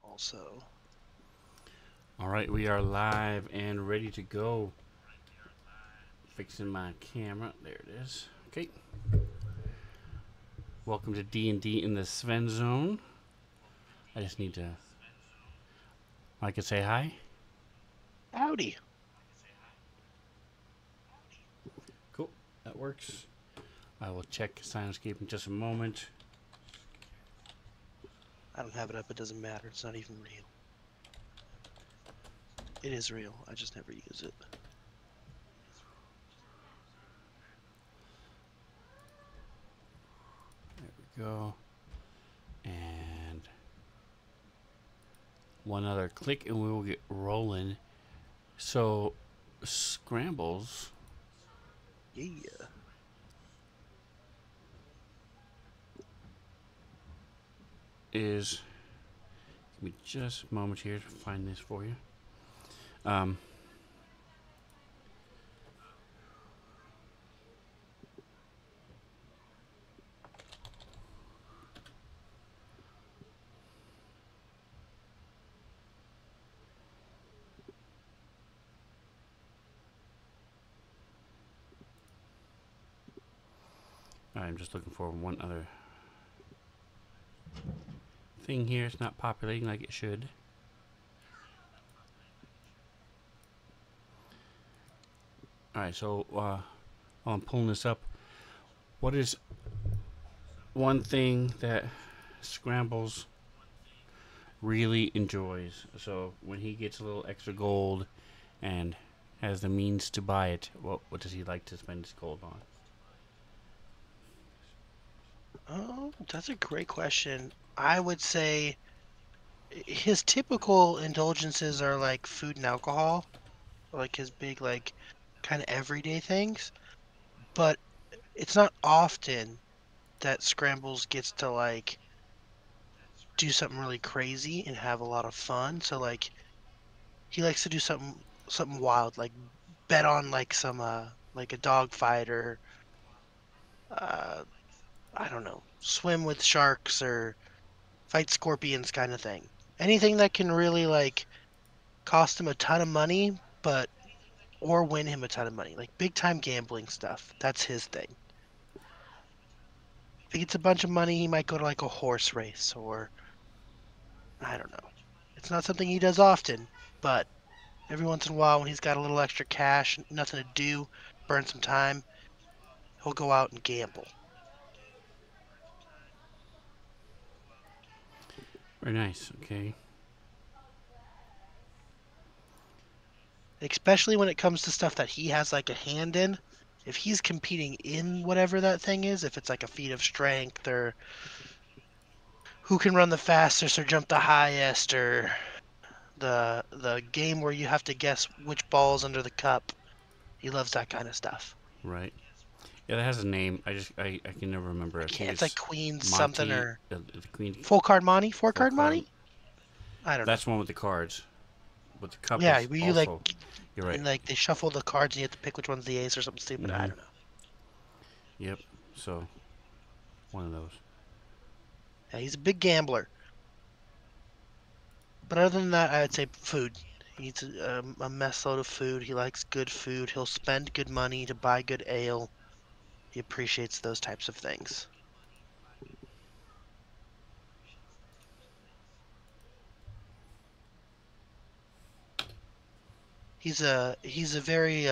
Also, All right, we are live and ready to go. Fixing my camera. There it is. Okay. Welcome to D&D in the Svenzone. I just need to... I can say hi. howdy. Cool. That works. I will check Signascape in just a moment. I don't have it up. It doesn't matter. It's not even real. It is real. I just never use it. There we go. And one other click and we will get rolling. So, Scrambles Yeah. is... Give me just a moment here to find this for you. Alright, I'm just looking for one other thing here. It's not populating like it should. Alright, so while I'm pulling this up, what is one thing that Scrambles really enjoys? So when he gets a little extra gold and has the means to buy it, what does he like to spend his gold on? Oh, that's a great question. I would say his typical indulgences are like food and alcohol, like his big, like, kind of everyday things. But it's not often that Scrambles gets to, like, do something really crazy and have a lot of fun. So, like, he likes to do something wild, like bet on like some like a dog fight or uh I don't know, swim with sharks or fight scorpions kind of thing. Anything that can really like cost him a ton of money, but or win him a ton of money, like big time gambling stuff. That's his thing. If he gets a bunch of money, he might go to like a horse race or I don't know. It's not something he does often, but every once in a while when he's got a little extra cash, nothing to do, burn some time, he'll go out and gamble. Very nice. Okay. Especially when it comes to stuff that he has like a hand in. If he's competing in whatever that thing is, if it's like a feat of strength or who can run the fastest or jump the highest or the game where you have to guess which ball's under the cup, he loves that kind of stuff. Right. Yeah, that has a name. I can never remember. I I think can't. It's like it's Queen something Monty. or The Queen full card Monty, four Full card Card. Monty. I don't know. That's one with the cards. But the cup Yeah, is where you like also. You're right. and like they shuffle the cards and you have to pick which one's the ace or something stupid. I Mm-hmm. don't know. Yep. So one of those. Yeah, he's a big gambler. But other than that, I would say food. He eats a mess load of food. He likes good food. He'll spend good money to buy good ale. He appreciates those types of things. He's a very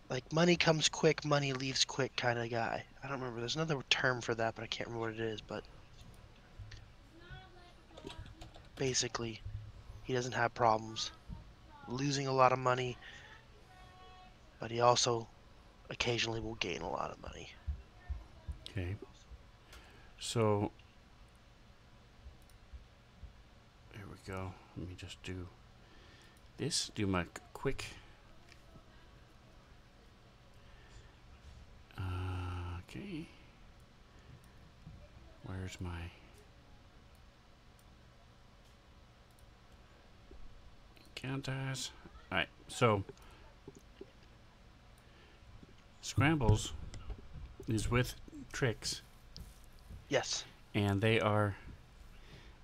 like money comes quick, money leaves quick kind of guy. I don't remember. There's another term for that, but I can't remember what it is. But basically, he doesn't have problems losing a lot of money, but he also occasionally will gain a lot of money. Okay. So there we go. Let me just do this. Do my quick. Okay. Where's my counters? Alright, so Scrambles is with tricks, Yes. and they are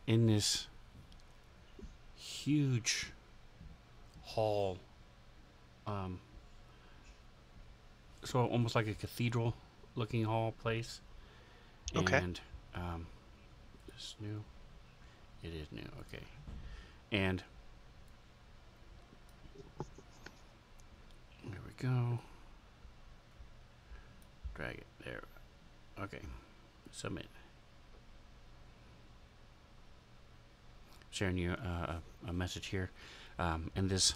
in this huge hall, um, so almost like a cathedral looking hall place. Okay. And it's new. It is new. Okay. And there we go. Drag it there. Okay. Submit. Sharing you a message here, and this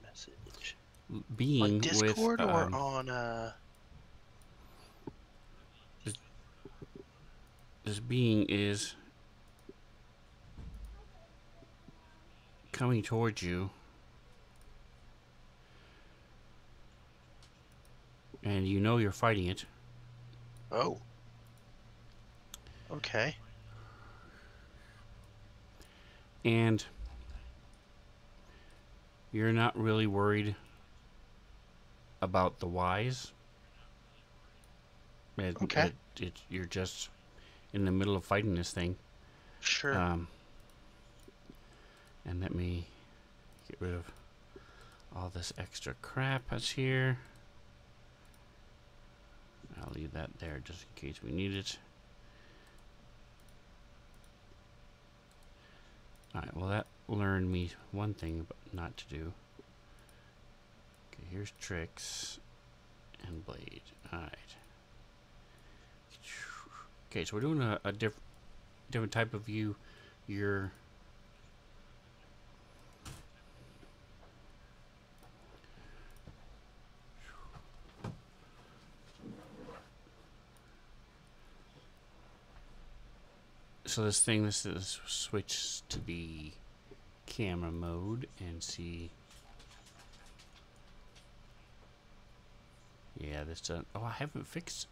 Message. On being with Discord or on this, this being is coming towards you, and you know you're fighting it. Oh, okay. And you're not really worried about the whys. Okay. You're just in the middle of fighting this thing. Sure. Um, and let me get rid of all this extra crap that's here. I'll leave that there just in case we need it. Alright, well that learned me one thing but not to do. Okay, here's tricks and blade. Alright. Okay, so we're doing a different type of view. You're so this is switch to the camera mode and see. Yeah, this doesn't. Oh, I haven't fixed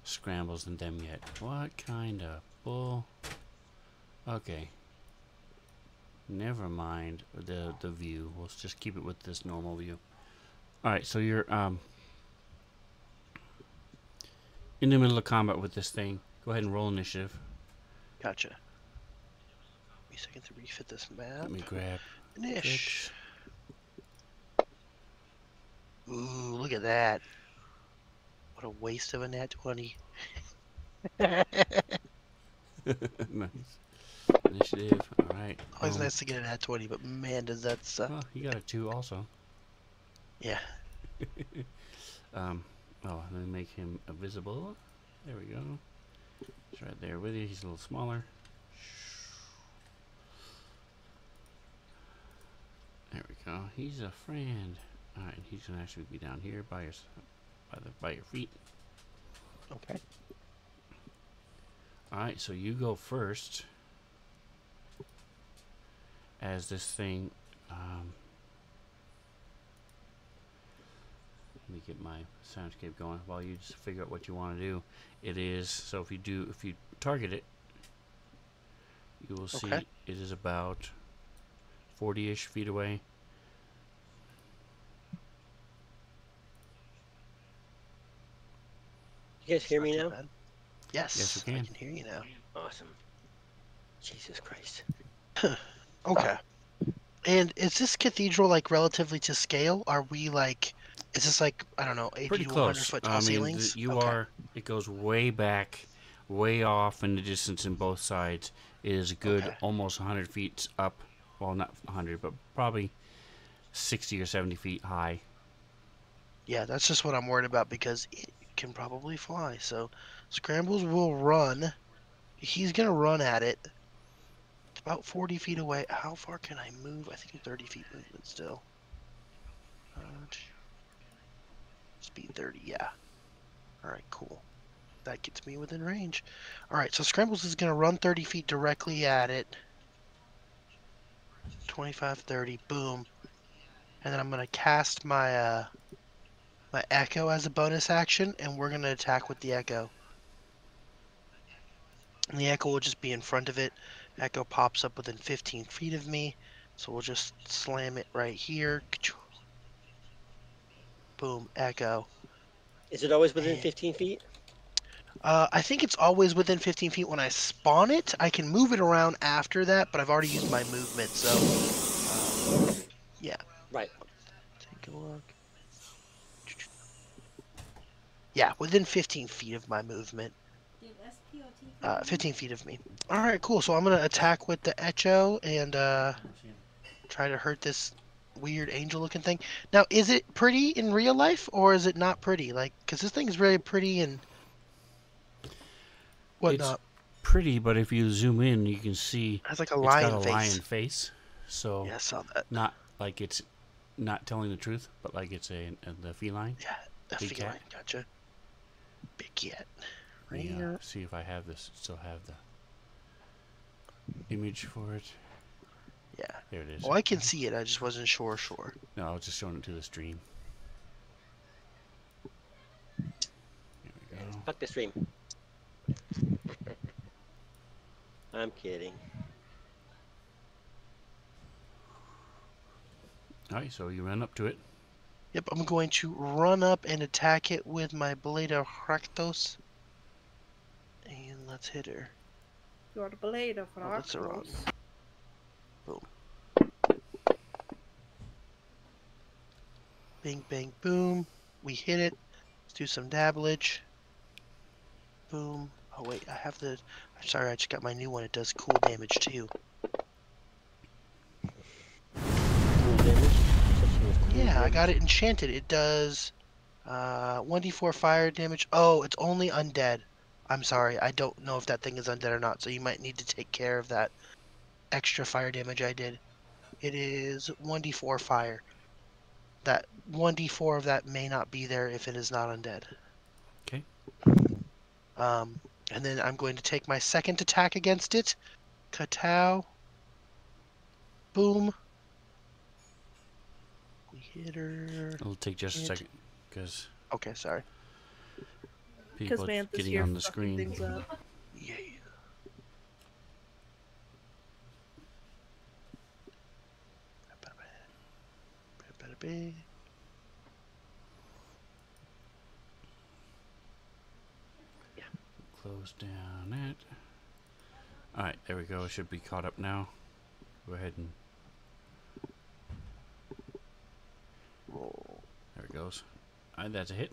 scrambles in them yet. What kind of bull? Okay. Never mind the view. We'll just keep it with this normal view. Alright, so you're in the middle of combat with this thing. Go ahead and roll initiative. Gotcha. Give me a second to refit this map. Let me grab Nish. tricks. Ooh, look at that. What a waste of a nat 20. Nice. Initiative. Alright. Always nice to get a nat 20, but man, does that suck. Well, you got a 2 also. Yeah. Oh, let me make him visible. There we go. He's right there with you. He's a little smaller. There we go. He's a friend. Alright, he's gonna actually be down here by your feet. Okay. Alright, so you go first as this thing. Let me get my soundscape going while you just figure out what you want to do. It is, so if you target it, you will see Okay. it is about 40-ish feet away. You guys hear me now? Bad. Yes, Yes, we can. I can hear you now. Awesome. Jesus Christ. Okay. And is this cathedral like relatively to scale? Are we like, is this like, I don't know, 80 Pretty to 100 close. foot tall I mean, ceilings? you Okay. are. It goes way back, way off in the distance in both sides. It is a good Okay. almost 100 feet up. Well, not 100, but probably 60 or 70 feet high. Yeah, that's just what I'm worried about because it can probably fly. So Scrambles will run. He's going to run at it. It's about 40 feet away. How far can I move? I think 30 feet movement still. Speed 30, yeah. Alright, cool. That gets me within range. Alright, so Scrambles is going to run 30 feet directly at it. 25, 30, boom. And then I'm going to cast my my Echo as a bonus action, and we're going to attack with the Echo. And the Echo will just be in front of it. Echo pops up within 15 feet of me. So we'll just slam it right here. Boom, echo. Is it always within And 15 feet? I think it's always within 15 feet when I spawn it. I can move it around after that, but I've already used my movement, so yeah. Right. Take a look. Yeah, within 15 feet of my movement. 15 feet of me. All right, cool. So I'm gonna attack with the Echo and try to hurt this weird angel-looking thing. Now, is it pretty in real life, or is it not pretty? Like, because this thing is really pretty and It's whatnot. pretty, but if you zoom in, you can see It has like a it's got lion a lion face. face. So Yeah, I saw that. not like it's not telling the truth, but like it's the feline. Yeah, a Big cat. feline. Gotcha. Big cat. Let Right me here. see if I have this. Still have the image for it. Yeah. There it is. Well, I can see it. I just wasn't sure. No, I was just showing it to the stream. Here we go. Fuck the stream. I'm kidding. All right, so you run up to it. Yep, I'm going to run up and attack it with my Blade of Rakdos. And let's hit her. Your blade of Oh, that's the wrong. Rakdos. Boom. Bing, bang, boom. We hit it. Let's do some dabblage. Boom. Oh, wait, I have the... I'm sorry, I just got my new one. It does cool damage, too. Cool damage. Such thing as cool Yeah, I got damage. it enchanted. It does 1d4 fire damage. Oh, it's only undead. I'm sorry, I don't know if that thing is undead or not, so you might need to take care of that extra fire damage I did. It is 1d4 fire. That 1d4 of that may not be there if it is not undead. Okay. And then I'm going to take my second attack against it. Katow. Boom. We hit her. It'll take just a Hit. second because Okay, sorry. Because people man, this getting year on the fucking screen. things up. Yeah. Close down it. All right, there we go. It should be caught up now. Go ahead and Roll. there it goes. All right, that's a hit.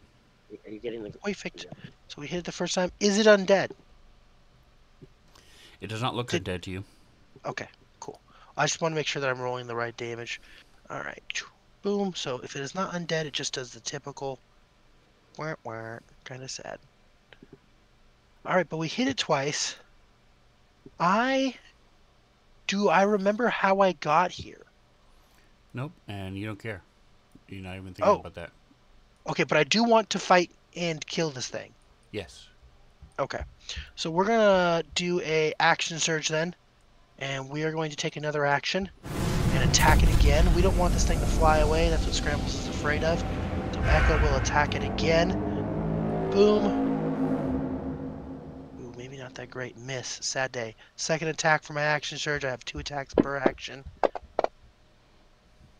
Are you getting the? Perfect. So we hit it the first time. Is it undead? It does not look Did- undead to you. Okay, cool. I just want to make sure that I'm rolling the right damage. All right. Boom. So if it is not undead, it just does the typical kind of sad. All right, but we hit it twice. I remember how I got here. Nope, and you don't care. You're not even thinking Oh. about that. Okay, but I do want to fight and kill this thing. Yes. Okay. So we're gonna do a action surge then, and we are going to take another action and attack it again. We don't want this thing to fly away. That's what Scrambles is afraid of. So Echo will attack it again. Boom. Ooh, maybe not that great. Miss. Sad day. Second attack for my action surge. I have 2 attacks per action.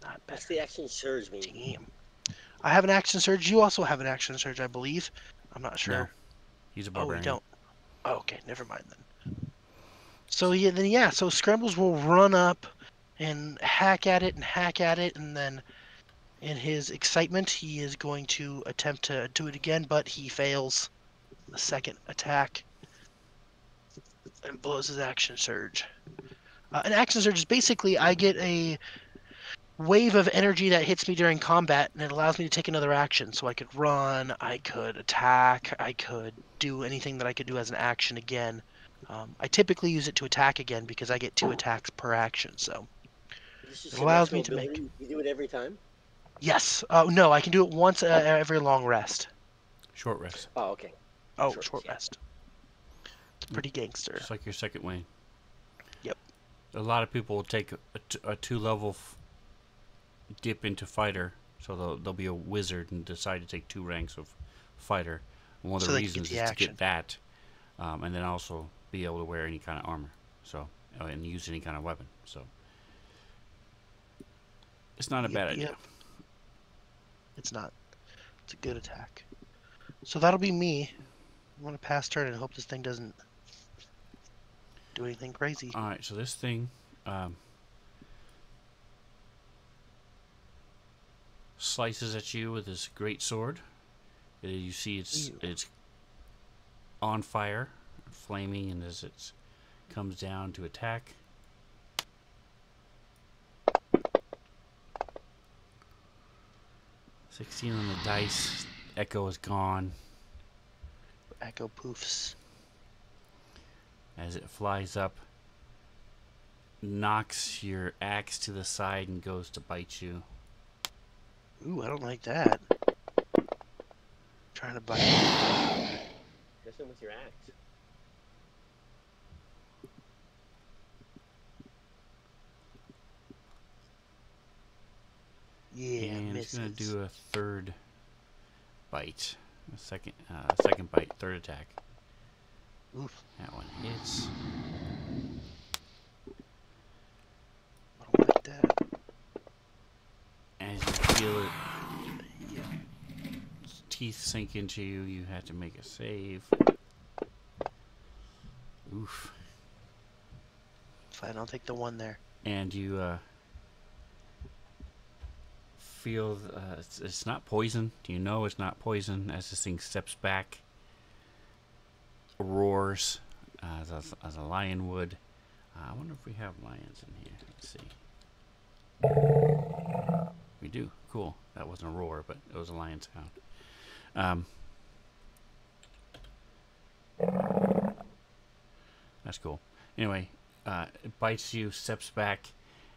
Not What's better. the action surge mean? Damn. I have an action surge. You also have an action surge, I believe. I'm not sure. No. He's a Oh, we barbarian. don't. Oh, okay, never mind then. So yeah, so Scrambles will run up and hack at it, and then in his excitement, he is going to attempt to do it again, but he fails the second attack and blows his action surge. An action surge is basically I get a wave of energy that hits me during combat, and it allows me to take another action. So I could run, I could attack, I could do anything that I could do as an action again. I typically use it to attack again because I get 2 attacks per action. So This is it your allows maximum me to make. ability. You do it every time. Yes. No, I can do it once every long rest. Short rest. Oh, okay. Oh, Short short rest, rest. It's pretty gangster. Just like your second wing. Yep. A lot of people will take a 2-level dip into fighter, so they'll be a wizard and decide to take 2 ranks of fighter. And one of So the they can get reasons the is to action. get that, and then also be able to wear any kind of armor, so and use any kind of weapon. So It's not a Yep, bad idea. yep. It's not. It's a good attack. So that'll be me. I'm gonna pass turn and hope this thing doesn't do anything crazy. All right, so this thing slices at you with this great sword. You see Ew. it's on fire, flaming, and as it comes down to attack. $16 on the dice. Echo is gone Echo poofs. as it flies up, knocks your axe to the side, and goes to bite you. Ooh, I don't like that. Trying to bite. Guess it with your axe. Yeah, And it's misses. gonna do a third bite. A second bite, third attack. Oof. That one hits. I don't like that. As you feel it, teeth sink into you, you have to make a save. Oof. Fine, I'll take the one there. And you feel it's not poison. You know it's not poison as this thing steps back, roars as a lion would. I wonder if we have lions in here. Let's see. We do. Cool. That wasn't a roar, but it was a lion sound. That's cool. Anyway, it bites you, steps back.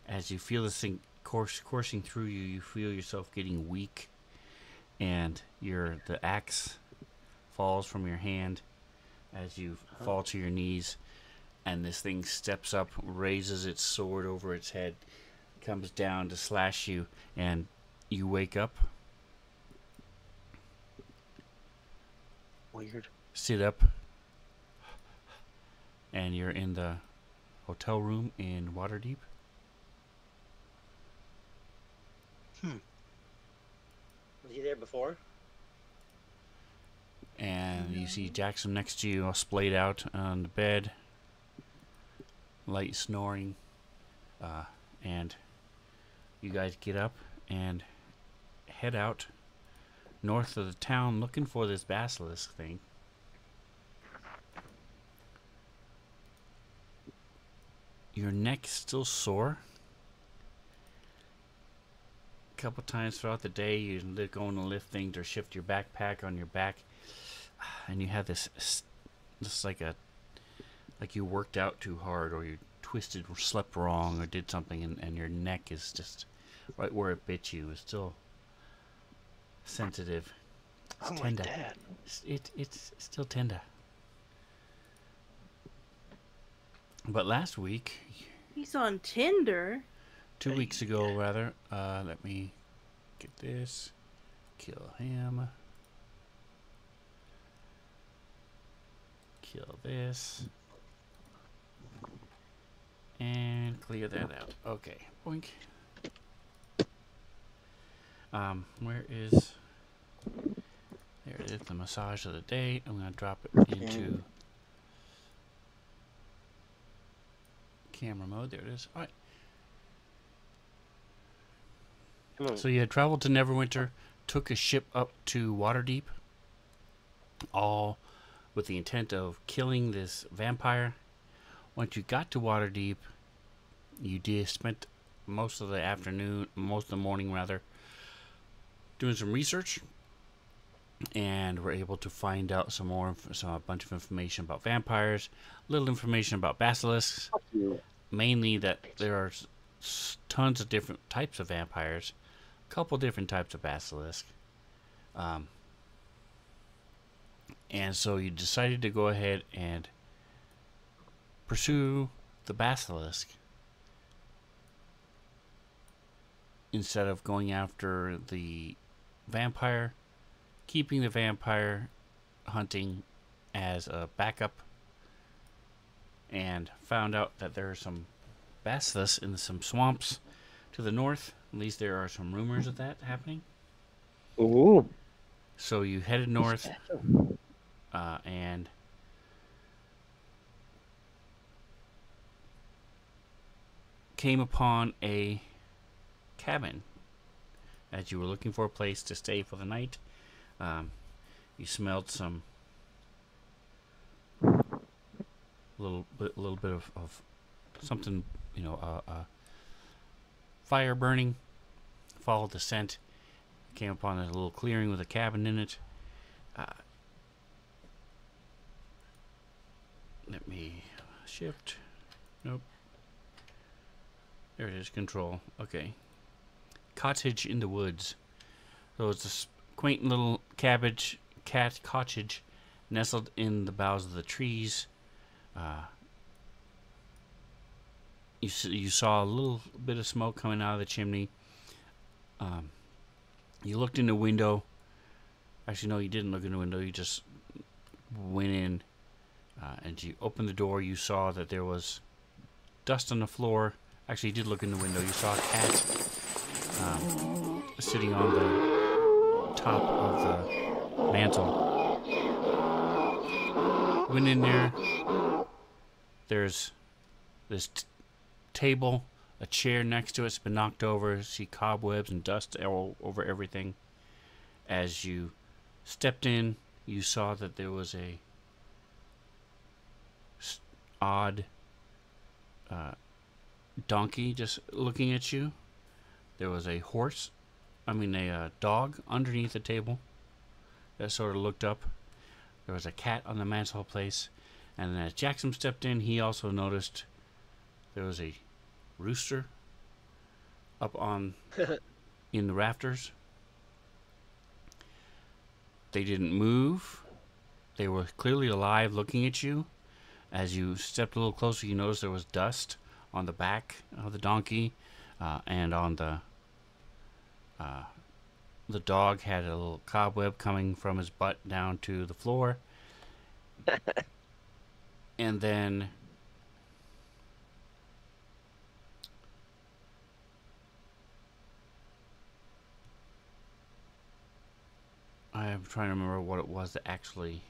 As you feel this thing coursing through you, you feel yourself getting weak, and the axe falls from your hand as you fall to your knees, and this thing steps up, raises its sword over its head, comes down to slash you, and you wake up, Weird. sit up, and you're in the hotel room in Waterdeep. Was he there before? And you see Jackson next to you, all splayed out on the bed, light snoring, and you guys get up and head out north of the town looking for this basilisk thing. Your neck's still sore. A couple times throughout the day, you're going to lift things or shift your backpack on your back, and you have this like you worked out too hard, or you twisted or slept wrong or did something, and your neck is just right where it bit you is still sensitive. It's I don't tender. like that. It's still tender. But last week, He's on Tinder. 2 weeks ago rather, let me get this. Kill him. Kill this. And clear that out. Okay. Boink. Where is... There it is, the massage of the day. I'm going to drop it into camera mode. There it is. Alright. Come on. So you had traveled to Neverwinter, took a ship up to Waterdeep, all with the intent of killing this vampire. Once you got to Waterdeep, you spent most of the afternoon, most of the morning rather, doing some research, and were able to find out a bunch of information about vampires, little information about basilisks, mainly that there are tons of different types of vampires, a couple different types of basilisk. And so you decided to go ahead and pursue the basilisk instead of going after the vampire, keeping the vampire hunting as a backup, and found out that there are some basilisks in some swamps to the north, At least there are some rumors of that happening. Ooh. So you headed Is north, that so? and came upon a cabin. As you were looking for a place to stay for the night, um, you smelled some little bit of something, fire burning. Followed the scent, came upon a little clearing with a cabin in it. Uh, Let me shift. Nope. There it is. Control. Okay. Cottage in the woods. So it's a quaint little cat cottage nestled in the boughs of the trees. Uh, you saw a little bit of smoke coming out of the chimney. Um, you looked in the window. Actually, no, you didn't look in the window. You just went in, and you opened the door. You saw that there was dust on the floor. Actually, you did look in the window. You saw a cat sitting on the top of the mantle. Went in there. There's this table, a chair next to it's been knocked over. See cobwebs and dust all over everything. As you stepped in, you saw that there was a odd donkey just looking at you. There was a dog underneath the table that sort of looked up. There was a cat on the mantel place. And then as Jackson stepped in, he also noticed there was a rooster up in the rafters. They didn't move. They were clearly alive looking at you. As you stepped a little closer, you noticed there was dust on the back of the donkey, and on the dog had a little cobweb coming from his butt down to the floor. And then I'm trying to remember what it was that actually.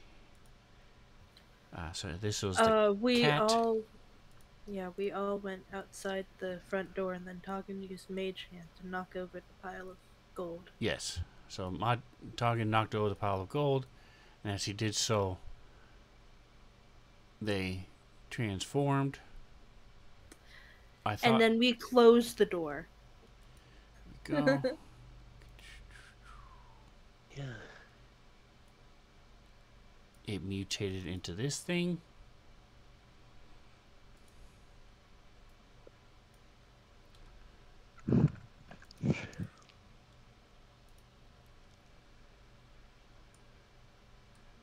So this was the We cat. all, yeah, we all went outside the front door, and then Toggin used Mage Hand to knock over the pile of gold. Yes. So my Toggin knocked over the pile of gold, and as he did so, they transformed. I thought. And then we closed the door. Go. Yeah. It mutated into this thing.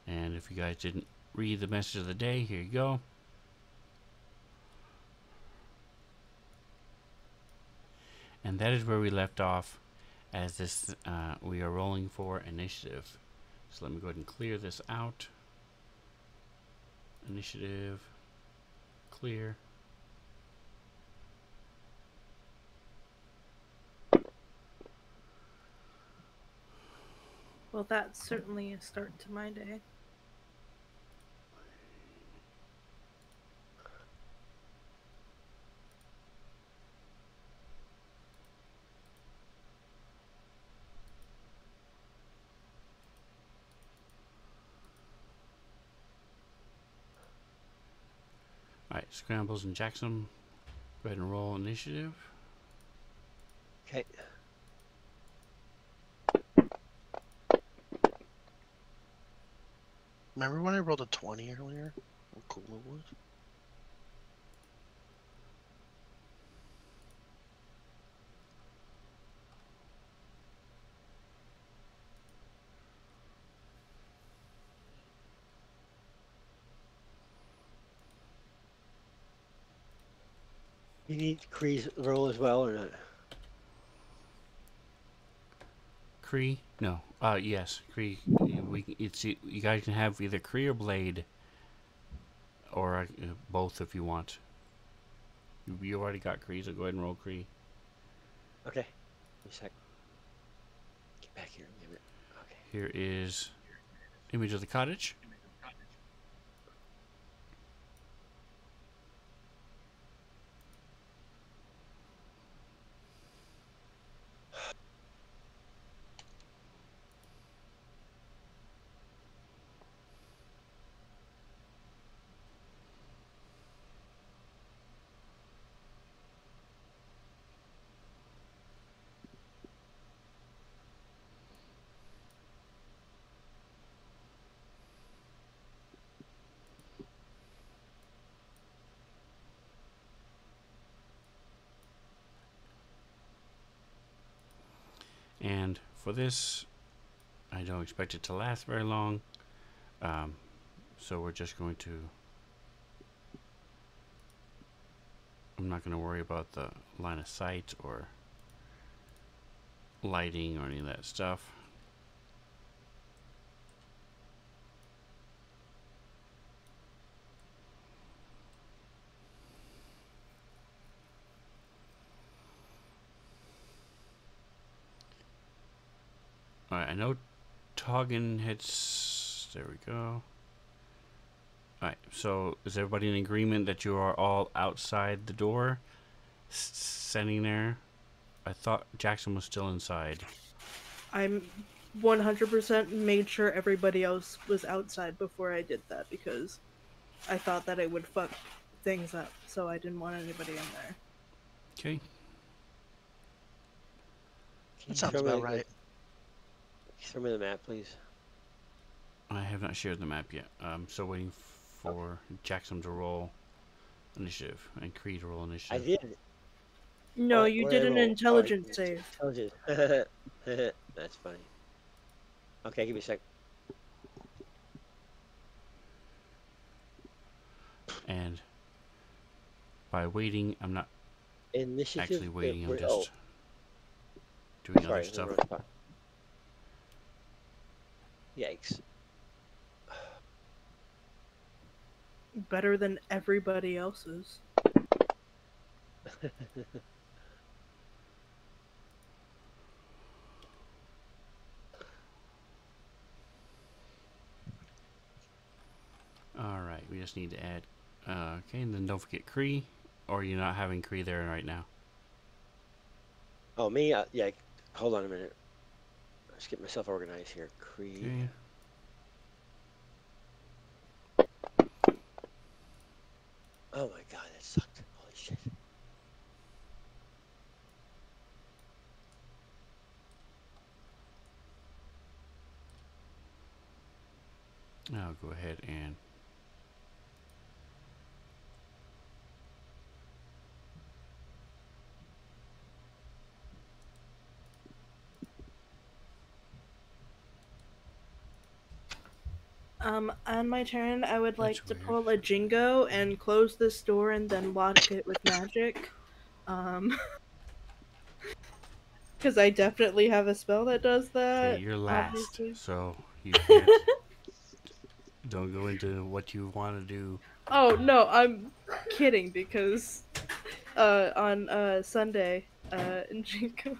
And if you guys didn't read the message of the day, here you go. And that is where we left off, as this we are rolling for initiative. So let me go ahead and clear this out. Initiative, clear. Well, that's certainly a start to my day. Alright, Scrambles and Jackson, go ahead and roll initiative. Okay. Remember when I rolled a 20 earlier? How cool it was. You need Kree's roll as well, or not? Cree? No. Yes, Cree. You guys can have either Cree or Blade, or both if you want. You already got Cree, so go ahead and roll Cree. Okay. a sec. Get back here. Damn it. Okay. Here is image of the cottage. And for this, I don't expect it to last very long. So we're just going to, I'm not going to worry about the line of sight or lighting or any of that stuff. Alright, I know Toggin hits, there we go. Alright, so is everybody in agreement that you are all outside the door? Standing there? I thought Jackson was still inside. I'm 100% made sure everybody else was outside before I did that because I thought that it would fuck things up, so I didn't want anybody in there. Okay. That sounds about right. Throw me the map, please. I have not shared the map yet. I'm still waiting for Jackson to roll initiative and Creed to roll initiative. I did. No, you what did I an roll? intelligence I did. save. Intelligence. That's funny. Okay, give me a sec. And by waiting, I'm not Initiative. actually waiting. I'm wait, just doing sorry, other stuff. wrong spot. Yikes. Better than everybody else's. Alright, we just need to add. Okay, and then don't forget Cree. Or you're not having Cree there right now. Oh, me? Yeah. Hold on a minute. Let's get myself organized here. Creed. Okay. Oh my god, that sucked. Holy shit. I'll go ahead and On my turn, I would like That's to weird. pull a Jingo and close this door and then lock it with magic. Because I definitely have a spell that does that. okay, you're last, obviously. so you can't. Don't go into what you want to do. Oh no, I'm kidding because on Sunday in Jinko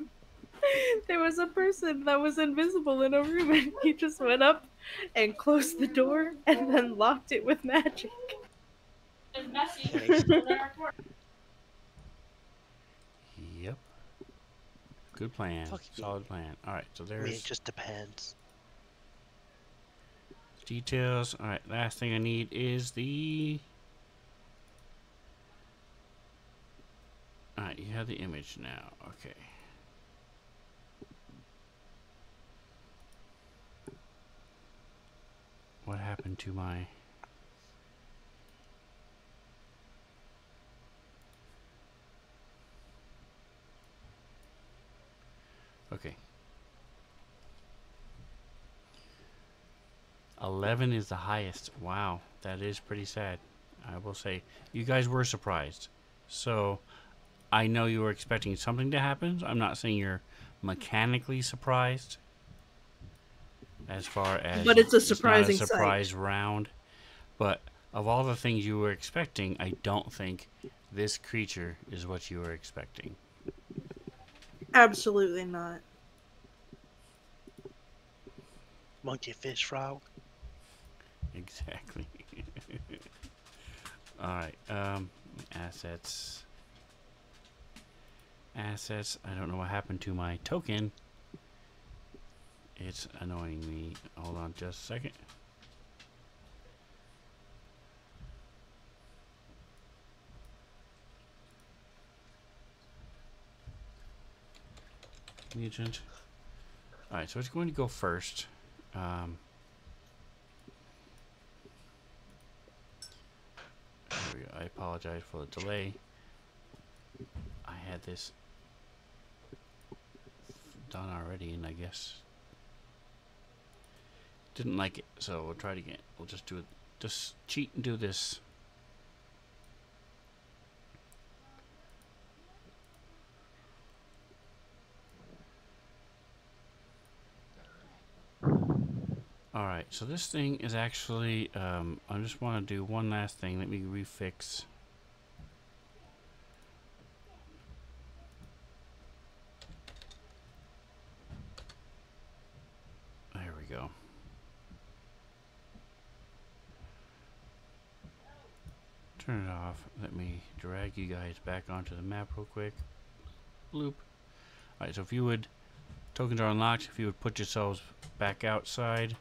there was a person that was invisible in a room and he just went up and closed the door and then locked it with magic. Nice. Yep. Good plan. Fuck you. Solid plan. Alright, so I mean, it there's just depends. details. Alright, last thing I need is the... Alright, you have the image now. Okay. What happened to my... Okay. 11 is the highest. Wow, that is pretty sad. I will say, you guys were surprised. So, I know you were expecting something to happen. I'm not saying you're mechanically surprised. As far as But it's a not surprising a surprise round. But of all the things you were expecting, I don't think this creature is what you were expecting. Absolutely not. Monkey, fish, frog. Exactly. Alright, assets. Assets. I don't know what happened to my token. It's annoying me. Hold on just a second. Mutant. Alright, so it's going to go first. Here we go. I apologize for the delay. I had this done already, and I guess didn't like it, so we'll try it again. We'll just do it. Just cheat and do this. Alright, so this thing is actually, I just want to do one last thing. Let me refix. There we go. Turn it off. Let me drag you guys back onto the map real quick. Loop. Alright, so if you would, tokens are unlocked. If you would put yourselves back outside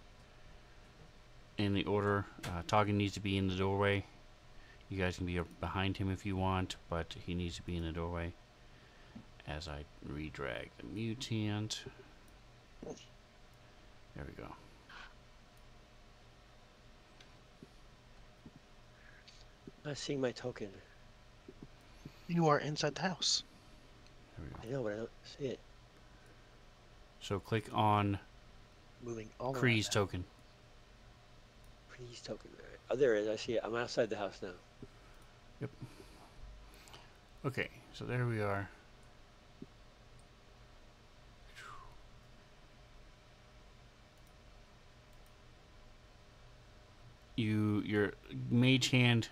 in the order. Toggin needs to be in the doorway. You guys can be behind him if you want, but he needs to be in the doorway. As I redrag the mutant. There we go. Not seeing my token. You are inside the house. There we go. I know, but I don't see it. So click on Moving all around Kree's now. token. Please token. Oh, there it is. I see it. I'm outside the house now. Yep. Okay, so there we are. Your mage hand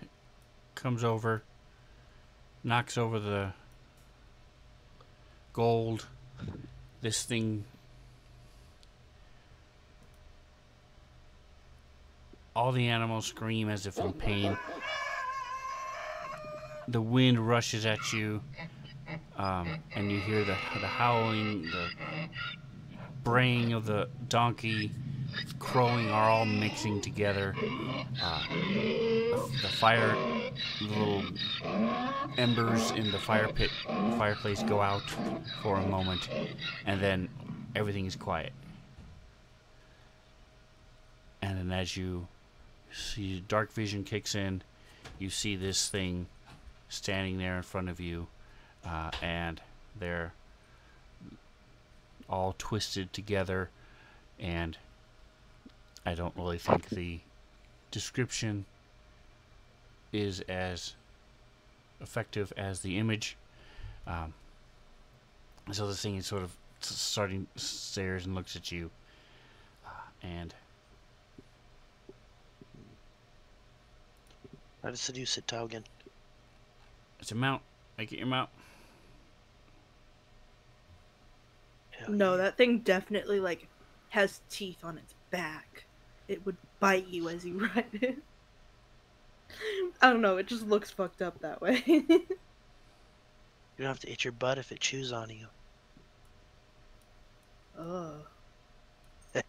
comes over, knocks over the gold. This thing, all the animals scream as if in pain. The wind rushes at you, and you hear the howling, the braying of the donkey, crowing are all mixing together. The fire, the little embers in the fireplace go out for a moment, and then everything is quiet. And then as you see, dark vision kicks in. You see this thing standing there in front of you, and they're all twisted together, and I don't really think the description is as effective as the image. So this thing is sort of stares and looks at you, and Try to seduce it, Togen. it's a mount. Make it your mount. Hell No, yeah. that thing definitely like has teeth on its back. It would bite you as you ride it. I don't know, it just looks fucked up that way. You don't have to itch your butt if it chews on you. Ugh.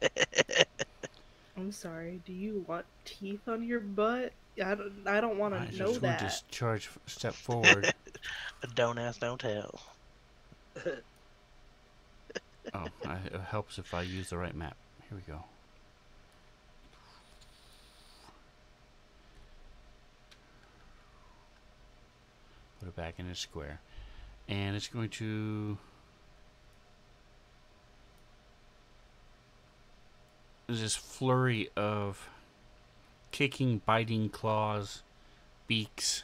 I'm sorry, do you want teeth on your butt? I don't want I to know just want that. to charge a step forward. Don't ask, don't tell. Oh, it helps if I use the right map. Here we go. Put it back in its square. And it's going to... There's this flurry of kicking, biting claws, beaks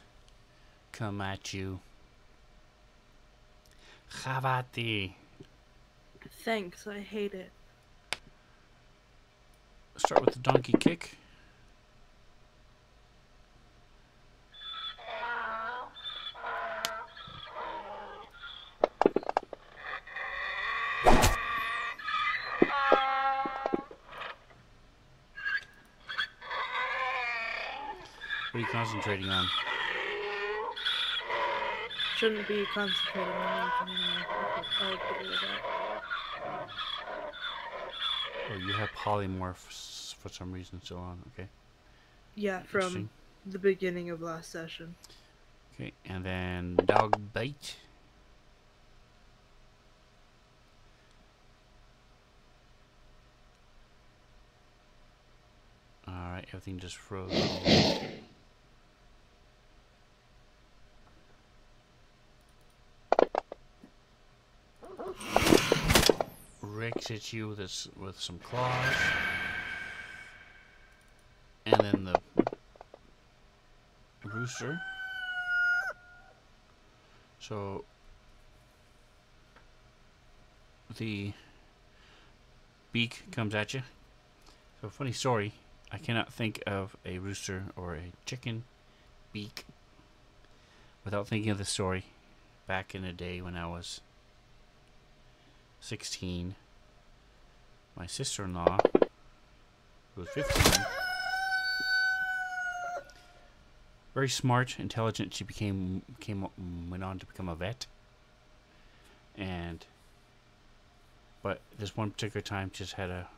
come at you. Chavati. Thanks, I hate it. Start with the donkey kick. What are you concentrating on? Shouldn't be concentrating on anything anymore. Okay, I'll get rid of that. Oh, you have polymorphs for some reason still on. Okay. Yeah, Interesting. from the beginning of last session. Okay, and then dog bite. Alright, everything just froze. Rex hits you with some claws. And then the rooster. So the beak comes at you. So funny story, I cannot think of a rooster or a chicken beak without thinking of the story back in the day when I was 16. My sister-in-law, who was 15, very smart, intelligent. She went on to become a vet, but this one particular time just had a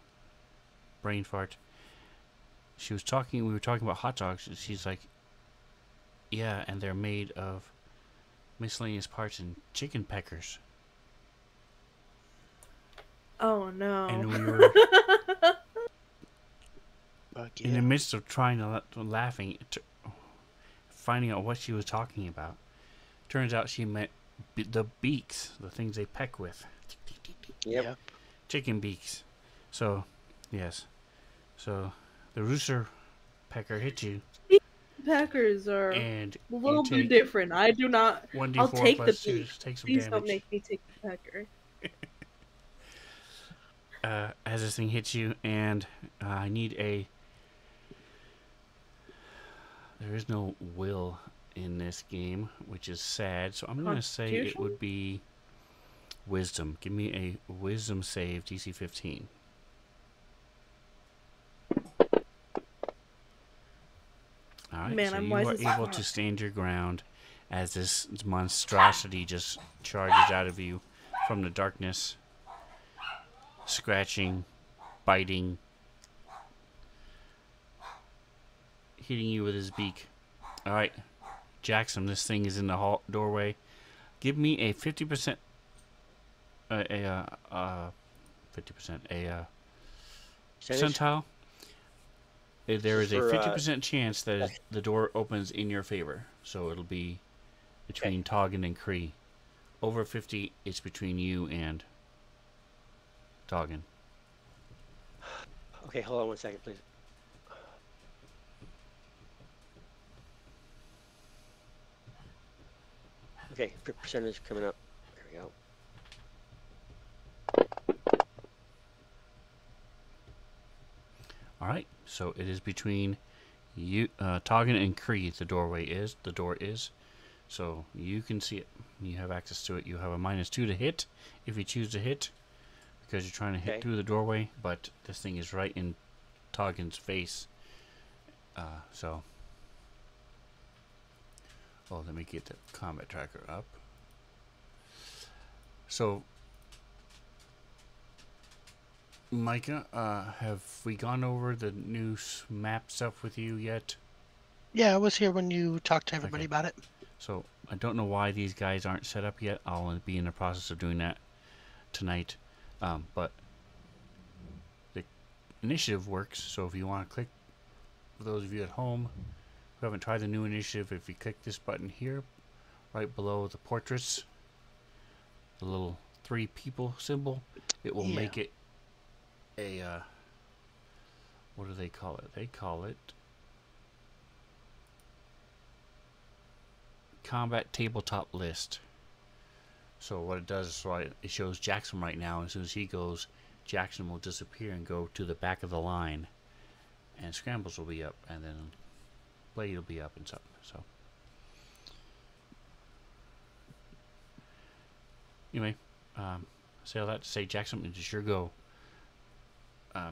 brain fart. We were talking about hot dogs, and she's like, yeah, and they're made of miscellaneous parts and chicken peckers. Oh no. And we were Fuck in the yeah. midst of laughing, finding out what she was talking about. Turns out she meant the beaks, the things they peck with. Yep. Yep. Chicken beaks. So, yes. So, the rooster pecker hit you, Packers are and a you little bit take different. I do not. 1d4 I'll take the plus 2 beak. to take some Please don't damage. make me take the pecker. As this thing hits you, and I need a... There is no will in this game, which is sad, so I'm going to say it Constitution? would be wisdom. Give me a wisdom save, DC 15. Alright, Man, so I'm you wise are as able fuck. to stand your ground as this monstrosity just charges out of you from the darkness, scratching, biting, hitting you with his beak. Alright, Jackson, this thing is in the doorway. Give me a 50%, 50%, percentile. There is a 50% chance that the door opens in your favor. So it'll be between Toggin and Cree. Over 50, it's between you and Toggin. Okay, hold on one second, please. Okay, percentage coming up. There we go. Alright, so it is between you, Toggin and Cree. The door is. So you can see it. You have access to it. You have a -2 to hit if you choose to hit, because you're trying to hit through the doorway, but this thing is right in Toggin's face. So... Oh, let me get the combat tracker up. So... Micah, have we gone over the new map stuff with you yet? Yeah, I was here when you talked to everybody about it. So, I don't know why these guys aren't set up yet. I'll be in the process of doing that tonight. But the initiative works, so if you want to click, for those of you at home who haven't tried the new initiative, if you click this button here, right below the portraits, the little 3 people symbol, it will make it a, what do they call it? They call it combat tabletop list. So what it does is it shows Jackson right now. As soon as he goes, Jackson will disappear and go to the back of the line, and Scrambles will be up, and then Blade will be up and stuff. So anyway, say all that to say, Jackson, it's your go.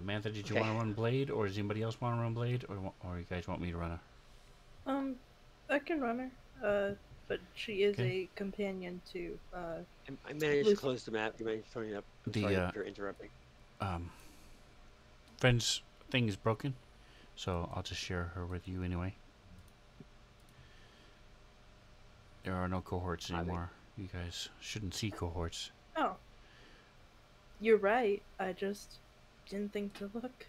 Mantha, did you want to run Blade, or does anybody else want to run Blade, or you guys want me to run her? I can run her. But she is Okay. a companion to I managed to Lucy. close the map. You mind throwing it up? I'm The sorry for interrupting. um, friend's thing is broken, so I'll just share her with you anyway. There are no cohorts I think. anymore. You guys shouldn't see cohorts. Oh, you're right. I just didn't think to look.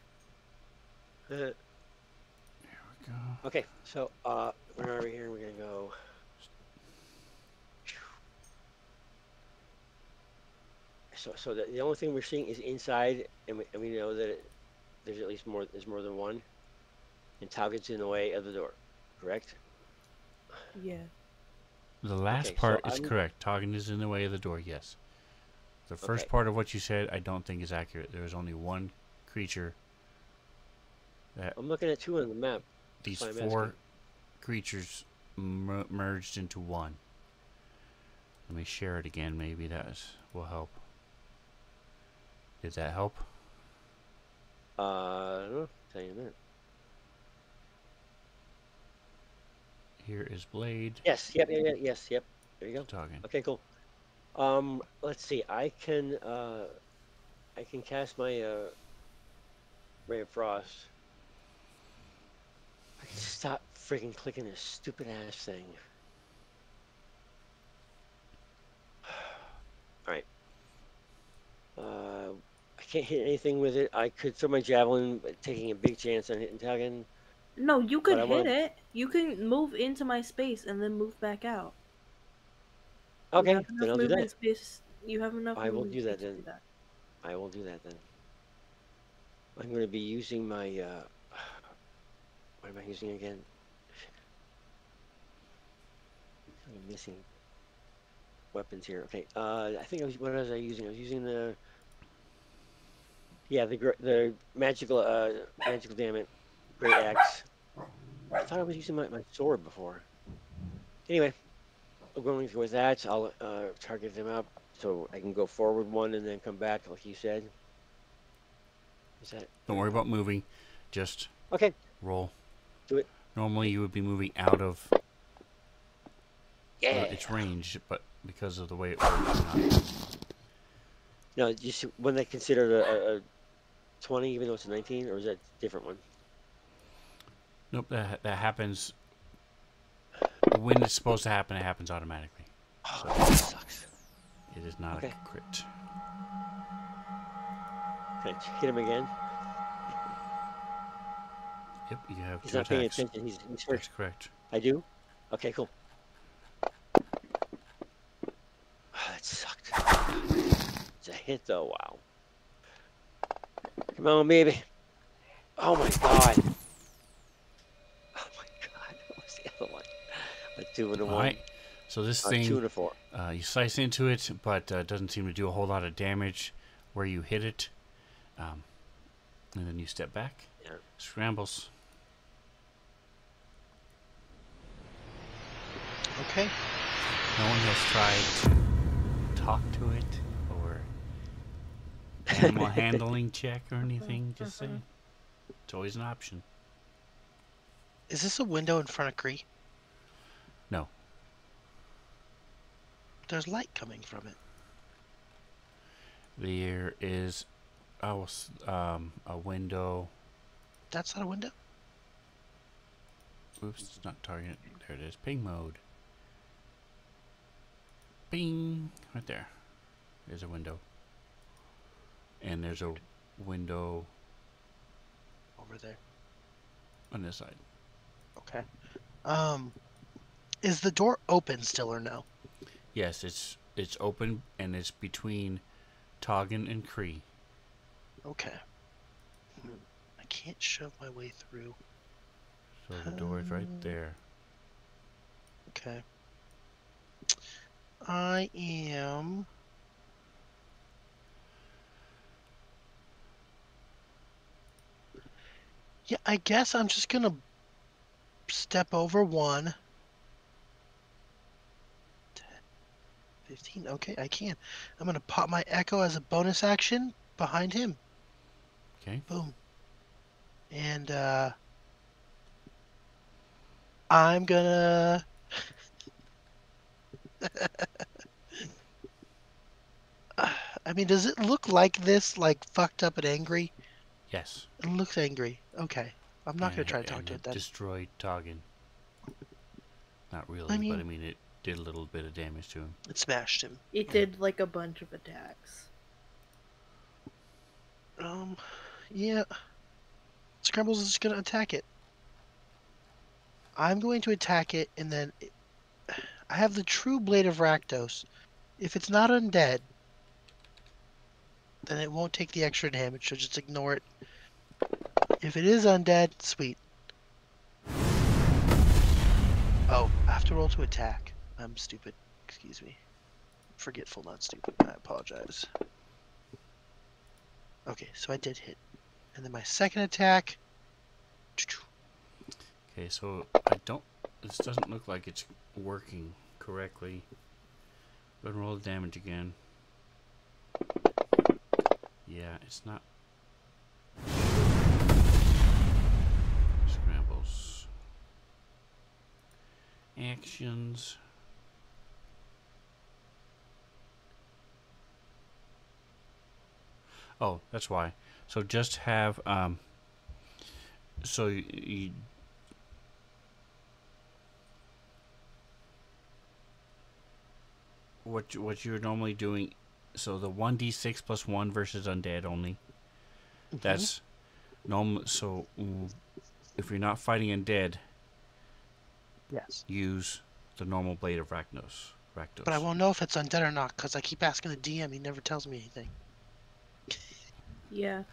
Uh, There we go. okay, so we're over here. We're gonna go. So the only thing we're seeing is inside, and we know that there's at least more. There's more than one, and Talcot's in the way of the door. Correct. Yeah. The last Okay, so part is correct. Toggin is in the way of the door, yes. The first okay. part of what you said, I don't think is accurate. There is only one creature that I'm looking at two on the map. That's these why I'm four asking. creatures merged into one. Let me share it again. Maybe that will help. Did that help? I don't know. Tell you in a minute. Here is Blade. Yes. Yep. Yeah. Yes. Yep. There you go. Toggin. Okay. Cool. Let's see. I can cast my Ray of Frost. I can stop freaking clicking this stupid ass thing. All right. I can't hit anything with it. I could throw my javelin, but taking a big chance on hitting Talon. No, you But could I hit want. it. You can move into my space and then move back out. You Okay, have then enough I'll do that. movement space. You have enough I will movement do that space to then. do that. I will do that then. I'm going to be using my. What am I using again? I'm missing weapons here. Okay. I think what was I using? I was using the. Yeah, the magical damage, great axe. I thought I was using my sword before. Anyway, I'm going to go with that. I'll target them up so I can go forward one and then come back, like you said. Is that Don't worry about moving. Just okay? roll. Do it. Normally you would be moving out of Yeah. its range, but because of the way it works, not. Now, when they consider a 20, even though it's a 19, or is that a different one? Nope, that happens when it's supposed to happen. It happens automatically. Oh, So that sucks. it is not Okay. a crit. Can I hit him again? Yep, you have He's two not paying attacks. attention. He's That's first. correct. I do? Okay, cool. Oh, that sucked. It's a hit, though. Wow. Come on, baby. Oh, my God. Oh, my God. What was the other one? A 2 and a 1. All right. So this 2 thing, and a 4. you slice into it, but doesn't seem to do a whole lot of damage where you hit it. And then you step back. Yeah. Scrambles. Okay. No one has tried to talk to it or animal handling check or anything. Just saying. It's always an option. Is this a window in front of Cree? No. There's light coming from it. There is a window. That's not a window? Oops, it's not target. There it is. Ping mode. Bing! Right there. There's a window. And there's a window Over there. on this side. Okay. Is the door open still or no? Yes, it's open and it's between Toggin and Cree. Okay. I can't shove my way through. So the door is right there. Okay. I am... Yeah, I guess I'm just gonna step over 1. 10, 15. Okay, I can. I'm gonna pop my echo as a bonus action behind him. Okay. Boom. And I'm gonna. I mean, does it look like this, like fucked up and angry? Yes. It looks angry. Okay. I'm not gonna try to talk And to it it then. destroyed Toggin. Not I really, but I mean, mean, it did a little bit of damage to him. it smashed him. It did like a bunch of attacks. Um, yeah. Scrambles is gonna attack it. I'm going to attack it, and then I have the true Blade of Rakdos. If it's not undead, then it won't take the extra damage, so just ignore it. If it is undead, sweet. Oh, I have to roll to attack. I'm stupid. Excuse me. Forgetful, not stupid. I apologize. Okay, so I did hit. And then my second attack. Okay, so I don't. This doesn't look like it's working correctly. Go ahead and roll the damage again. Yeah, it's not. Scrambles. Actions. Oh, that's why. So just have so you what you're normally doing. So the 1d6 plus 1 versus undead only. That's normal. So if you're not fighting undead, Yes. use the normal blade of Rakdos. But I won't know if it's undead or not, because I keep asking the DM. He never tells me anything. Yeah.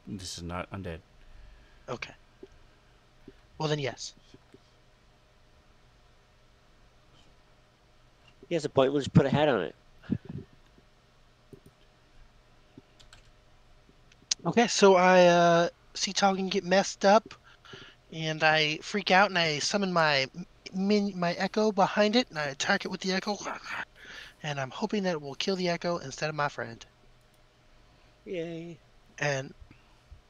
This is not undead. Okay. Well, then yes. He has a point. We'll just put a hat on it. Okay, so I see Toggin get messed up, and I freak out, and I summon my my echo behind it, and I attack it with the echo, and I'm hoping that it will kill the echo instead of my friend. Yay. And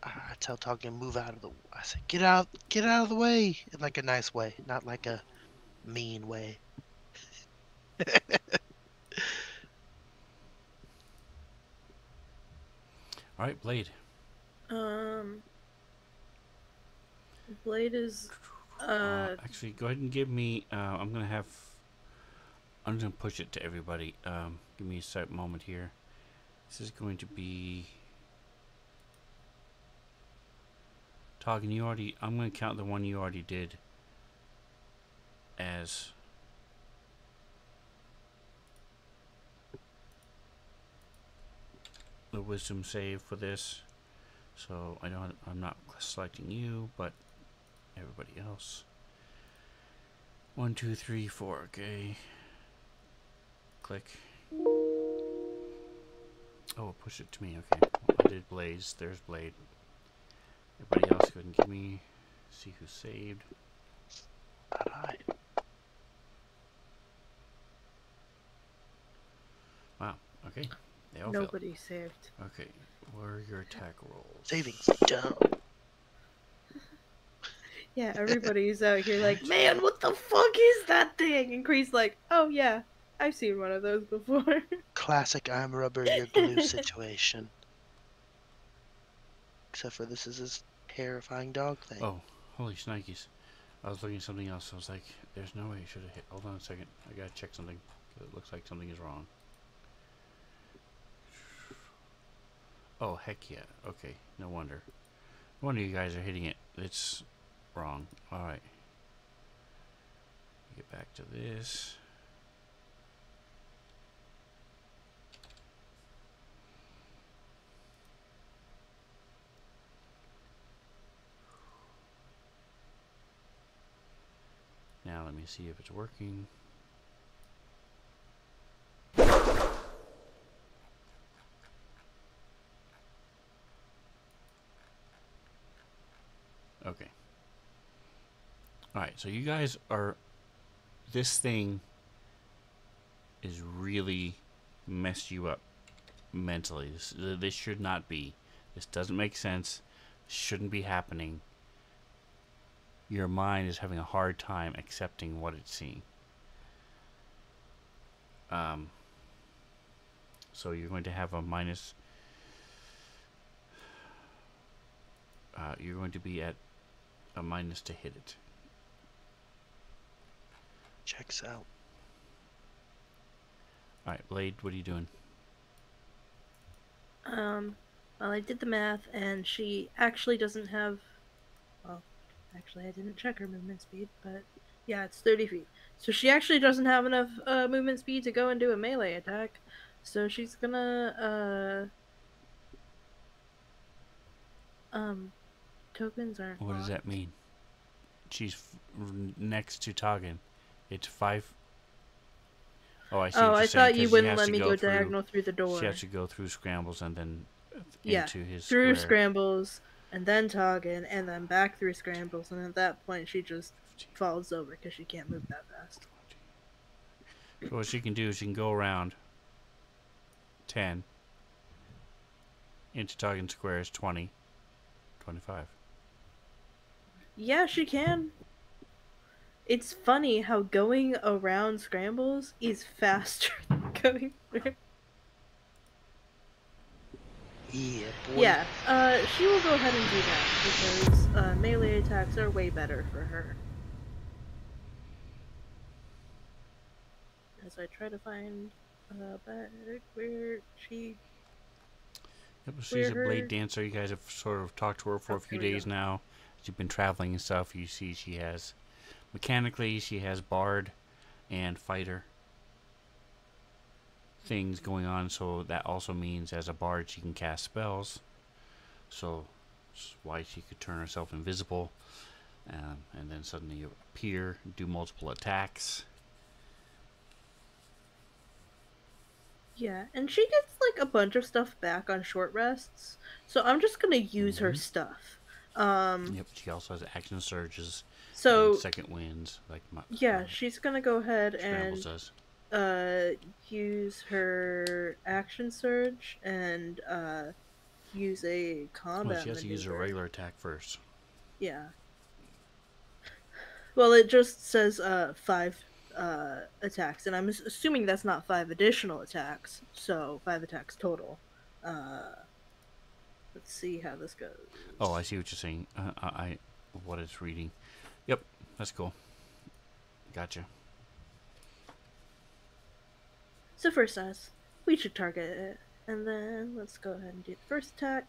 I tell Toggin, move out of the. I say, get out of the way, in like a nice way, not like a mean way. All right, blade. Um, Blade is Actually, go ahead and give me. I'm gonna have. I'm gonna push it to everybody. Give me a second moment here. This is going to be. Toggin, you already. I'm gonna count the one you already did as. The wisdom save for this. So I'm not selecting you, but everybody else. 1, 2, 3, 4. Okay. Click. Oh, push it to me. Okay. Well, I did Blaze. There's Blade. Everybody else, go ahead and give me. See who saved. Alright. Wow. Okay. They all nobody saved. failed. Okay. Where are your attack rolls? Savings dumb. Yeah, everybody's out here like, man, what the fuck is that thing? And Kree's like, oh yeah, I've seen one of those before. Classic I'm rubber, you're glue situation. Except for this is his terrifying dog thing. Oh, holy shnikes. I was looking at something else. I was like, there's no way it should have hit. Hold on a second. I gotta check something. It looks like something is wrong. Oh, heck yeah. Okay, no wonder. No wonder you guys are hitting it. It's wrong. Alright. Get back to this. Now let me see if it's working. Okay. Alright, so you guys are... This thing is really messed you up mentally. This should not be. This doesn't make sense. Shouldn't be happening. your mind is having a hard time accepting what it's seeing. So you're going to have a minus. You're going to be at a minus to hit it. Checks out. All right, Blade, what are you doing? Well, I did the math, and she actually doesn't have. Well, actually, I didn't check her movement speed, but yeah, it's 30 feet. So she actually doesn't have enough movement speed to go and do a melee attack. So she's gonna tokens aren't What does that locked. mean? She's next to Toggin. It's 5. Oh, I see Oh, what I you're saying. thought you 'Cause she wouldn't has let to me go go through. diagonal through the door. She has to go through scrambles and then Yeah, into his through square. scrambles, and then Toggin, and then back through scrambles, and at that point she just falls over because she can't move that fast. So what she can do is she can go around 10 into Toggin square is 20, 25. Yeah, she can. It's funny how going around scrambles is faster than going through. Yeah, boy. Yeah, she will go ahead and do that because melee attacks are way better for her. As I try to find back where she. Yep, she's a Where blade her- dancer. You guys have sort of talked to her for Oh, a few here we days go. now. She's been traveling and stuff. You see she has, mechanically, she has bard and fighter things going on. So that also means as a bard she can cast spells. So that's why she could turn herself invisible. And then suddenly appear, do multiple attacks. Yeah, and she gets like a bunch of stuff back on short rests, so I'm just gonna use her Mhm. stuff. Yep, she also has action surges So and second winds, like yeah, she's gonna go ahead Scrambles and does. use her action surge and use a Well, combat she has to use her maneuver. regular attack first. Yeah. Well, it just says 5 attacks, and I'm assuming that's not 5 additional attacks, so 5 attacks total. Let's see how this goes. Oh, I see what you're saying. What it's reading. Yep, that's cool. Gotcha. So first us, we should target it, and then let's go ahead and do the first attack.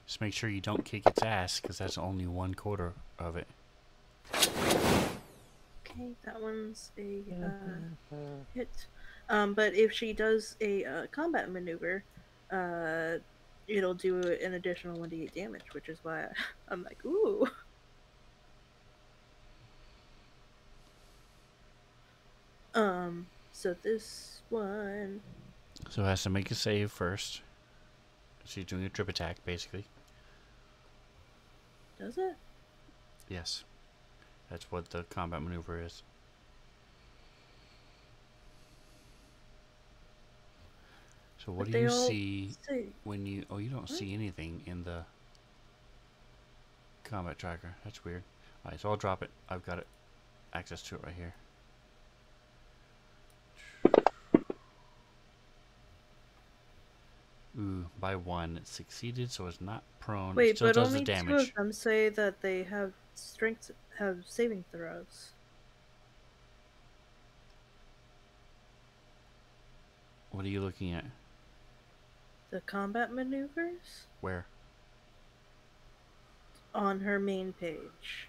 Just make sure you don't kick its ass, because that's only 1/4 of it. Okay, that one's a hit. But if she does a combat maneuver, it'll do an additional 1d8 damage, which is why I'm like, ooh. So this one. So it has to make a save first. She's doing a trip attack, basically. Does it? Yes. That's what the combat maneuver is. So what But do you they all see say- when you... Oh, you don't What? see anything in the combat tracker. That's weird. Alright, so I'll drop it. I've got it. Access to it right here. Ooh, by 1. It succeeded, so it's not prone. It Wait, still but does the only 2 damage. of them say that they have saving throws. What are you looking at? The combat maneuvers Where? on her main page.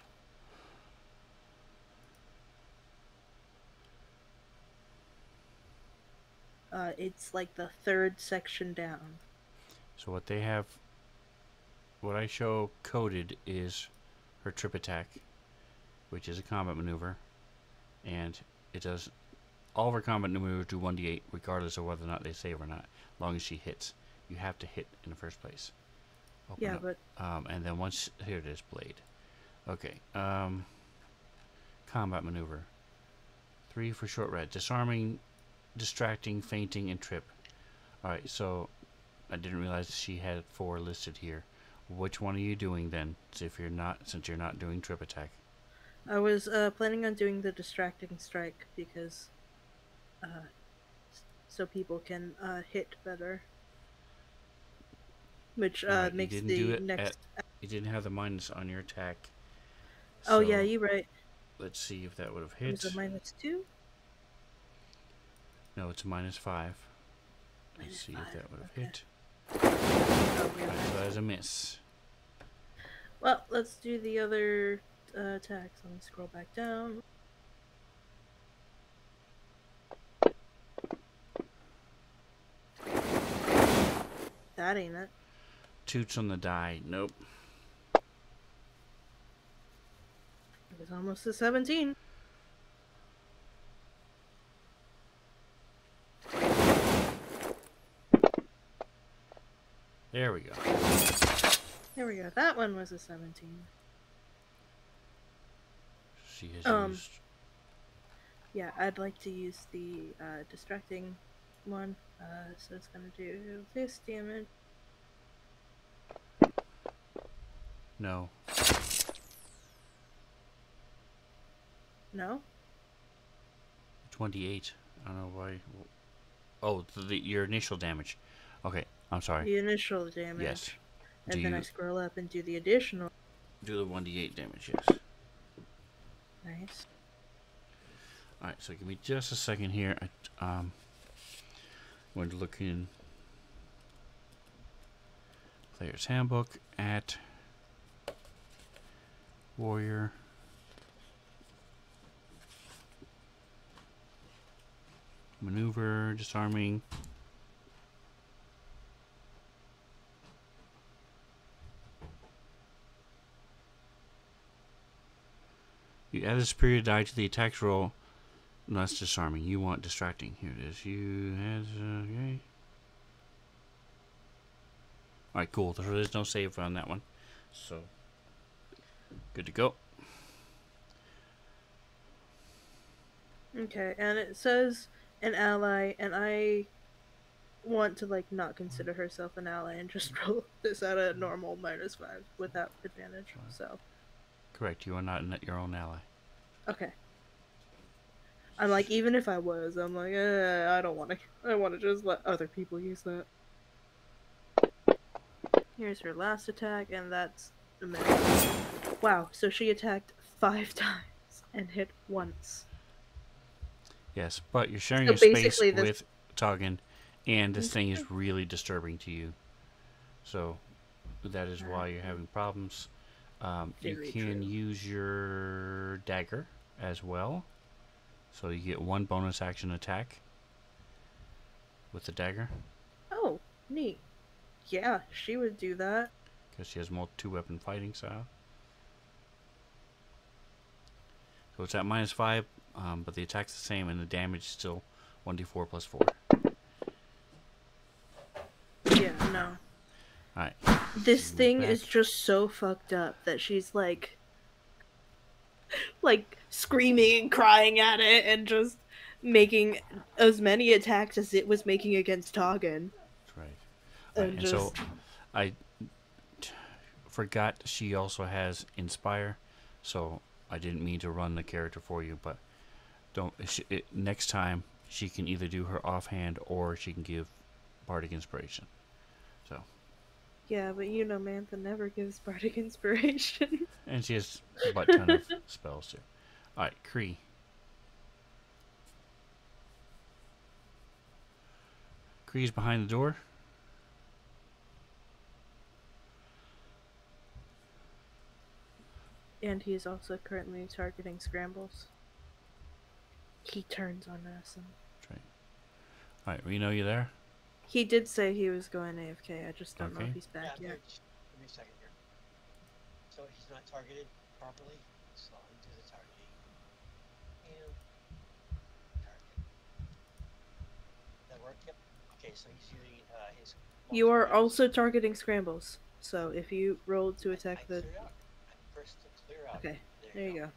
It's like the 3rd section down. So what they have... What I show coded is her trip attack, which is a combat maneuver. And it does... All of her combat maneuvers do 1d8, regardless of whether or not they save or not. As long as she hits. You have to hit in the first place. Open Yeah, up. but And then once... Here it is, blade. Okay. Combat maneuver. 3 for short red. Disarming, distracting, fainting, and trip. Alright, so... I didn't realize she had 4 listed here. Which one are you doing then? Since you're not doing trip attack. I was planning on doing the distracting strike because uh, so people can hit better, which All right, you makes didn't do the it at. next. You didn't have the minus on your attack. Oh yeah, So you're right. let's see if that would have It was a hit. -2. No, it's a -5. Let's see if -5. that would have Okay. hit. Oh, we're Alright, so back. that is a miss. Well, let's do the other attacks. Let me scroll back down. That ain't it. Toots on the die. Nope. It was almost a 17. There we go. There we go. That one was a 17. She has Um, used. Yeah, I'd like to use the distracting one. So it's gonna do this damage. No. No? 28. I don't know why. Oh, your initial damage. Okay, I'm sorry. The initial damage. Yes. And then I scroll up and do the additional. Do the 1d8 damage, yes. Nice. Alright, so give me just a second here. I'm going to look in Player's Handbook at Warrior. Maneuver, disarming. You add a superior die to the attack roll. No, that's disarming. You want distracting. Here it is. You has okay. Alright, cool. There's no save on that one. So good to go. Okay, and it says an ally, and I want to like not consider herself an ally and just roll this at a normal -5 without advantage. So Correct. You are not your own ally. okay. I'm like, even if I was, I'm like, I don't want to. I want to just let other people use that. Here's her last attack, and that's a miss. Wow, so she attacked 5 times and hit once. Yes, but you're sharing So your space basically this- with Toggin, and this thing is really disturbing to you. So that is why you're having problems. You Very can true. use your dagger as well. So you get 1 bonus action attack with the dagger. Oh, neat. Yeah, she would do that. Because she has 2-weapon fighting style. So it's at -5, but the attack's the same, and the damage is still 1d4 plus 4. Yeah, no. Alright. This Move thing back. is just so fucked up that she's like screaming and crying at it and just making as many attacks as it was making against Toggin. That's right. And And so I forgot she also has Inspire, so I didn't mean to run the character for you, but next time she can either do her offhand or she can give Bardic Inspiration. So. Yeah, but you know Mantha never gives Bardic Inspiration. And she has a butt ton of spells too. Alright, Kree. Kree's behind the door. And he's also currently targeting scrambles. He turns on us. And That's right. Alright, Reno, you there? he did say he was going AFK. I just don't know Okay. if he's back Yeah, yet. just give me a second here. So he's not targeted properly. So I'll do the targeting. And target. That work? Yep. Okay, so he's using his. You are also targeting scrambles. So if you roll to attack the. Clear out. First to clear out. Okay, there you go.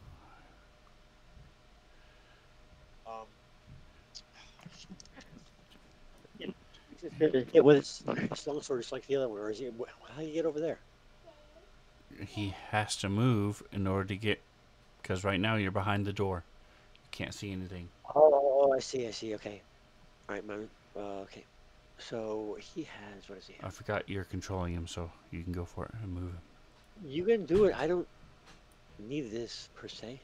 It was stone sword just like the other one, or is he? How do you get over there? He has to move in order to get because right now you're behind the door. You can't see anything. Oh, I see. I see. Okay. All right. Okay. So he has. What does he I have? forgot you're controlling him, so you can go for it and move him. You can do it. I don't need this per se.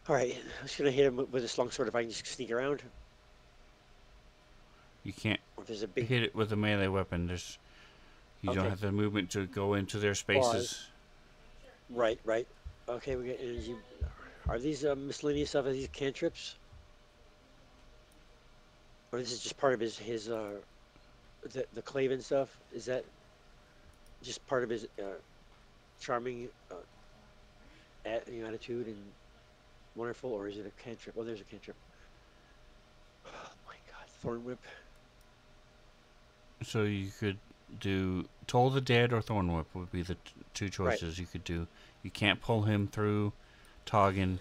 All right. I'm just gonna hit him with this long sword if I can just sneak around. You can't Or if there's a big. hit it with a melee weapon. You don't Okay. have the movement to go into their Pause. spaces. Right. Right. Okay. We get energy. Are these miscellaneous stuff? Are these cantrips? Or this is just part of his the Claven stuff? Is that just part of his charming attitude and wonderful, or is it a cantrip? Oh, there's a cantrip. Oh my God, Thorn Whip. So you could do Toll the Dead or Thorn Whip would be the two Right. choices you could do. You can't pull him through Toggin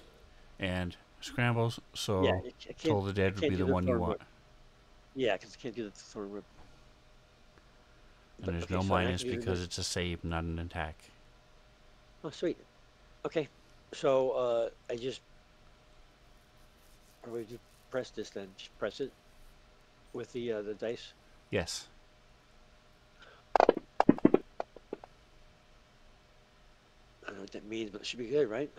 and Scrambles, Yeah, so I can't Toll the Dead would can't be do the the one you Thorn want. Whip. Yeah, because I can't do the Thorn Whip. And But there's okay, no so I minus can do because this. it's a save, not an attack. Oh, sweet. Okay, so I just or we just press this then. Just press it with the dice. Yes. I don't know what that means, but it should be good, right?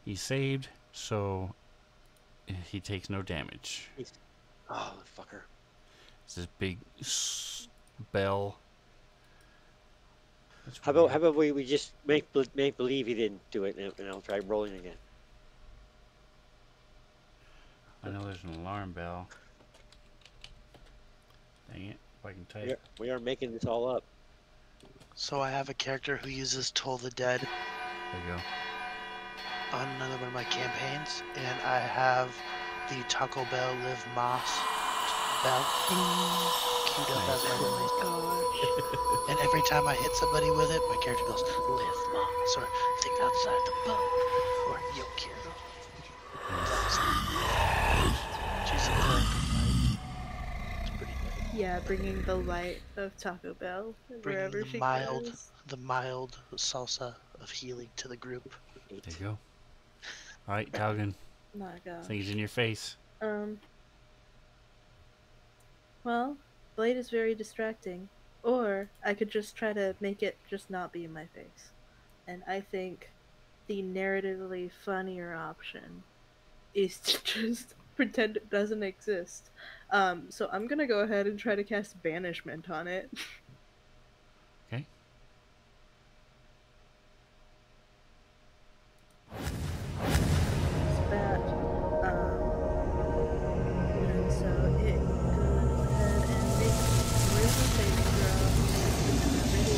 He saved, so he takes no damage. Oh, fucker. It's this big bell. That's How weird. about we just make believe he didn't do it, and I'll try rolling again. I know there's an alarm bell. Dang it. If I can We type. are making this all up. So I have a character who uses Toll the Dead There you go. on another one of my campaigns, and I have the Taco Bell Live Moss bell queued up as my release. Gosh. And every time I hit somebody with it, my character goes, Live Moss, or think outside the boat, or Yo Quiero. She's a cleric of light. It's pretty good. Yeah, bringing the light of Taco Bell Bringing wherever she goes. the mild salsa of healing to the group. There 8. you go. Alright, Talgan. My Things gosh. in your face. Um. Well, Blade is very distracting. Or I could just try to make it just not be in my face. And I think the narratively funnier option is to just pretend it doesn't exist. So I'm gonna go ahead and try to cast Banishment on it. Okay. Spat. And so it goes ahead and makes a wisdom saving throw. Really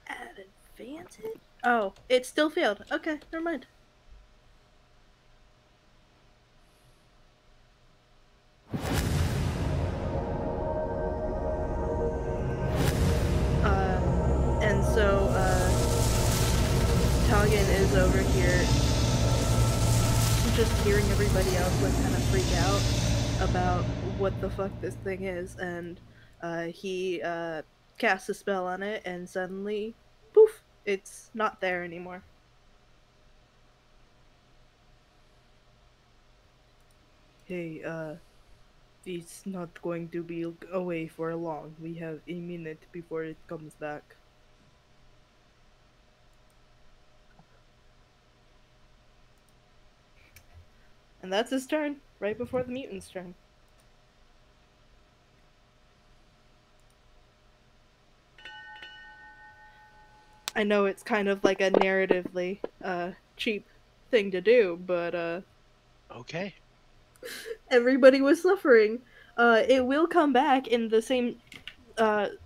at advantage? Oh, it still failed. Okay, never mind. And so, Toggin is over here just hearing everybody else like kind of freak out about what the fuck this thing is, and he casts a spell on it, and suddenly, poof, it's not there anymore. Hey, it's not going to be away for long. We have a minute before it comes back. And that's his turn, right before the mutant's turn. I know it's kind of like a narratively cheap thing to do, but Okay. everybody was suffering. It will come back in the same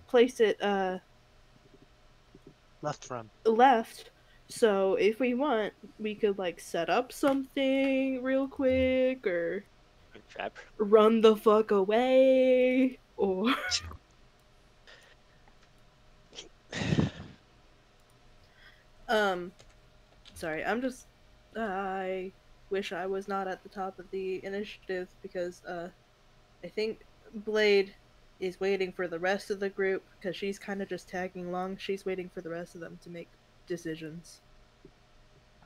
place it Left from. left. So if we want, we could like set up something real quick, or Trap. run the fuck away, or um. Sorry, I'm just. I wish I was not at the top of the initiative because I think Blade is waiting for the rest of the group because she's kind of just tagging along. She's waiting for the rest of them to make decisions.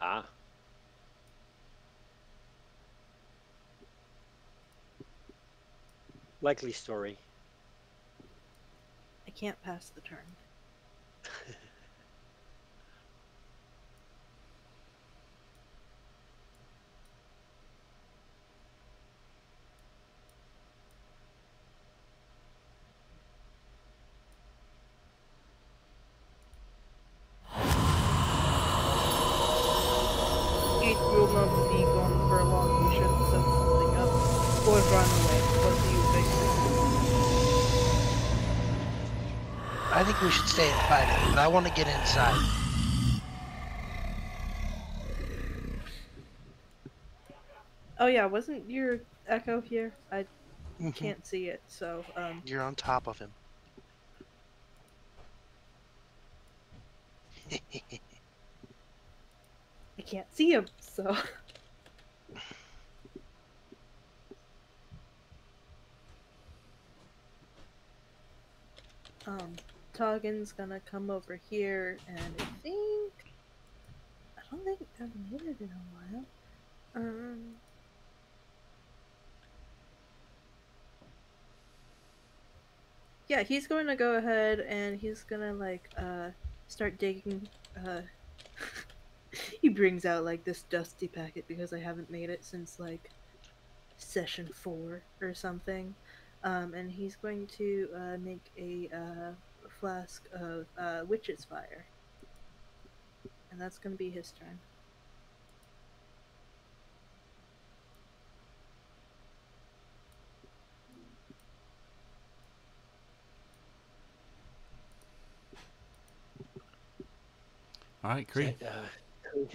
Ah, likely story. I can't pass the turn. It will not be gone for long. We should set something up or run away. What do you think? I think we should stay and fight it, but I want to get inside. Oh yeah, wasn't your echo here? I Mhm. can't see it, so You're on top of him. I can't see him, so Toggen's gonna come over here, and I don't think I've made it in a while. Yeah, he's going to go ahead and he's gonna like start digging. He brings out like this dusty packet because I haven't made it since like session 4 or something. And he's going to make a flask of witch's fire, and that's going to be his turn. All right, Is Cree. that, cool.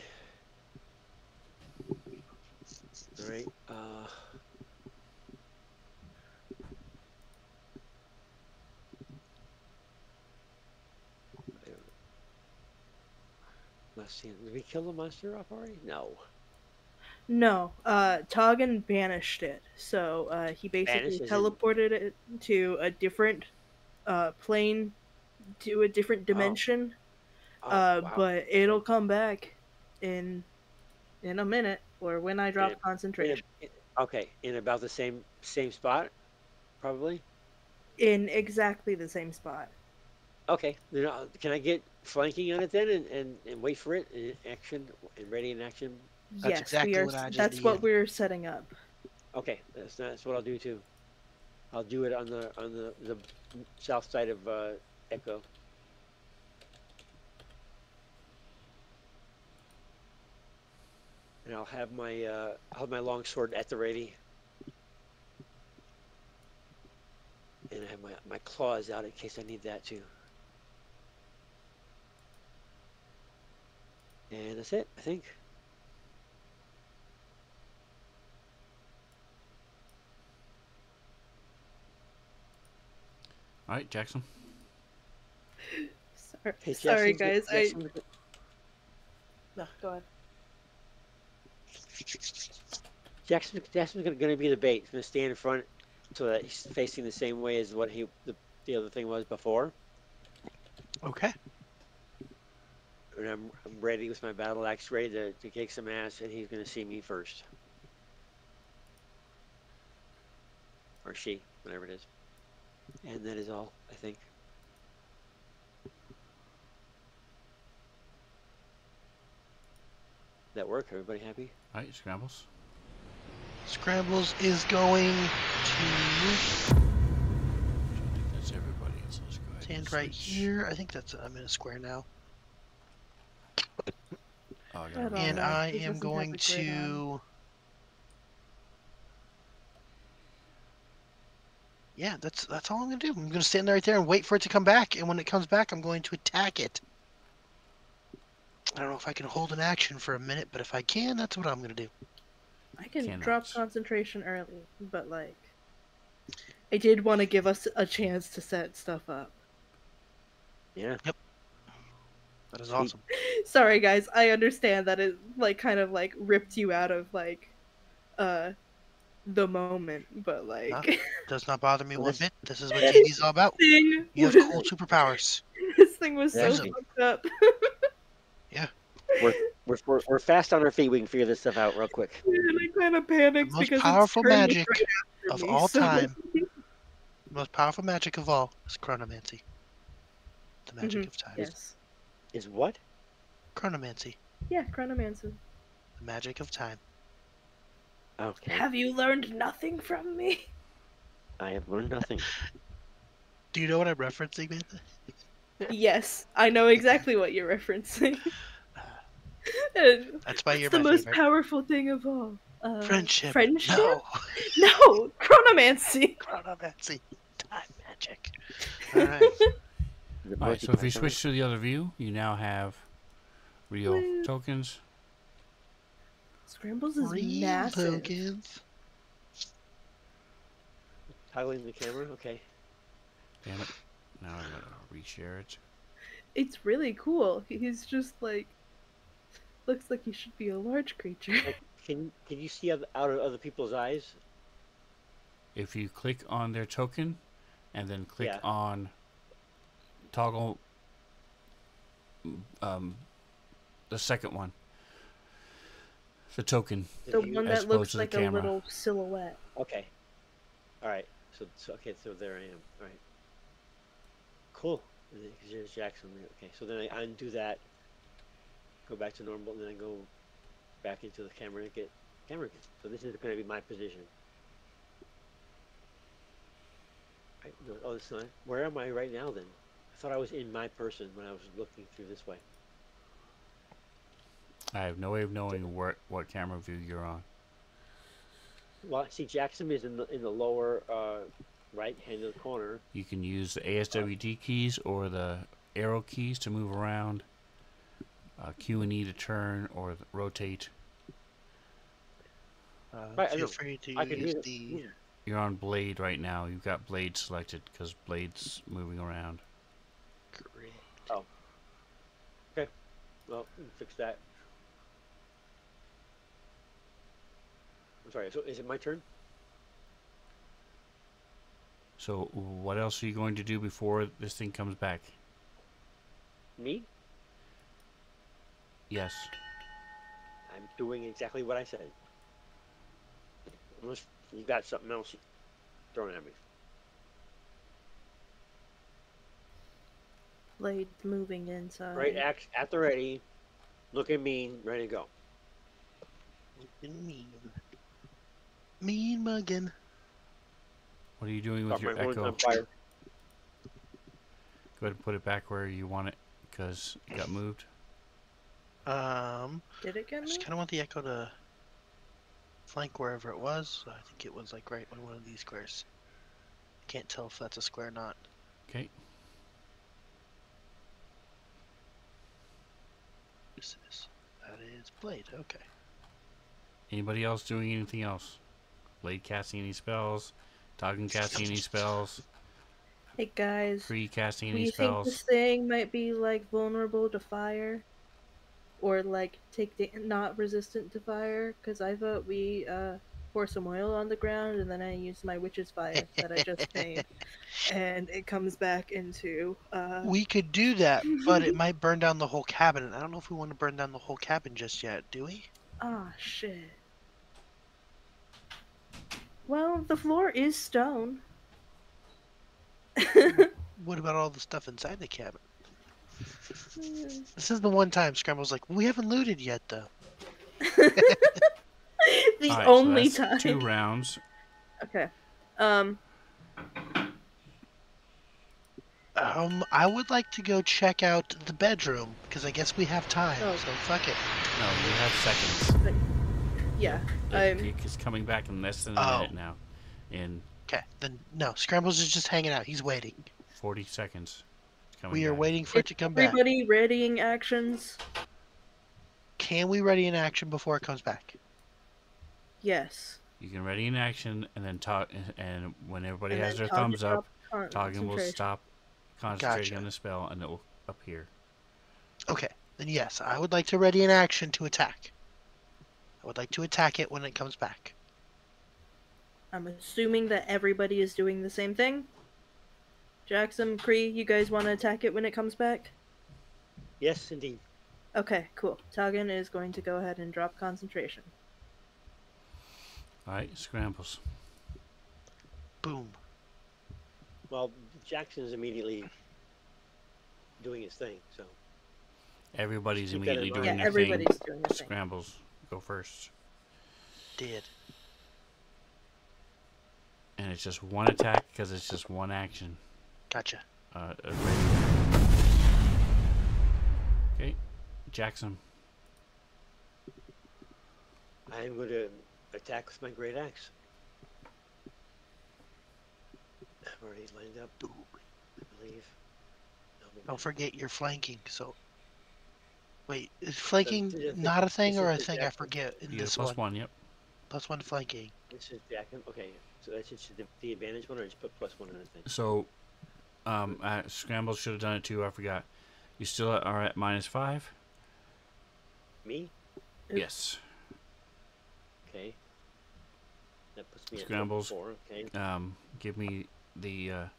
All right. I don't- Let's see. Did we kill the monster off already? No. No, Toggen banished it. So he basically Banish is in. teleported it to a different plane, to a different Oh. dimension. Oh. Wow. But it'll come back in a minute or when I In drop concentration. okay. In about the same spot, probably. In exactly the same spot. Okay. Then can I get flanking on it then and wait for it in action and ready in action? That's Yes, we exactly are. what I just That's what did. we're setting up. Okay. That's what I'll do too. I'll do it on the south side of Echo. And I'll have my long sword at the ready. And I have my claws out in case I need that too. And that's it, I think. All right, Jackson. Hey, Sorry, guys. No, go ahead. Jackson's gonna be the bait. He's gonna stand in front so that he's facing the same way as what the other thing was before. Okay. And I'm ready with my battle axe, ready to kick some ass, and he's gonna see me first, or she, whatever it is. And that is all, I think. That work? Everybody happy? All right, Scrambles. Scrambles is going to I think that's everybody. So let's go ahead and stand right switch. here. I think I'm in a square now. Oh, I I gotta don't And know. reload. I He am doesn't have going the grid on. to. Yeah, that's all I'm gonna do. I'm gonna stand right there and wait for it to come back, and when it comes back, I'm going to attack it. I don't know if I can hold an action for a minute, but if I can, that's what I'm gonna do. I can Cannot. drop concentration early, but like, I did want to give us a chance to set stuff up. Yeah. That is Sweet. awesome. Sorry, guys. I understand that it like kind of like ripped you out of like, uh, the moment, but Huh? like Does not bother me Well, one this bit. This is what TV's all about. thing You have was cool superpowers. this thing was yeah, so Use 'em. see, fucked up. Yeah. we're we're fast on our feet. We can figure this stuff out real quick. And I kind of The panicked most because it's powerful turning magic right after of me. all So time, the most powerful magic of all is chronomancy. The magic Mhm. of time. Is Yes, is what? Chronomancy. yeah, chronomancer. The magic of time. Okay, Have you learned nothing from me? I have learned nothing. Do you know what I'm referencing, man? Yes, I know exactly what you're referencing. And That's why what's you're the my most favorite. powerful thing of all? Friendship. Friendship? No. No, chronomancy. Chronomancy. Time magic. All right. Is it All right, Monty so if you Python? switch to the other view, you now have real Woo. tokens. Scrambles is Real massive. tokens. Toggling the camera. Okay. Damn it. Now I gotta reshare it. It's really cool. He's just like looks like he should be a large creature. Like, can you see out of other people's eyes? If you click on their token and then click Yeah. on toggle um, the second one, the token, The view? one as that opposed looks to the like a camera. little silhouette. Okay. All right. So okay. So there I am. All right. Cool. Because there's Jackson there. Okay. So then I undo that. Go back to normal, and then I go back into the camera and get camera. So this is going to be my position. Right. No, oh, it's not. Where am I right now then? I thought I was in my person when I was looking through this way. I have no way of knowing what camera view you're on. Well, see, Jackson is in the lower right hand of the corner. You can use the ASWD keys or the arrow keys to move around, Q and E to turn or rotate. Right, I Feel know. free to I can use do the. it. You're on Blade right now. You've got Blade selected because Blade's moving around. Great. Oh. Okay. Well, we can fix that. I'm sorry. So is it my turn? So what else are you going to do before this thing comes back? Me? Yes. I'm doing exactly what I said. Unless you got something else thrown at me. Blade moving inside. Right, at the ready. Looking mean, ready to go. Looking mean. Mean muggin. What are you doing with Got my your horns echo? on fire. Go ahead and put it back where you want it because it got moved. Did it I get just me? kind of want the echo to flank wherever it was. So I think it was like right on one of these squares. Can't tell if that's a square or not. Okay. That is Blade. Okay. Anybody else doing anything else? Blade casting any spells? Toggin casting any spells? Hey guys, Free casting do any you think this spells? thing might be like vulnerable to fire? Or like not resistant to fire? Because I vote we pour some oil on the ground and then I use my witch's fire that I just made. And it comes back into We could do that, but it might burn down the whole cabin. And I don't know if we want to burn down the whole cabin just yet, do we? ah, shit. Well, the floor is stone. What about all the stuff inside the cabin? This is the one time Scramble's like, we haven't looted yet, though. The Alright, only so that's time. 2 rounds. Okay. I would like to go check out the bedroom because I guess we have time. Oh. So fuck it. No, you have seconds. Yeah. It's coming back in less than a minute now. In Okay, then no. Scrambles is just hanging out. He's waiting. 40 seconds. It's coming We are back. waiting for it to come back. Everybody readying actions? Can we ready in action before it comes back? Yes. You can ready in action and then talk, and when everybody And has then their thumbs up, Toggin will concentration. stop concentrating Gotcha. on the spell and it will appear. Okay, then yes, I would like to ready in action to attack. I would like to attack it when it comes back. I'm assuming that everybody is doing the same thing. Jackson, Kree, you guys want to attack it when it comes back? Yes, indeed. Okay, cool. Tagan is going to go ahead and drop concentration. All right, scrambles. Boom. Well, Jackson's immediately doing his thing, so Everybody's keep that in immediately mind. doing Yeah, their thing. everybody's doing the thing. Scrambles. Go first. Did. And it's just one attack because it's just one action. Gotcha. Okay, Jackson. I'm going to attack with my great axe. I've already lined up, Boom. I believe. Don't forget you're flanking, so... Wait, is flanking this is- not a thing this or is a the thing I Jackson. forget in You get a this plus one? one. Yep. +1 flanking. This is Jackson. Okay, so that's just the advantage one, or just put +1 on the thing? So, scrambles should have done it too. I forgot. You still are at -5. Me? Yes. Okay. That puts me Scrambles. at 4. Okay. Give me the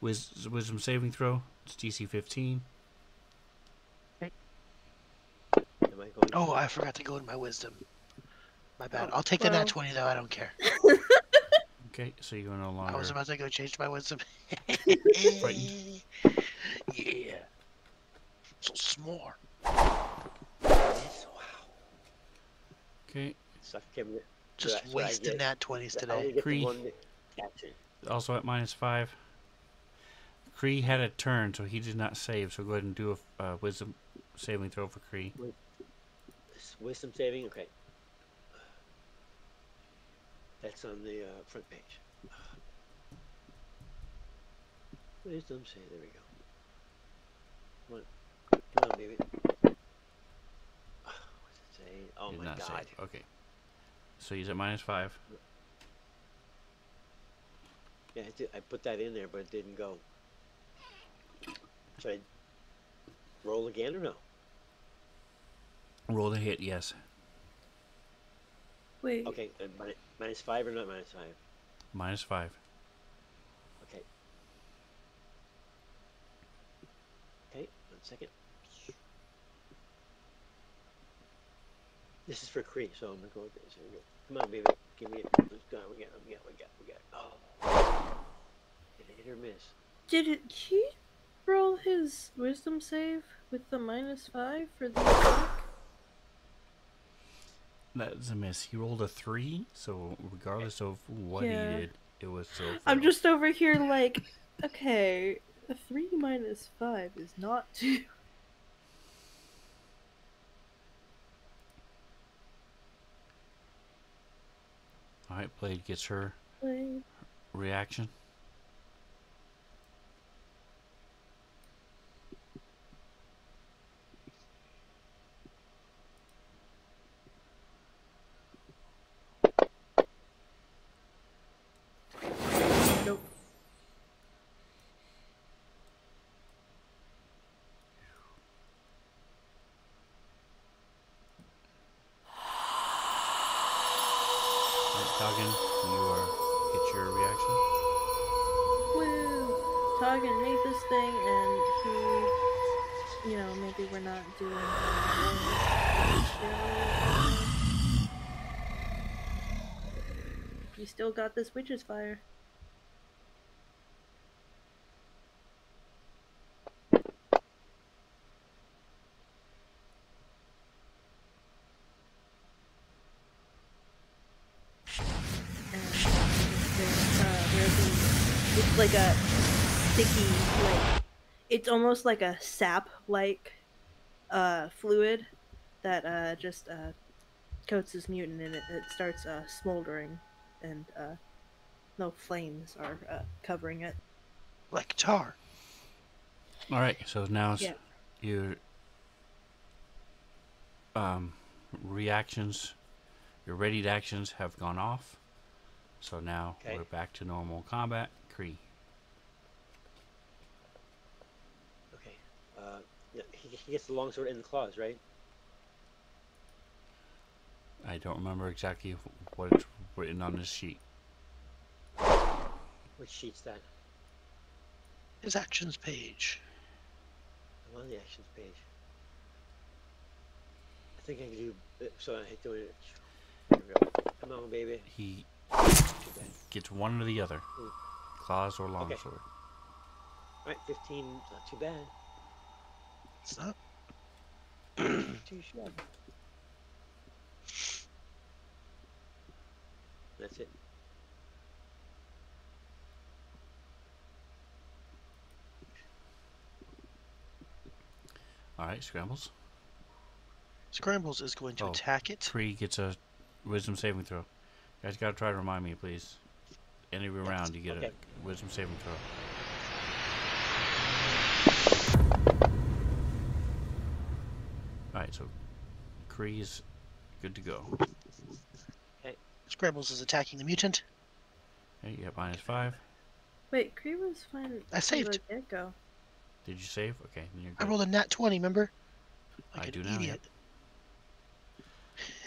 wisdom saving throw. It's DC 15. Am I going? Oh, I forgot to go in my wisdom. My bad. Oh, I'll take the well. nat 20 though, I don't care. Okay, so you're no I was longer about to go change my wisdom. frightened. Yeah. So smart. Yes, wow. Okay. Suck him. Just That's what I wasting get. nat 20s I only today. get Kree. the one action. Also at -5. Kree had a turn, so he did not save. So go ahead and do a wisdom saving throw for Kree. Wisdom saving. Okay. That's on the front page. Wisdom save. There we go. Come on, baby. What's it say? Oh Did my not god. save. Okay. So he's at -5. Yeah, I put that in there, but it didn't go. Should I roll again or no? Roll the hit. Yes. Wait. Okay, -5 or not -5? -5. Okay. Okay, 1 second. This is for Kree, so I'm gonna go with this. Here we go. Come on, baby. Give me it. Let's go. We got. Oh. Did I hit or miss? Did he roll his wisdom save with the -5 for the attack? That's a miss. He rolled a 3, so regardless of what Yeah. he did, it was still. I'm fail. just over here like, okay, a 3 -5 is not 2. All right. Blade gets her Like, reaction. nope. All right, Doggin, get your reaction. Woo! Targan made this thing, and he, maybe we're not doing. You still got this witch's fire. It's like a sticky, like it's almost like a sap-like fluid that just coats this mutant, and it starts smoldering, and no flames are covering it. Like tar. All right, so now Yeah. your reactions, your readied actions have gone off. So now Okay. we're back to normal combat. Kree. Okay. Yeah, he gets the longsword and the claws, right? I don't remember exactly what it's written on this sheet. Which sheet's that? His actions page. I'm on the actions page. I think I can do. So I hit doing it. There we go. Come on, baby. He Too bad. gets one or the other, Ooh. claws or Okay. longsword. All right, 15. Not too bad. It's not. Not too shabby. That's it. All right, scrambles. Scrambles is going to Oh, attack it. Tree gets a wisdom saving throw. You guys gotta try to remind me, please. Every round you get Okay. a wisdom saving throw. All right, so Cree is good to go. Okay. Scrambles is attacking the mutant. Okay, you have -5. Wait, Cree was fine I from the saved. get-go. Did you save? Okay, then you're I good. rolled a nat 20, remember? Like I an do now. idiot. Yep.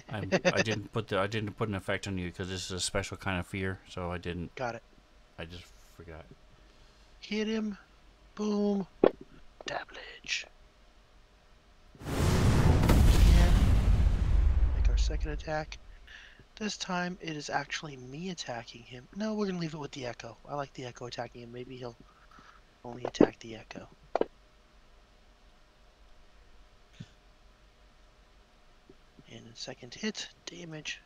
I didn't put an effect on you because this is a special kind of fear, so I didn't. Got it. I just forgot. Hit him. Boom. Damage. Make our second attack. This time it is actually me attacking him. No, we're going to leave it with the Echo. I like the Echo attacking him. Maybe he'll only attack the Echo. And a second hit. Damage.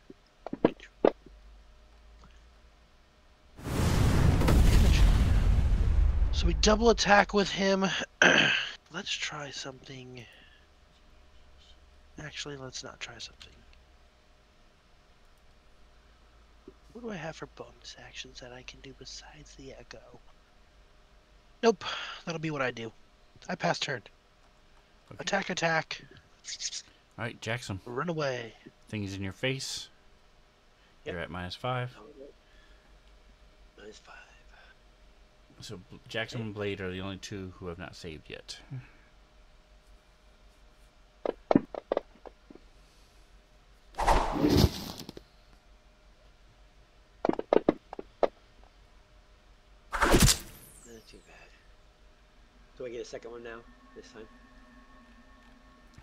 So we double attack with him. Let's try something. Actually, let's not try something. What do I have for bonus actions that I can do besides the Echo? Nope. That'll be what I do. I pass turn. Okay. Attack, attack. All right, Jackson. Run away. Thing is in your face. Yep. You're at -5. -5. So Jackson and Blade are the only two who have not saved yet. Not too bad. Do I get a second one now? This time?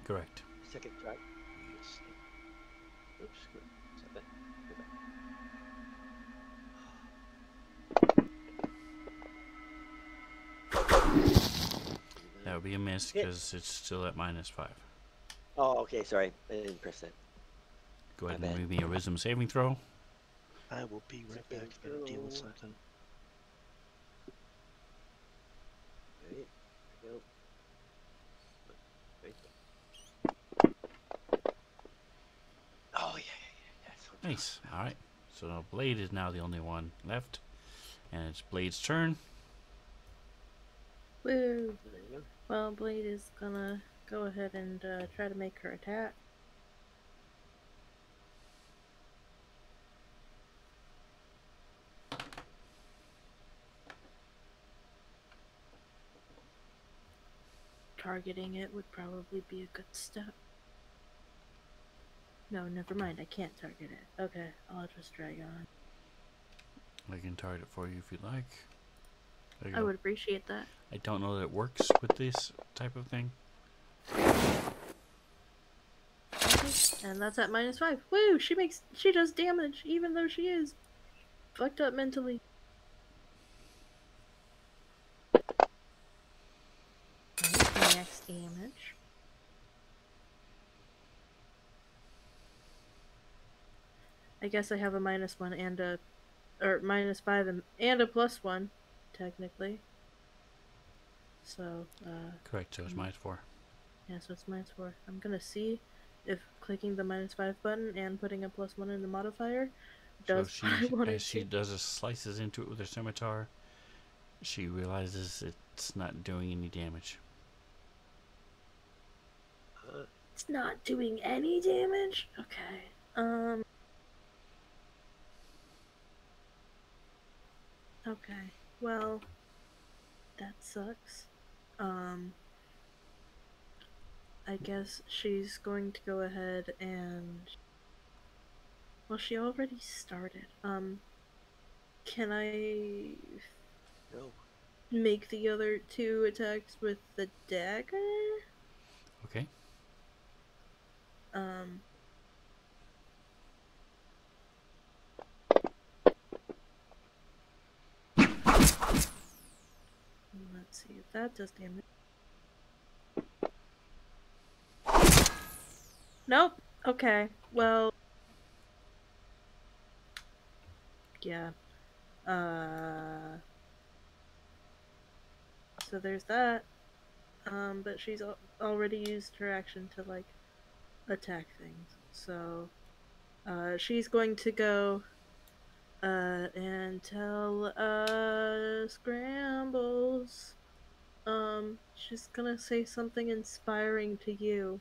Correct. Second try? Yes. Oops. Stop that. Go back. That would be a miss because it's still at -5. Oh, okay. Sorry. I didn't press that. Go ahead My and bad. give me a wisdom saving throw. I will be right back. Gotta deal with something. Right. There we go. Right. Oh, yeah. That's what I'm Nice. All right. So Blade is now the only one left, and it's Blade's turn. Woo! talking about. There you go. Well, Blade is gonna go ahead and try to make her attack. Targeting it would probably be a good step. No, never mind. I can't target it. Okay, I'll just drag on. I can target it for you if you'd like. There you I go. would appreciate that. I don't know that it works with this type of thing. Okay, and that's at -5. Woo! She does damage, even though she is fucked up mentally. Alright, next damage. I guess I have a -1 and a, or -5 and a +1, technically. So, Correct. So it's -4. yeah, so it's -4. I'm gonna see if clicking the -5 button and putting a +1 in the modifier So does what I wanted as she to. does slices into it with her scimitar, she realizes it's not doing any damage. It's not doing any damage? Okay. Okay. Well, that sucks. I guess she's going to go ahead and... Well, she already started. Can I No. make the other two attacks with the dagger? Okay. Um, let's see if that does damage. Nope. Okay. Well, yeah. So there's that. But she's already used her action to like attack things. So, she's going to go and tell Scrambles. She's gonna say something inspiring to you.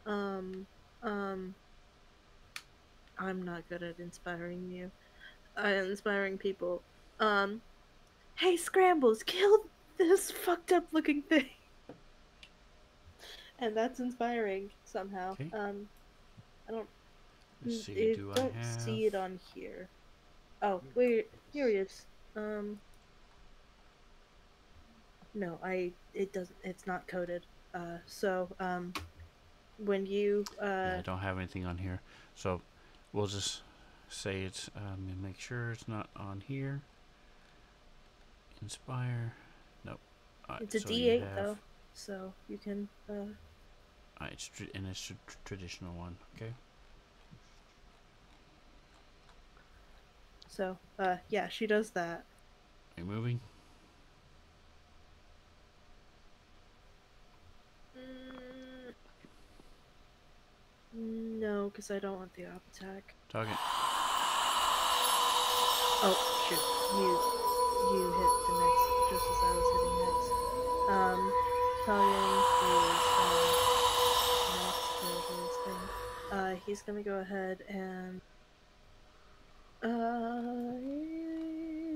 Um, um, I'm not good at inspiring you. Inspiring people. Um, hey Scrambles, kill this fucked up looking thing. And that's inspiring somehow. Okay. I don't, Let's see. I Do I don't have? see it on here. Oh, wait, here it is. No, it doesn't. It's not coded. When you Yeah, I don't have anything on here, so we'll just say it's. Make sure it's not on here. Inspire. Nope. Alright, it's a so you D8 have. though, so you can Alright, it's traditional one. Okay. yeah, she does that. Are you moving? Mm, no, because I don't want the op attack. Target. Oh shoot, you hit the next just as I was hitting next. Targeting is next to his thing. He's gonna go ahead and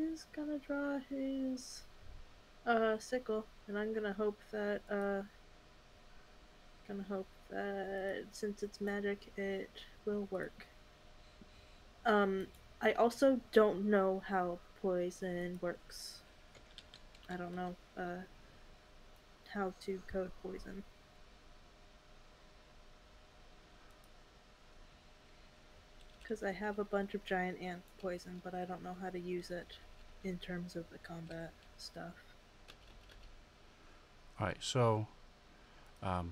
he's gonna draw his sickle, and I'm gonna hope that since it's magic, it will work. I also don't know how poison works. I don't know how to code poison. Because I have a bunch of giant ant poison, but I don't know how to use it in terms of the combat stuff. Alright, so. There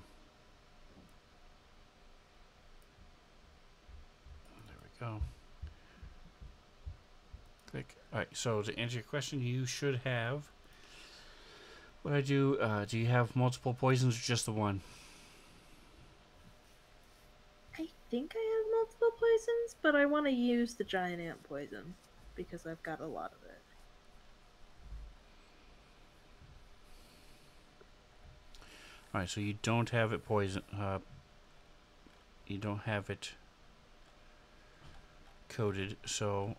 we go. Click. Alright, so to answer your question, you should have. What I do, do you have multiple poisons or just the one? I think I have multiple poisons, but I want to use the giant ant poison because I've got a lot of it. Alright, so you don't have it poison. You don't have it coded, so.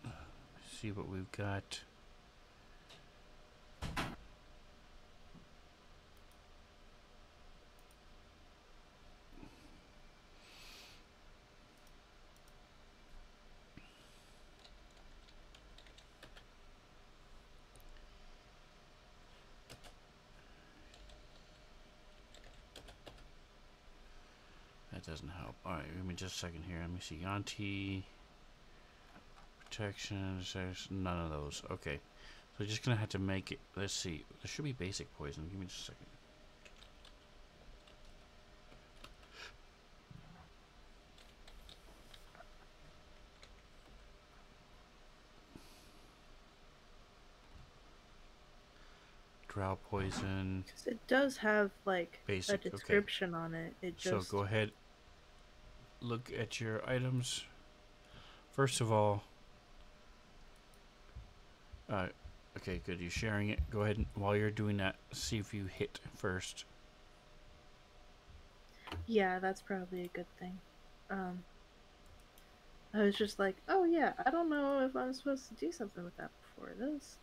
Let's see what we've got. That doesn't help. Alright, give me just a second here. Let me see. Yanti. Protection. There's none of those. Okay. So we're just going to have to make it. Let's see. There should be basic poison. Give me just a second. Drow poison. Because it does have, like, Basic. a description on it. It So just... go ahead. Look at your items. First of all. Okay, good. You're sharing it. Go ahead and while you're doing that, see if you hit first. Yeah, that's probably a good thing. I was just like, oh yeah, I don't know if I'm supposed to do something with that before this.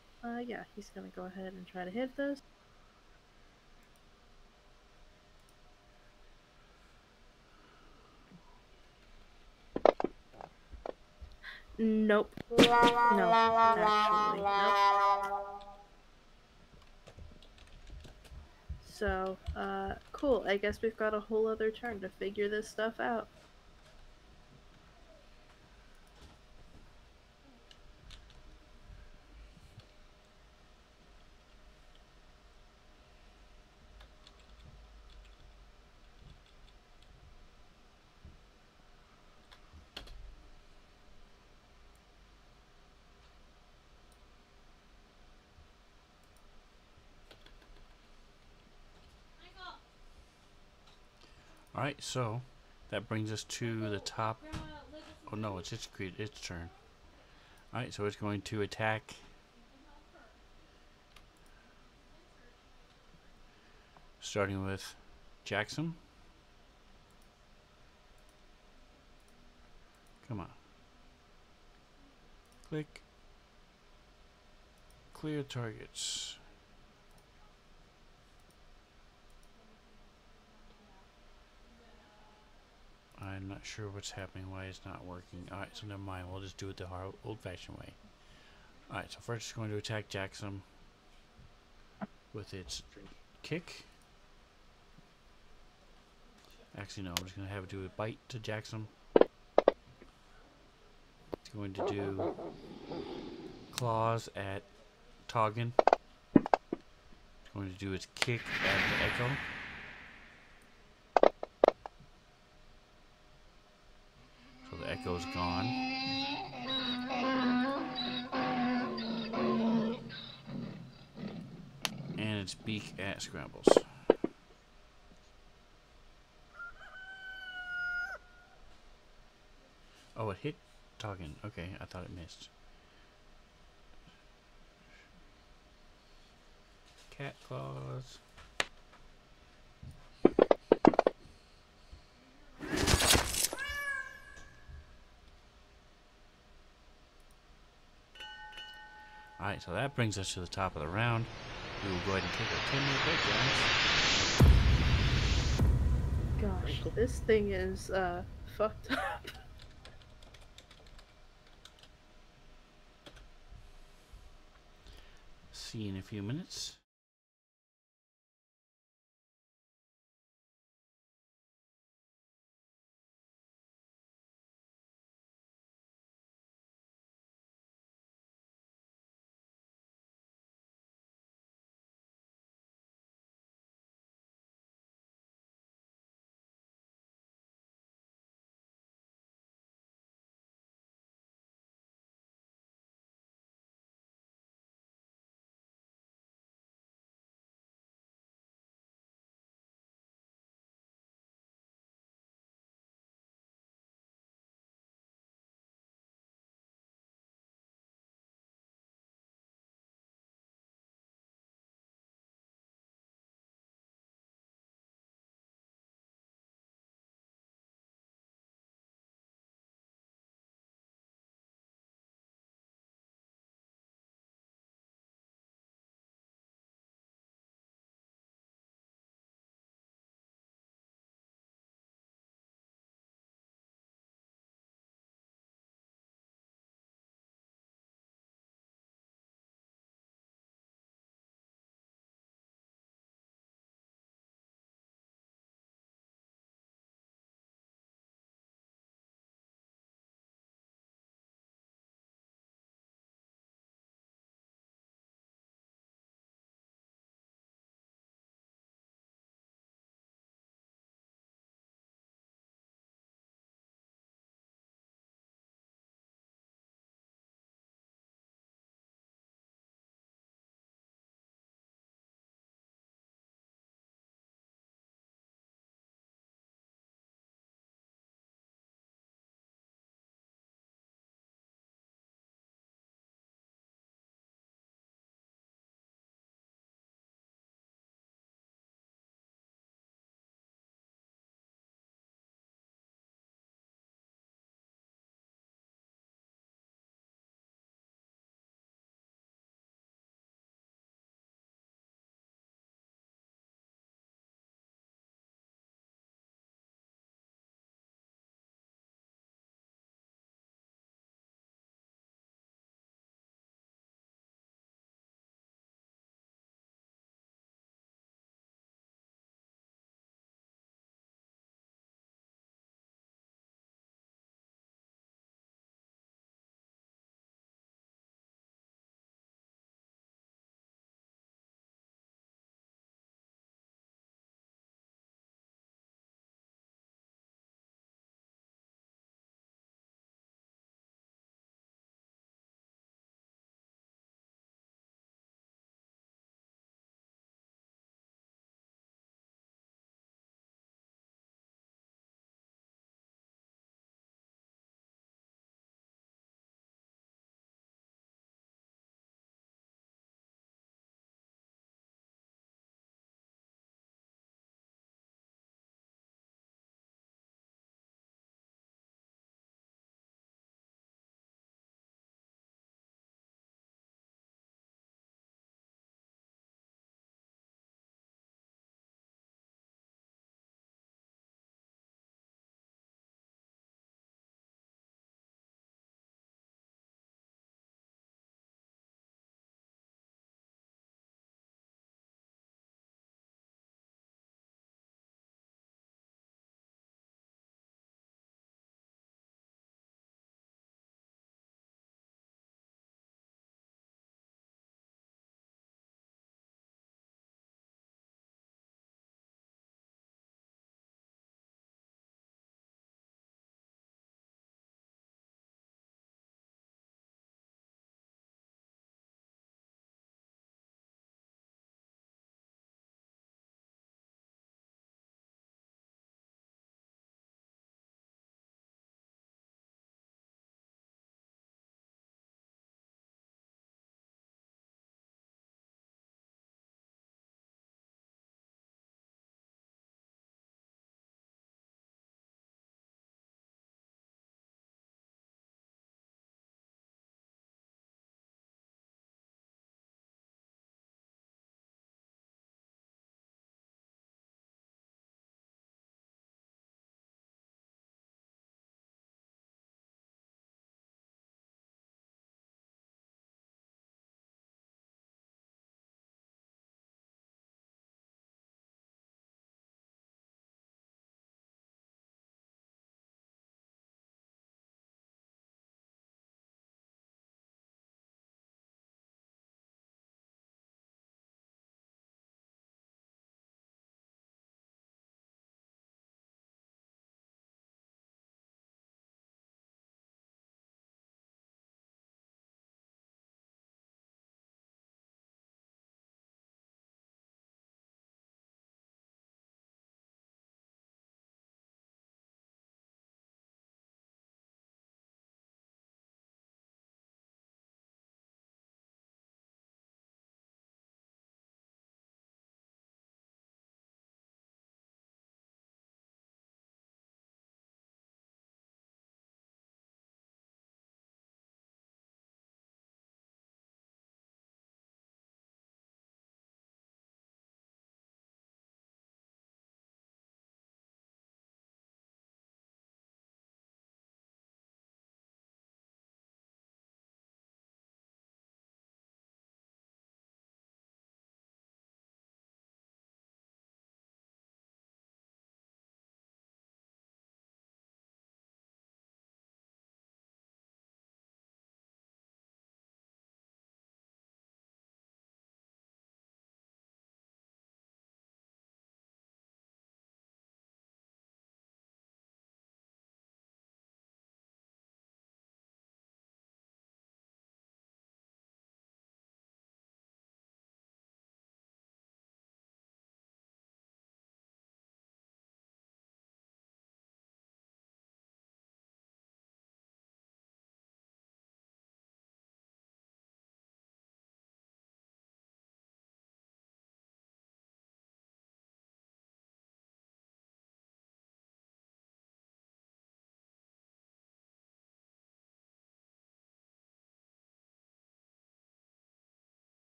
Yeah, he's gonna go ahead and try to hit this. Nope. No, actually. Nope. So, cool. I guess we've got a whole other turn to figure this stuff out. Alright, so that brings us to the top. Oh no, it's its turn. Alright, so it's going to attack starting with Jackson. Come on. Click. Clear targets. I'm not sure what's happening, why it's not working. Alright, so never mind. We'll just do it the old-fashioned way. Alright, so first it's going to attack Jackson with its kick. Actually, no, I'm just going to have it do a bite to Jackson. It's going to do claws at Toggin. It's going to do its kick at the Echo. So the Echo's gone. And its beak at Scrambles. Oh, it hit Toggin. Okay, I thought it missed. Cat claws. Alright, so that brings us to the top of the round. We will go ahead and take a 10-minute break, guys. Gosh, this thing is, fucked up. See you in a few minutes.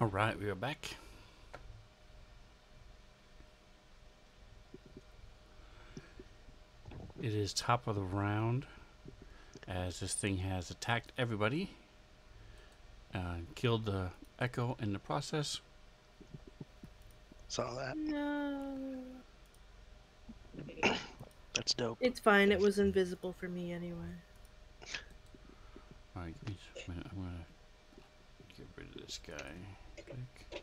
All right, we are back. It is top of the round as this thing has attacked everybody. Killed the echo in the process. Saw that. No. That's dope. It's fine. It was invisible for me anyway. Alright, give me just a minute. I'm gonna get rid of this guy. Click.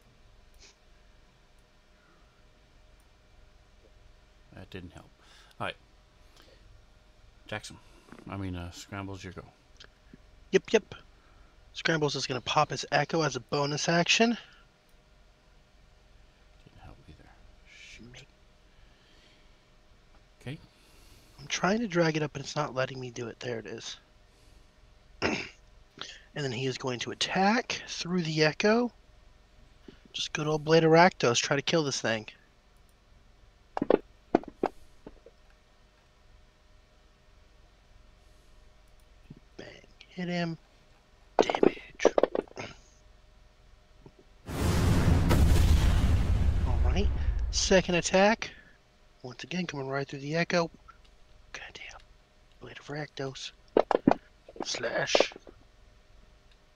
That didn't help. Alright. Jackson. Scrambles, your go. Yep. Scrambles is going to pop his echo as a bonus action. Didn't help either. Shoot. Okay. I'm trying to drag it up, and it's not letting me do it. There it is. And then he is going to attack through the echo. Just good old Blade of Rakdos. Try to kill this thing. Bang. Hit him. Damage. Alright. Second attack. Once again, coming right through the echo. Goddamn. Blade of Rakdos. Slash.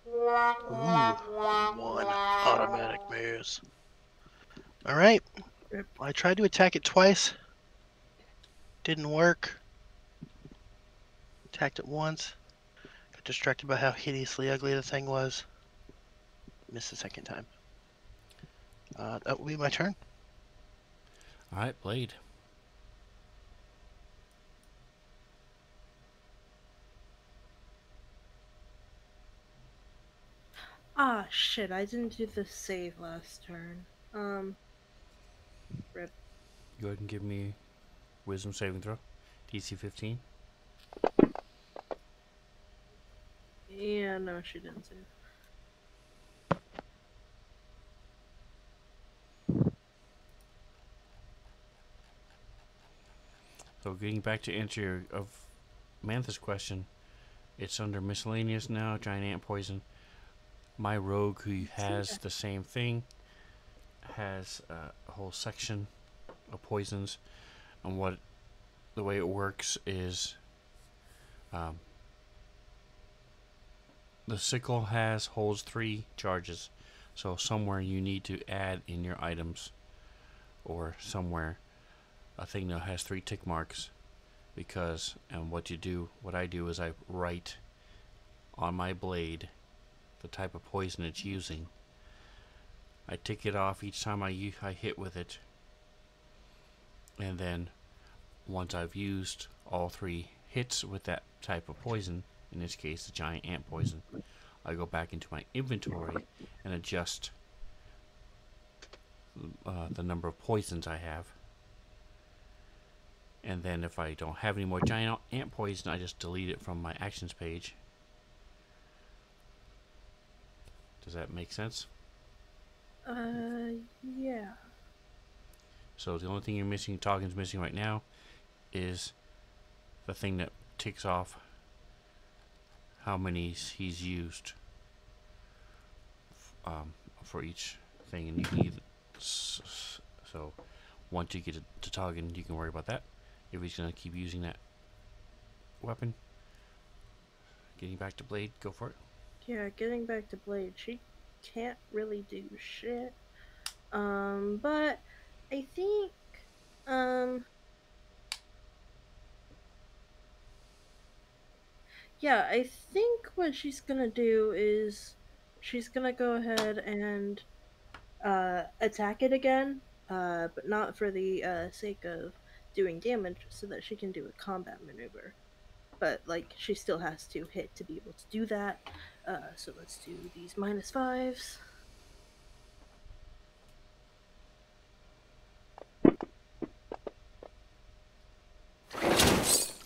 Ooh. One automatic miss. Alright. Rip. I tried to attack it twice. Didn't work. Attacked it once. Got distracted by how hideously ugly the thing was. Missed the second time. That will be my turn. Alright, Blade. Ah, shit. I didn't do the save last turn. Rip. Go ahead and give me wisdom saving throw. DC 15. Yeah, no, she didn't save. So getting back to answer your, of Mantha's question, it's under miscellaneous now, giant ant poison. My rogue, who has the same thing, has a whole section of poisons, and the way it works is, the sickle holds 3 charges, so somewhere you need to add in your items, or somewhere a thing that has 3 tick marks, because what I do is I write on my blade the type of poison it's using. I tick it off each time I hit with it, and then once I've used all 3 hits with that type of poison, in this case the giant ant poison, I go back into my inventory and adjust the number of poisons I have. And then if I don't have any more giant ant poison, I just delete it from my actions page. Does that make sense? Yeah. So the only thing you're missing, Toggen's missing right now, is the thing that ticks off how many he's used for each thing, and you can either, so once you get to Toggen, you can worry about that. If he's gonna keep using that weapon. Getting back to Blade, go for it. Yeah, getting back to Blade, she can't really do shit. But I think, yeah, I think what she's gonna do is she's gonna go ahead and attack it again, but not for the sake of doing damage, so that she can do a combat maneuver. But like, she still has to hit to be able to do that. So let's do these -5s.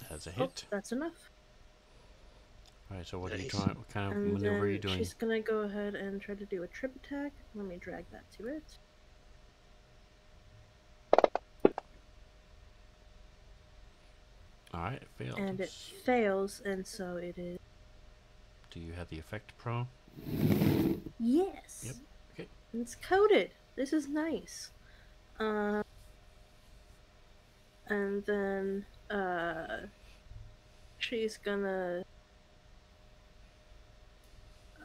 That's a Oh, hit. that's enough. Alright, so what are you Nice. trying? What kind of And maneuver are you then doing? she's gonna go ahead and try to do a trip attack. Let me drag that to it. Alright, it failed. And it fails, and so it is. Do you have the effect prone? Yes! Yep, okay. It's coated. This is nice. Um, and then she's gonna.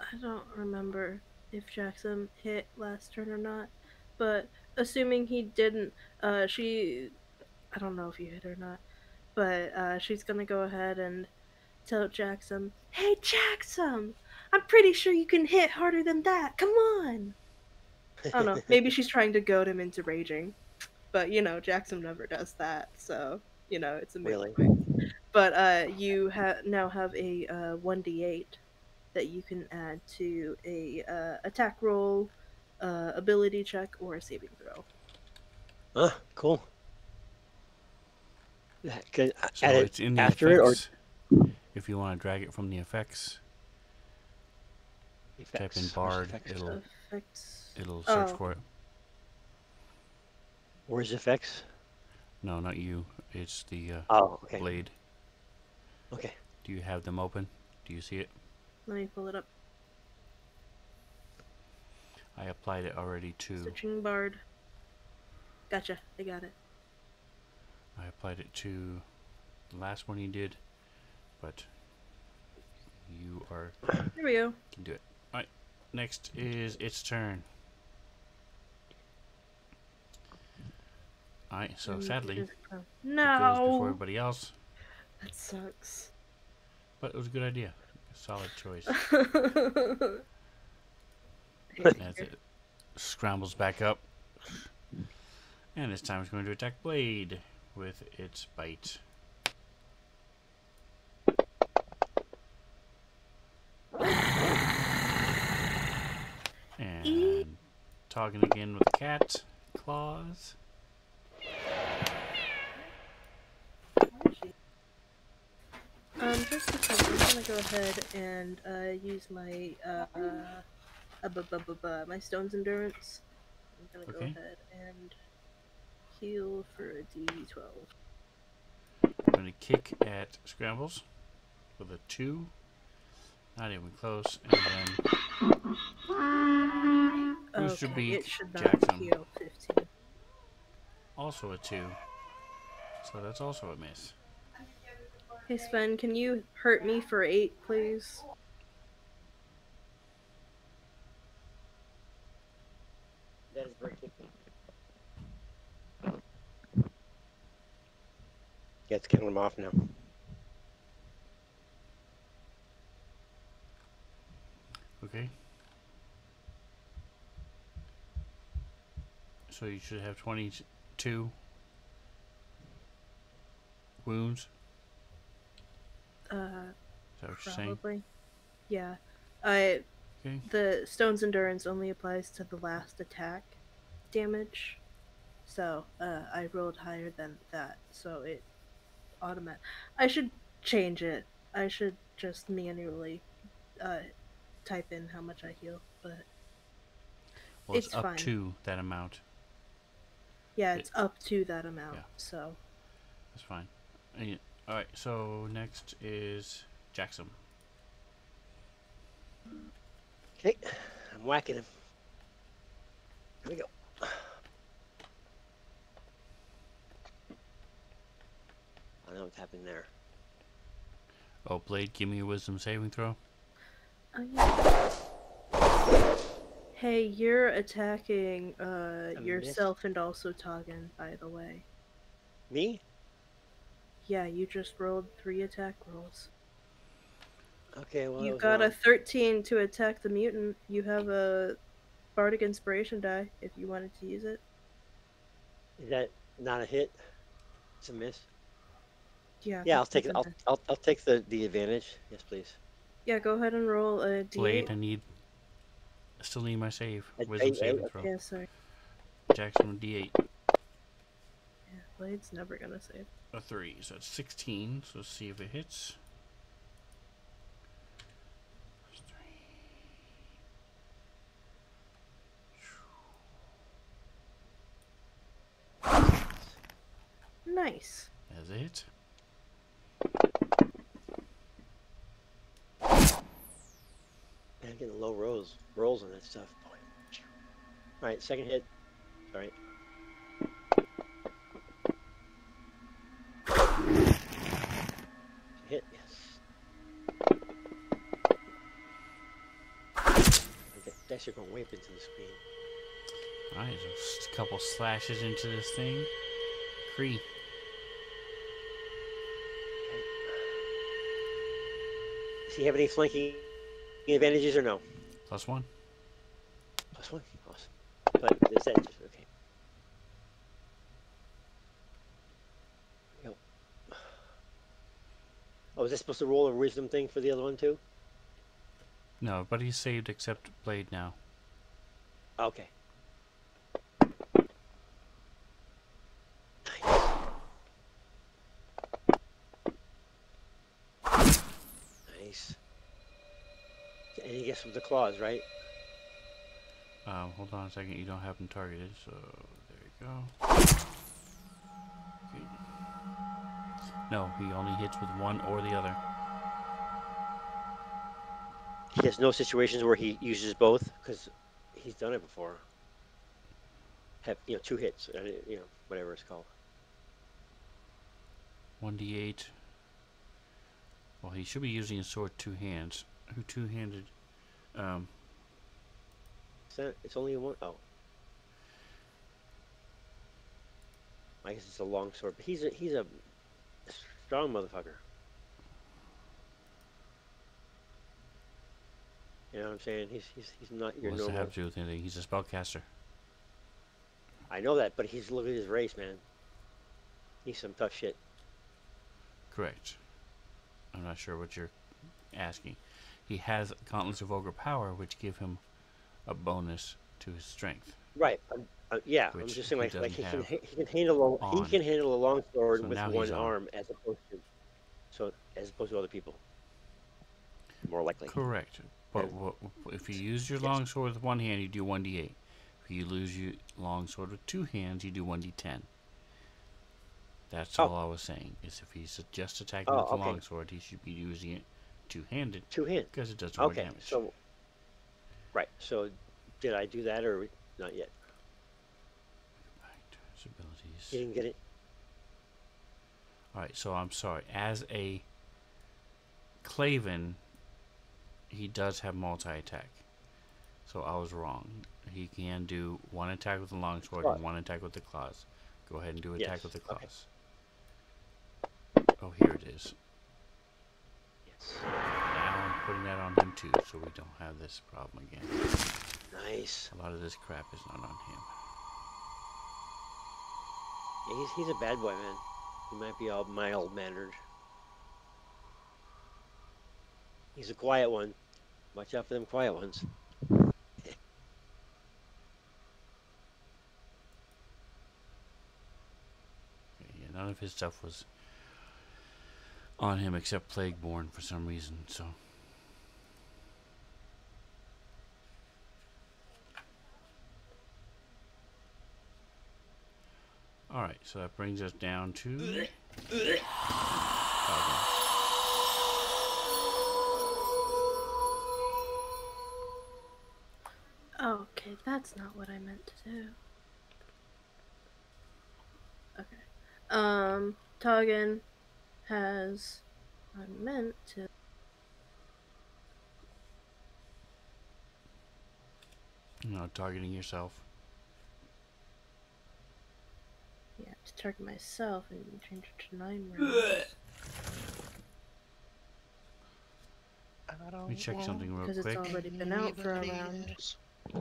I don't remember if Jackson hit last turn or not, but assuming he didn't, she. I don't know if you hit or not, but she's gonna go ahead and tell Jackson, "Hey, Jackson, I'm pretty sure you can hit harder than that. Come on." I don't know. Maybe she's trying to goad him into raging, but Jackson never does that, so it's a moot Really? point. But you now have a 1d8 that you can add to a attack roll, ability check, or a saving throw. Cool. Can I add So it it's in the after it or effects. If you want to drag it from the effects, type in effects? Where's Bard. effects? Effects. It'll search Oh, for it. Where's effects? No, not you. It's the Oh, okay. blade. Okay. Do you have them open? Do you see it? let me pull it up. I applied it already to. Searching Bard. Gotcha. I got it. I applied it to the last one you did, but you are There we go. can do it. All right. Next is its turn. All right. So sadly, it goes before No. everybody else, That sucks. but it was a good idea. A solid choice. As it scrambles back up, and this time it's going to attack Blade with its bite. And talking again with the cat claws. Just because I'm gonna go ahead and use my my stone's endurance. I'm gonna go Okay. ahead and heal for a d12. I'm going to kick at Scrambles with a 2. Not even close. And then Rooster Okay, Beak it should not Jackson. heal 15. Also a 2. So that's also a miss. Hey Sven, can you hurt me for 8, please? That is very kicking. Yeah, it's killing them off now. Okay. So you should have 22 wounds. Is that what you're saying? Probably. Yeah. I Okay. The stone's endurance only applies to the last attack damage. So, I rolled higher than that, so it automatic. I should change it. I should just manually type in how much I heal, but Well, it's it's up fine. to that amount. Yeah, it's up to that amount, Yeah. so. That's fine. Alright, so next is Jackson. Okay, I'm whacking him. Here we go. I know what's happening there. Oh, Blade, give me a wisdom saving throw. Oh, yeah. Hey, you're attacking yourself and also Toggin, by the way. Me? Yeah, you just rolled 3 attack rolls. Okay, well, You it was got a wrong. 13 to attack the mutant. You have a Bardic Inspiration die if you wanted to use it. Is that not a hit? It's a miss. Yeah. Yeah, I'll take that's it. a miss. I'll take the advantage. Yes, please. Yeah, go ahead and roll a d8. Blade, I still need my save. A- Wisdom a- saving a- throw. Yeah, sorry. Jackson with D8. Yeah, Blade's never gonna save. A 3, so it's 16. So let's see if it hits. That's 3. Nice. That's it. Man, I'm getting low rolls on that stuff. Boy. All right, second hit. Sorry. Hit, yes. The dice are going way up into the screen. Alright, so just a couple slashes into this thing. Cree. Okay. Does he have any flanking advantages or no? +1. +1. Awesome. But is that just okay? Yep. Oh, is that supposed to roll a wisdom thing for the other one too? No, but he's saved except Blade now. Okay. Nice. And he gets with the claws, right? Hold on a second. You don't have him targeted, so there you go. Okay. No, he only hits with one or the other. He has no situations where he uses both because he's done it before. Have 2 hits, whatever it's called. 1d8. Well, he should be using his sword 2 hands. Who two-handed? It's only one. Oh, I guess it's a long sword, but he's a strong motherfucker. You know what I'm saying? He's not your What does that normal. have to do with anything? He's a spellcaster. I know that, but look at his race, man. He's some tough shit. Correct. I'm not sure what you're asking. He has Gauntlets of Ogre Power, which give him a bonus to his strength. Right. Yeah. I'm Which just saying, he like doesn't he have can handle on. he can handle a long sword So with now one he's on. arm as opposed to other people. More likely. Correct. But if you use your long sword with one hand, you do 1d8. If you lose your long sword with 2 hands, you do 1d10. That's all I was saying. Is if he's just attacking with the long sword, he should be using it two-handed. 2 hands. Because it does more damage. So, right. So, did I do that or not yet? Right. His abilities. You didn't get it. All right. So I'm sorry. As a Claven, he does have multi-attack. So I was wrong. He can do 1 attack with the longsword and 1 attack with the claws. Go ahead and do attack with the claws. Okay. Oh, here it is. Yes. Now I'm putting that on him too, so we don't have this problem again. Nice. A lot of this crap is not on him. Yeah, he's a bad boy, man. He might be all mild-mannered. He's a quiet one. Watch out for them quiet ones. Yeah, none of his stuff was on him except Plagueborn for some reason, so. Alright, so that brings us down to. Okay, that's not what I meant to do. Okay. Toggin has. I meant to. No, targeting yourself. Yeah, to target myself and change it to 9 rounds. Let me check something real Because quick. it's already been out for a round.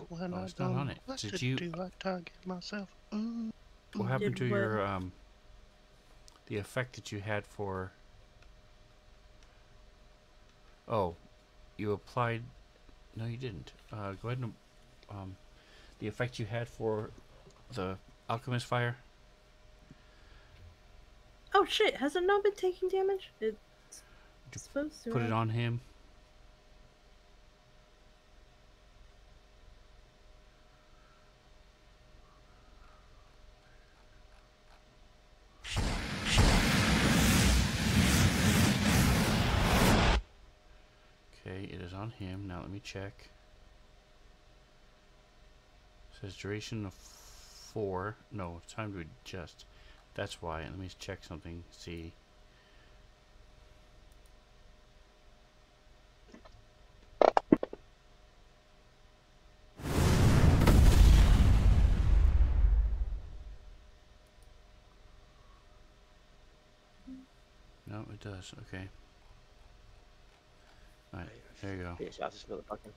When Oh, it's not on it. Did you? I target myself? What happened to Did what? your the effect that you had for? Oh, you applied. No, you didn't. Go ahead and the effect you had for the alchemist fire. Oh shit, has it not been taking damage? It's supposed to. Put it on him. Okay, it is on him. Now let me check. says duration of 4. No, time to adjust. That's why. Let me check something. See. No, it does. Okay. Alright, there you go. Finish off this motherfucker.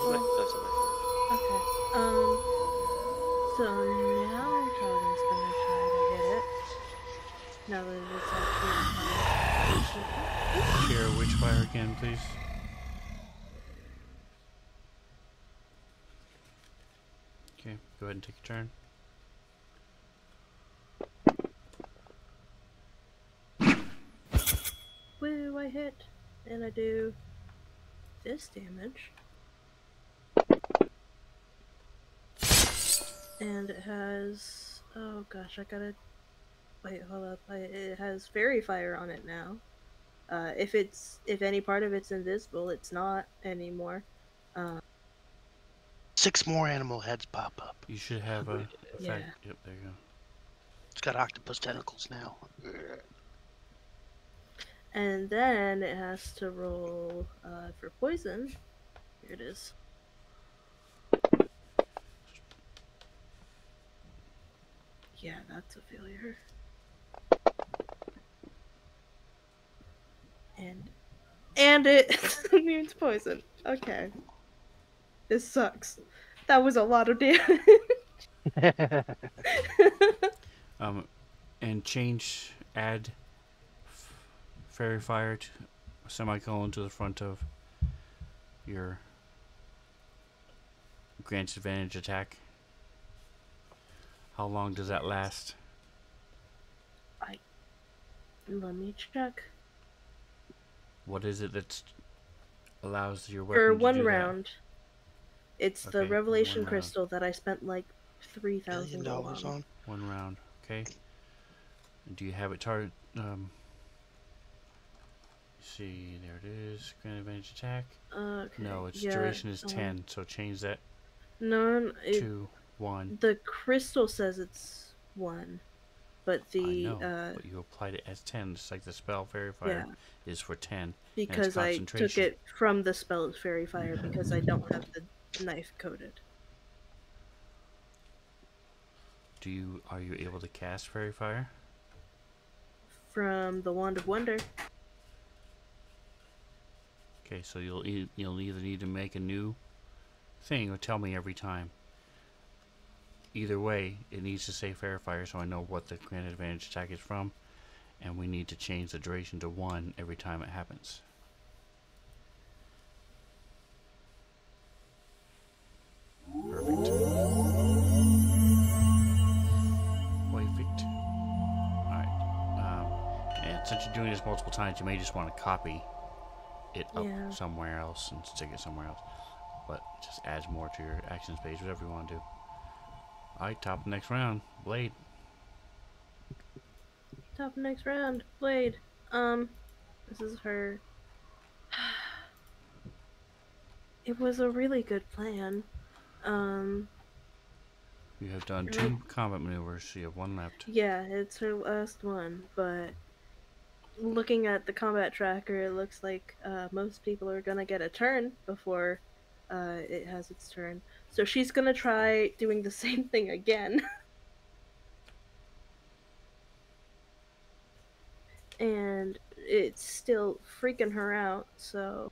Okay. So now Calvin's gonna try to hit it. Now that it's actually Share Witchfire again, please. Okay, go ahead and take your turn. woo, I hit. And I do this damage. And it has, oh gosh, I gotta, wait, hold up, it has fairy fire on it now. If any part of it's invisible, it's not anymore. 6 more animal heads pop up. You should have a effect. Yeah. Yep, there you go. It's got octopus tentacles now. And then it has to roll for poison. Here it is. Yeah, that's a failure. And it immune to poison. Okay. This sucks. That was a lot of damage. And add fairy fire to semicolon to the front of your grants advantage attack. How long does that last? Let me check. What is it that allows your weapon For to one do round. It's the Okay, Revelation 1 round. Crystal that I spent like $1 $3,000 billion on. on. 1 round. Okay. Do you have it target? See, there it is. Grant advantage attack. Okay. No, its yeah, duration is 10, so change that No, to 1. the crystal says it's 1, but I the know, but you applied it as 10. It's like the spell Fairy Fire is for 10. because I took concentration. it from the spell Fairy Fire because I don't have the knife coated. Are you able to cast Fairy Fire? From the Wand of Wonder. Okay, so you'll either need to make a new thing or tell me every time. Either way, it needs to say Fairy Fire so I know what the granted advantage attack is from, and we need to change the duration to 1 every time it happens. Perfect. Perfect. Alright. And since you're doing this multiple times, you may just want to copy it up somewhere else and stick it somewhere else. But it just adds more to your actions page, whatever you want to do. Alright, top of the next round. Blade. Top of next round. Blade. This is her. It was a really good plan. You have done 2 combat maneuvers, so you have 1 left. Yeah, it's her last one, but looking at the combat tracker, it looks like most people are gonna get a turn before it has its turn. So she's gonna try doing the same thing again. And it's still freaking her out, so...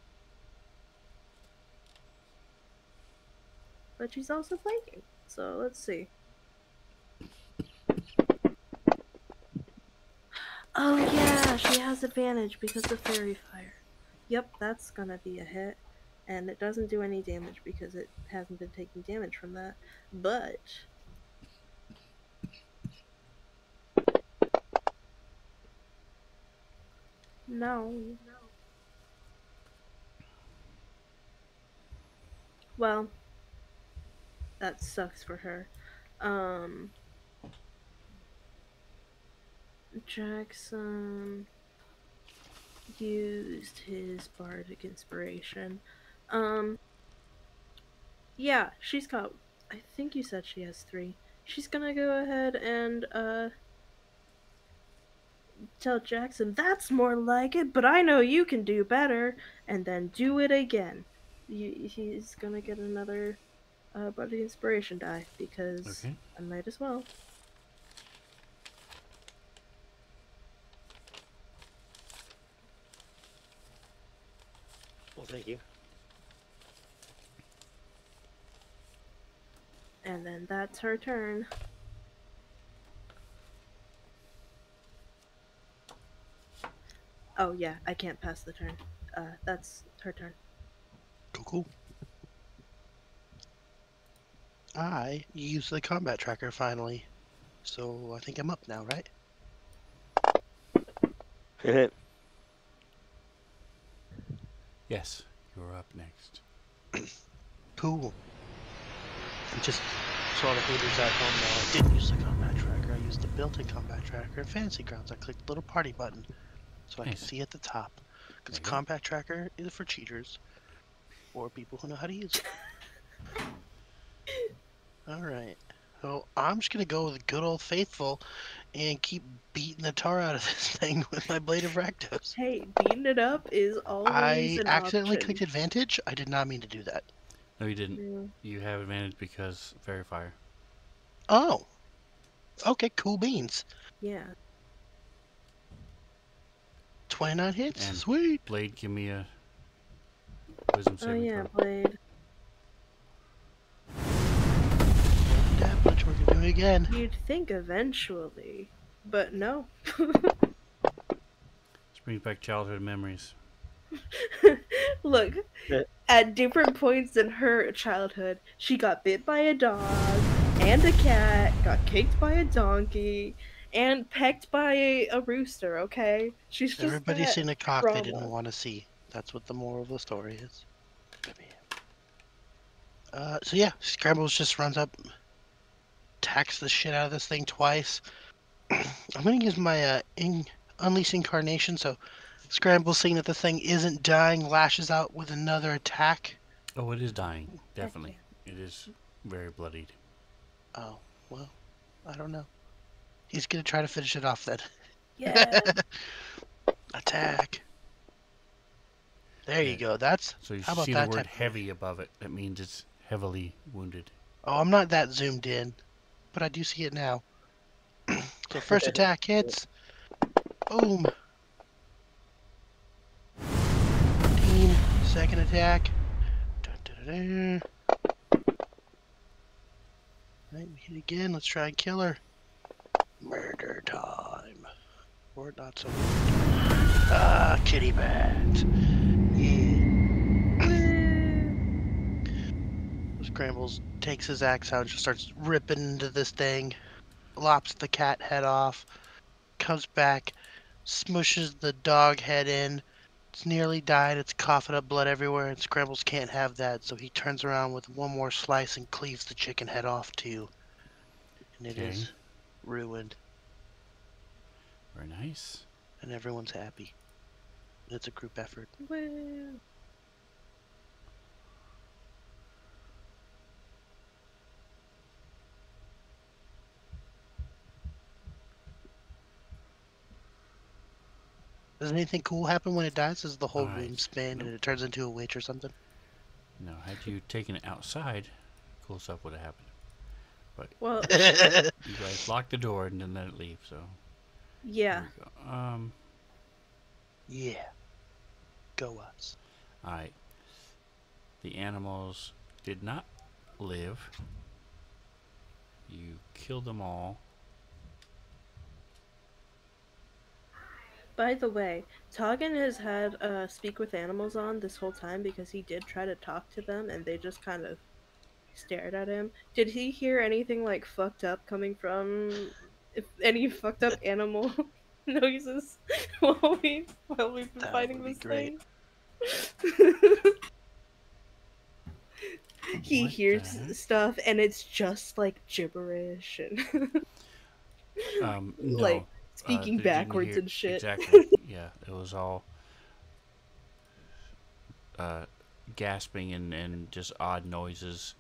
But she's also flanking, so let's see. Oh yeah, she has advantage because of Fairy Fire. Yep, that's gonna be a hit. And it doesn't do any damage because it hasn't been taking damage from that. But... No. Well, that sucks for her. Jackson used his bardic inspiration. Um, yeah, she's got. I think you said she has three. She's gonna go ahead and tell Jackson that's more like it, but I know you can do better, and then do it again. He's gonna get another Buddy Inspiration die because Okay. I might as well. Well, thank you. And then that's her turn. Oh yeah, I can't pass the turn. That's her turn. Cool, cool. I used the combat tracker finally, so I think I'm up now, right? Yes, you're up next. Cool. And just so all the haters at home know, I didn't use the combat tracker. I used the built-in combat tracker in Fantasy Grounds. I clicked the little party button so I can Nice. see at the top. Because There you go. combat tracker is for cheaters or people who know how to use it. Alright. So I'm just gonna go with good old faithful and keep beating the tar out of this thing with my Blade of Rakdos. Hey, beating it up is always I an accidentally option. clicked advantage. I did not mean to do that. No, you didn't. Yeah. You have advantage because Fairy Fire. Oh. Okay, cool beans. Yeah. 29 hits. And Sweet. Blade, give me a wisdom Oh saving yeah, throw. Blade. Damage, we're gonna do it again. You'd think eventually, but no. This brings back childhood memories. Look, at different points in her childhood, she got bit by a dog and a cat, got kicked by a donkey, and pecked by a rooster, okay? She's just Everybody's that seen a cock they didn't trauma. want to see. That's what the moral of the story is. So yeah, Scrambles just runs up, attacks the shit out of this thing twice. I'm gonna use my Unleash Incarnation, so Scramble, seeing that the thing isn't dying, lashes out with another attack. Oh, it is dying. Heck Definitely. It is very bloodied. Oh, well, I don't know. He's gonna try to finish it off then. yeah. Attack. There you Yeah. go. That's So you how about see the that word type of- heavy above it. That means it's heavily wounded. Oh, I'm not that zoomed in, but I do see it now. So first attack hits. Boom. 15. Second attack. Dun, dun, dun, dun. Right, we hit again. Let's try and kill her. Murder time. Or not so much. Ah, kitty bat. Yeah. Scrambles takes his axe out and just starts ripping into this thing. Lops the cat head off. Comes back. Smushes the dog head in. It's nearly died. It's coughing up blood everywhere, and Scrambles can't have that, so he turns around with one more slice and cleaves the chicken head off too. And it Okay. is ruined, Very nice. and everyone's happy. It's a group effort. Woo. Does anything cool happen when it dies? Does the whole Alright. room spin Nope. and it turns into a witch or something? No, had you taken it outside, cool stuff would have happened. Well, You guys locked the door and didn't let it leave, so yeah. there we go. Yeah. Go us. Alright. The animals did not live. You killed them all. By the way, Toggin has had Speak with Animals on this whole time because he did try to talk to them and they just kind of stared at him. Did he hear anything like fucked up coming from if any fucked up animal noises while we've been That fighting would be this great. thing? He What hears the heck? stuff and it's just like gibberish and No. like speaking they didn't backwards hear- and shit. Exactly. Yeah, it was all gasping and just odd noises.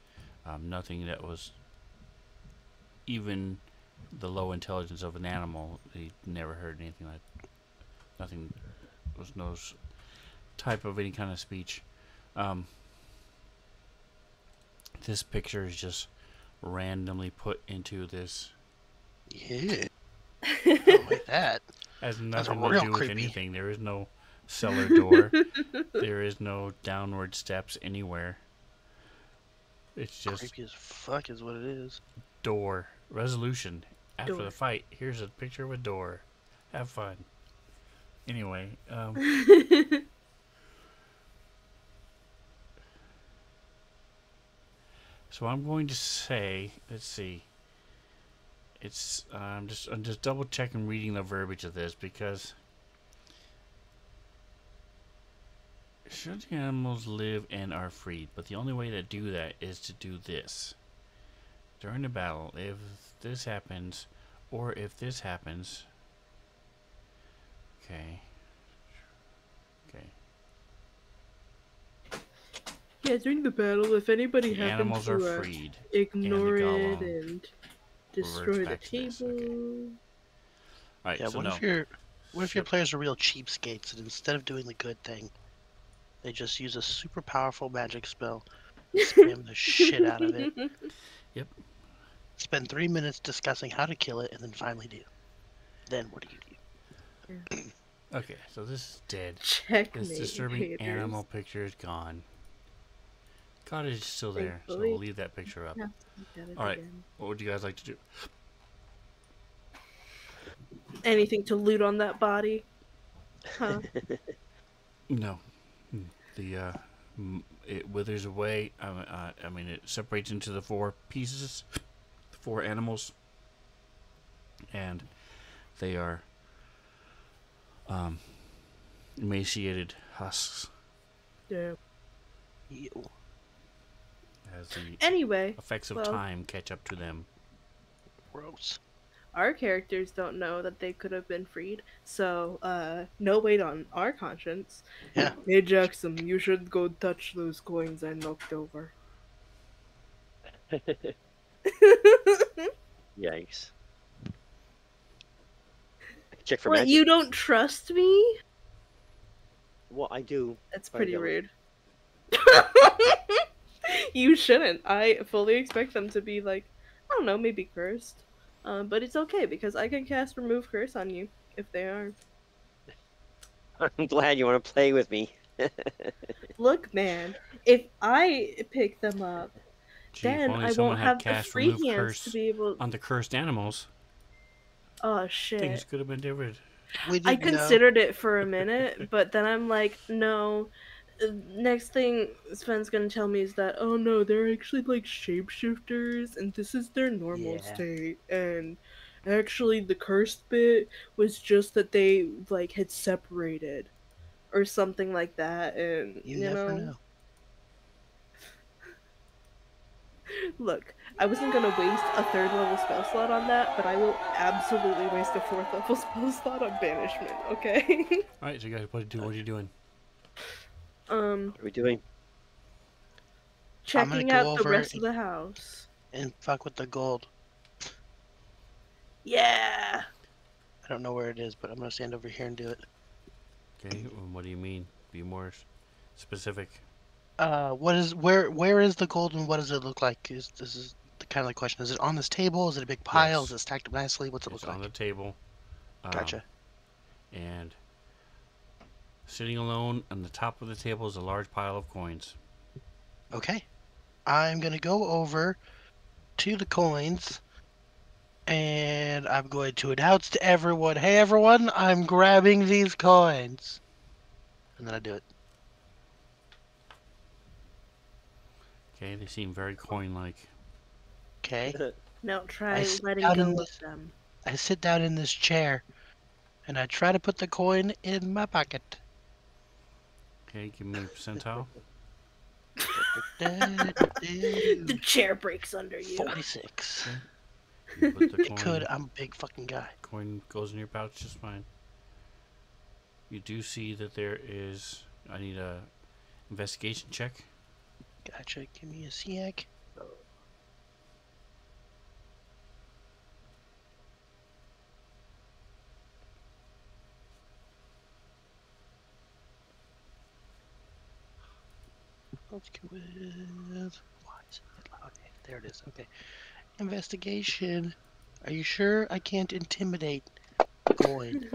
Nothing that was even the low intelligence of an animal. He never heard anything like nothing. Was no type of any kind of speech. Um, this picture is just randomly put into this. Yeah. Oh, like that. Has That's nothing to real do with creepy. anything. There is no cellar door. There is no downward steps anywhere. It's just Creepy as fuck is what it is. door. Resolution. After Door. the fight, here's a picture of a door. Have fun. Anyway, so I'm going to say, let's see. It's I'm just double checking reading the verbiage of this because should the animals live and are freed, but the only way to do that is to do this. During the battle, if this happens, or if this happens. Okay. Okay. Yeah, during the battle, if anybody The happens animals to are freed. ignore and the it golem and destroy the back to this, table. okay. Alright, Yeah, so what no. if your Ship- players are real cheapskates and instead of doing the good thing, they just use a super powerful magic spell and spam the shit out of it. Yep. Spend 3 minutes discussing how to kill it and then finally do. Then what do you do? Okay, so this is dead. Checkmate. This disturbing haters. animal picture is gone. Cottage is still there, so Thankfully. we'll leave that picture up. Yeah, look at it Alright. again. What would you guys like to do? Anything to loot on that body? Huh? No. It withers away. I mean, it separates into the 4 pieces, the 4 animals, and they are emaciated husks Yeah. Ew. as the Anyway, effects of well- time catch up to them. Gross. our characters don't know that they could have been freed, so no weight on our conscience. Yeah. Hey Jackson, you should go touch those coins I knocked over. Yikes. Check for What, magic. you don't trust me? Well, I do. That's I pretty don't. rude. You shouldn't. I fully expect them to be like, I don't know, maybe cursed. But it's okay because I can cast remove curse on you if they are. I'm glad you want to play with me. Look, man, if I pick them up, Gee, if then only I someone won't had have the cast free remove hands curse to be able. on the cursed animals, Oh things shit! could have been different. We I didn't know. considered it for a minute, but then I'm like, no. Next thing Sven's gonna tell me is that, oh no, they're actually like shapeshifters, and this is their normal Yeah. state, and actually the cursed bit was just that they like had separated, or something like that, and You you never know. know. Look, I wasn't gonna waste a 3rd level spell slot on that, but I will absolutely waste a 4th level spell slot on banishment. Okay. All right, so you guys, what are you doing? What are we doing? I'm gonna Checking go out the over rest and- of the house. And fuck with the gold. Yeah. I don't know where it is, but I'm gonna stand over here and do it. Okay, what do you mean? Be more specific. Where is the gold and what does it look like? This is the kind of the question. Is it on this table? Is it a big pile? Yes. Is it stacked up nicely? What's it It's look on the like? table. Gotcha. And sitting alone on the top of the table is a large pile of coins. Okay. I'm gonna go over to the coins and I'm going to announce to everyone, hey everyone, I'm grabbing these coins. And then I do it. Okay, they seem very coin-like. Okay. Now try I sit letting down go in of this- them. I sit down in this chair and I try to put the coin in my pocket. Okay, give me a percentile. The chair breaks under you. 46. You put the It coin, could. I'm a big fucking guy. coin goes in your pouch just fine. You do see that there is. I need a investigation check. Gotcha. Give me a sec. Let's go with. Why is it loud? Okay, there it is. Okay. Investigation. Are you sure I can't intimidate coin?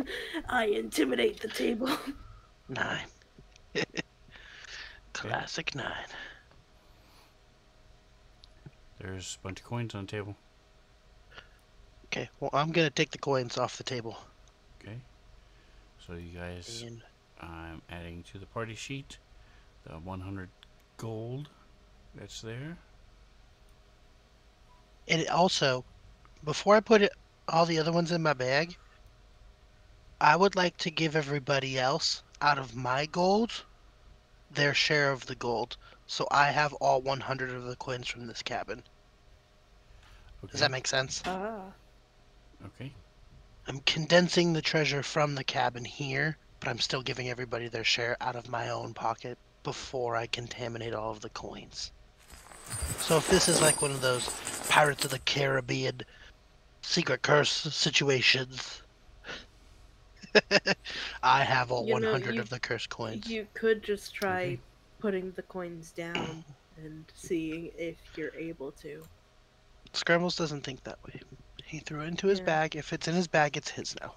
I intimidate the table. 9. Okay. Classic 9. There's a bunch of coins on the table. Okay, well, I'm gonna take the coins off the table. Okay. So you guys, And I'm adding to the party sheet the 100 gold that's there. it also, before I put all the other ones in my bag, I would like to give everybody else out of my gold their share of the gold. So I have all 100 of the coins from this cabin. Does Okay. that make sense? Ah. Okay. I'm condensing the treasure from the cabin here, but I'm still giving everybody their share out of my own pocket before I contaminate all of the coins. So if this is like one of those Pirates of the Caribbean secret curse situations, I have all You know, 100 of the cursed coins. you could just Okay. try putting the coins down and seeing if you're able to. Scrambles doesn't think that way. He threw it into his Yeah. bag. If it's in his bag, it's his now.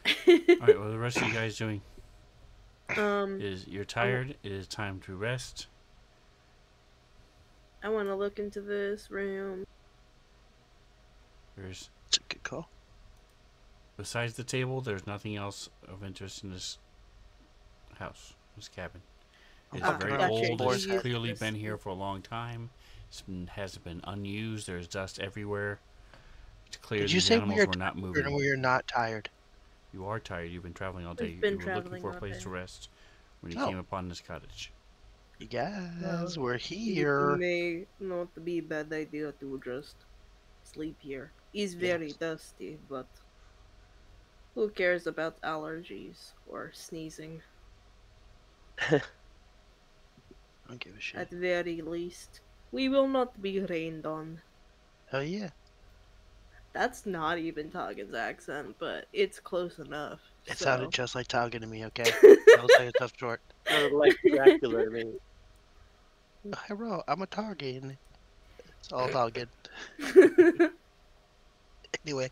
All right. What are the rest of you guys doing? um, Is you're tired? It is time to rest. I want to look into this room. There's It's a good call. besides the table. There's nothing else of interest in this house, this cabin. It's Ah, very gotcha. old. You It's use clearly this- been here for a long time. Hasn't been unused. There's dust everywhere. It's clear Did you these say we animals are were not tired or moving. we are not tired? You are tired. You've been traveling all day. We've been You were looking traveling for a all place day. to rest when you Oh. came upon this cottage. You guys, Well, we're It here. may not be a bad idea to just sleep here. It's very Yes. dusty, but who cares about allergies or sneezing? I don't give a shit. At very least, we will not be rained on. Hell yeah. That's not even Toggen's accent, but it's close enough. It so. sounded just like talking to me, okay? That was like a tough short. Sounded like Dracula to me. Hi, bro. I'm a target. It's all talking. Anyway,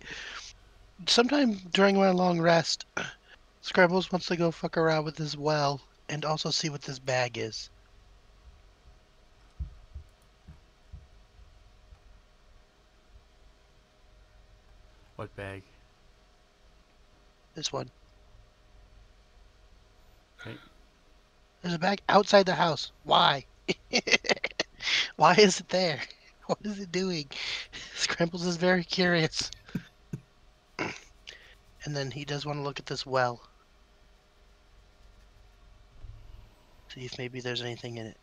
sometime during my long rest, Scrabbles wants to go fuck around with this well and also see what this bag is. What bag? This one. Okay. There's a bag outside the house. Why? Why is it there? What is it doing? Scrambles is very curious. And then he does want to look at this well. See if maybe there's anything in it.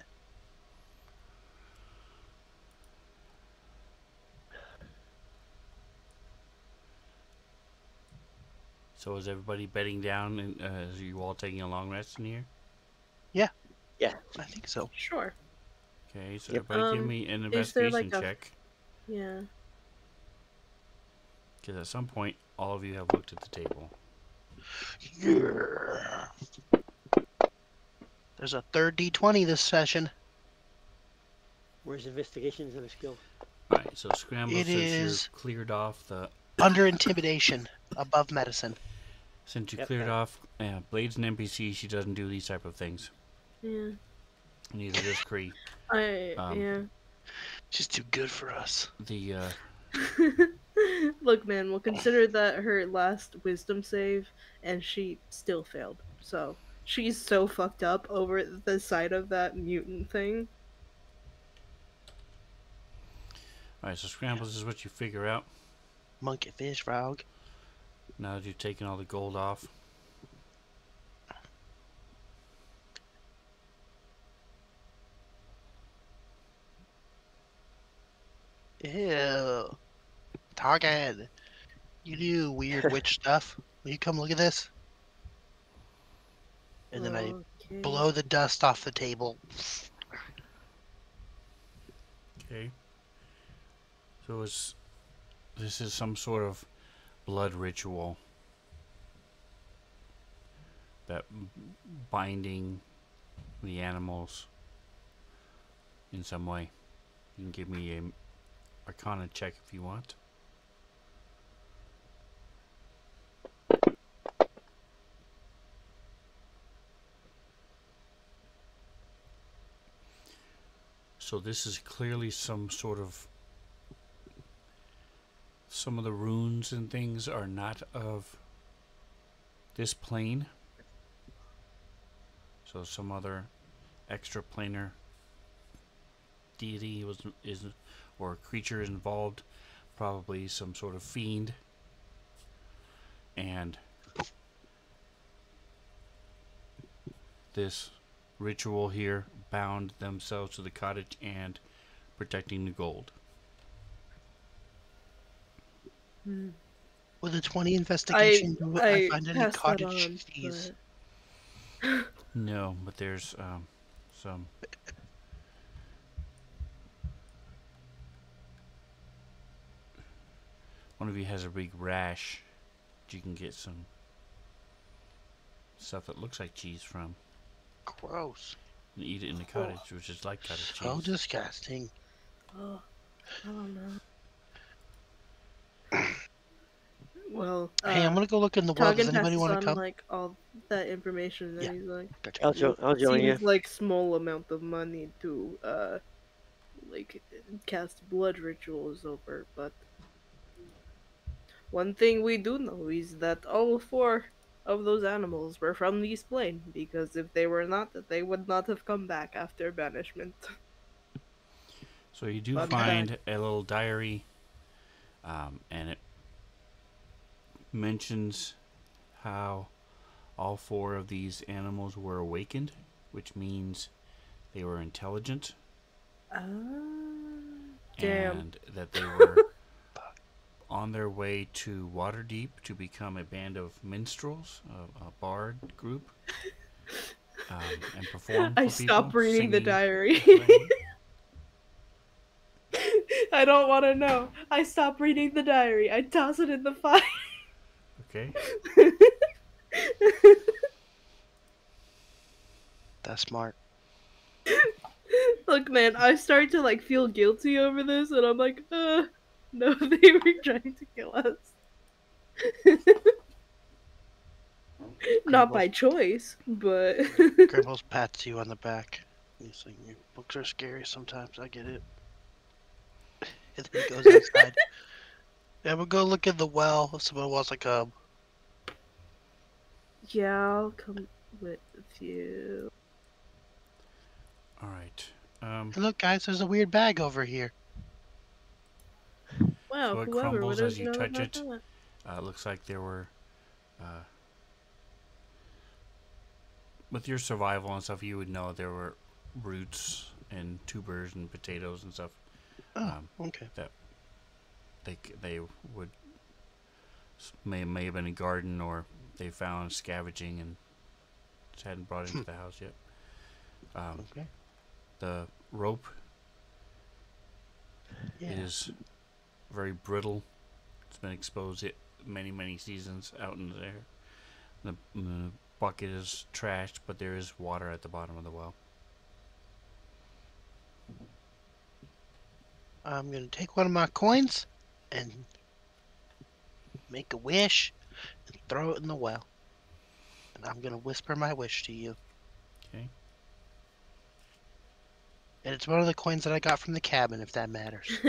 So is everybody bedding down and is you all taking a long rest in here? Yeah. I think so. Sure. Okay, so Yep. everybody give me an Is there, investigation like, a- check. Yeah. Because at some point, all of you have looked at the table. Yeah. There's a third D20 this session. Where's investigations of a skill? Alright, so Scramble, It since is- you're cleared off the... Under intimidation, above medicine. Since you Yep, cleared got it. off Blade's an NPC, she doesn't do these type of things. Yeah. Neither does Cree. Yeah. She's too good for us. The, Look, man, we'll consider that her last wisdom save, and she still failed. So she's so fucked up over the sight of that mutant thing. Alright, so Scrambles is what you figure out. Monkey, fish, frog. Now that you've taken all the gold off. Ew. Target. You do weird witch stuff. Will you come look at this? And then I Okay. Blow the dust off the table. Okay. So this is some sort of blood ritual that binding the animals in some way. You can give me a Arcana check if you want. So this is clearly some sort of. Some of the runes and things are not of this plane. So some other extraplanar deity is or creature is involved, probably some sort of fiend, and this ritual here bound themselves to the cottage and protecting the gold. Hmm. With a 20 I investigation, do I I find any passed that cottage on, cheese? but No, but there's some. One of you has a big rash. You can get some stuff that looks like cheese from Gross. and eat it in the oh, cottage, which is like cottage So cheese. disgusting. oh, I don't know. Well, Hey, I'm gonna go look in the well. Does Toggin anybody passes want to on come? like all that information, Yeah, and he's like, gotcha. "Well, I'll join you. seems like small amount of money to like cast blood rituals over, but one thing we do know is that all four of those animals were from this plane, because if they were not, they would not have come back after banishment." So you do Fun Okay. fact. find a little diary, and it mentions how all four of these animals were awakened, which means they were intelligent Ah, damn. and that they were on their way to Waterdeep to become a band of minstrels, a bard group, and perform I for stopped people, reading the singing diary. and playing. I don't want to know. I stop reading the diary. I toss it in the fire. Okay. That's smart. Look, man, I start to like feel guilty over this, and I'm like, no, they were trying to kill us. Not Gribble, by choice, but Gribbles pats you on the back. He's like, your books are scary sometimes. I get it. And then he goes outside. Yeah, we'll go look in the well if someone wants to come. yeah, I'll come with you. All right. Hey, look, guys, there's a weird bag over here. So Wow, it whoever would crumbles have as you known touch about it. that? It looks like there were, uh, with your survival and stuff, you would know there were roots and tubers and potatoes and stuff Oh, um, okay. that they would may have been a garden or they found scavenging and just hadn't brought into the house yet. Okay. The rope Yeah. is very brittle. It's been exposed it many seasons out in there. The bucket is trashed, but there is water at the bottom of the well. I'm gonna take one of my coins and make a wish and throw it in the well. And I'm gonna whisper my wish to you. Okay. And it's one of the coins that I got from the cabin, if that matters.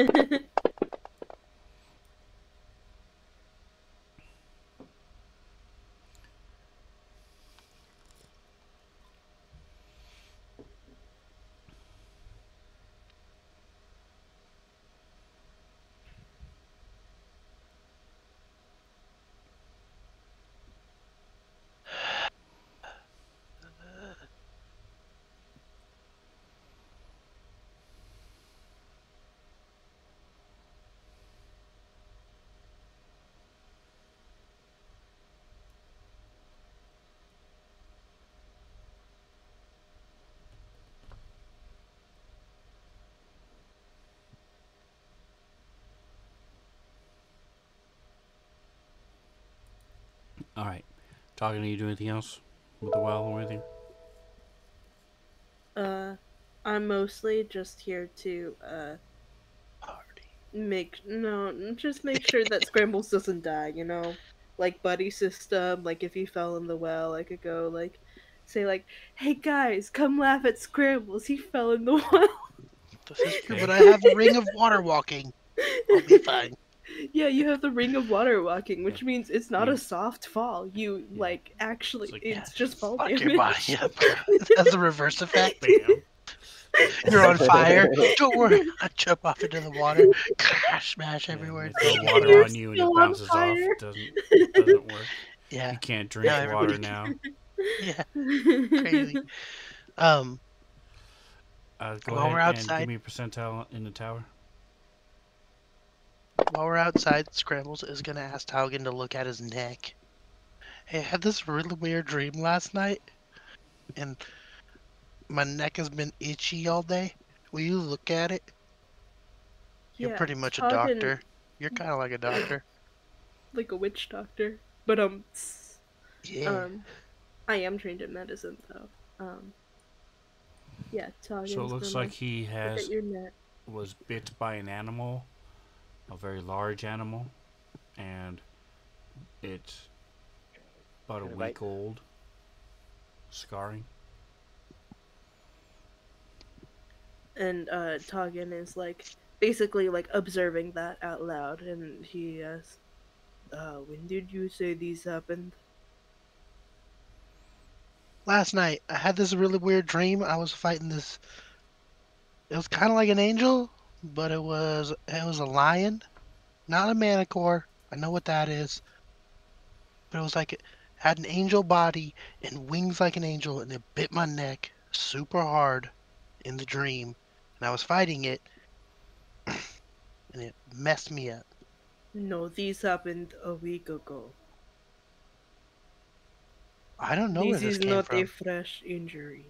All right. Talking to you, do anything else with the well or anything? Uh, I'm mostly just here to Party. just make sure that Scrambles doesn't die. Like buddy system. Like if he fell in the well, I could go like say like, "Hey guys, come laugh at Scrambles. He fell in the well." This is weird, but Okay. I have the ring of water walking. I'll be fine. Yeah, you have the ring of water walking, Yeah. which means it's not a You, soft fall. You yeah. like It's actually, like, Yeah, it's just fall fuck your body damage. up. It has a reverse effect. bam. You're on fire. Don't worry. I jump off into the water. Crash, smash Yeah, and everywhere. they throw Thank you for water You're that. on you and it still on bounces off. fire. Doesn't work. Yeah. You can't Now drink everybody water can. now. Yeah. Crazy. Um. Go While we're ahead and give outside, me a percentile in the tower. Scrambles is gonna ask Taugen to look at his neck. Hey, I had this really weird dream last night, and my neck has been itchy all day. Will you look at it? You're Yeah, pretty much a talking doctor. You're kind of like a doctor. like a witch doctor, but Yeah. um, I am trained in medicine though. Yeah, So it Toggen's looks gonna like he look at has your neck. was bit by an animal, a very large animal, and it's about a Gonna bite. week old, scarring. And Toggen is like basically like observing that out loud, and he asks, when did you say these happened?" Last night, I had this really weird dream. I was fighting this. It was kind of like an angel, but it was a lion, not a manicore. I know what that is, but it was like it had an angel body and wings like an angel, and it bit my neck super hard in the dream, and I was fighting it, and it messed me up. No, these happened a week ago. I don't know where This this is came not a from. fresh injury.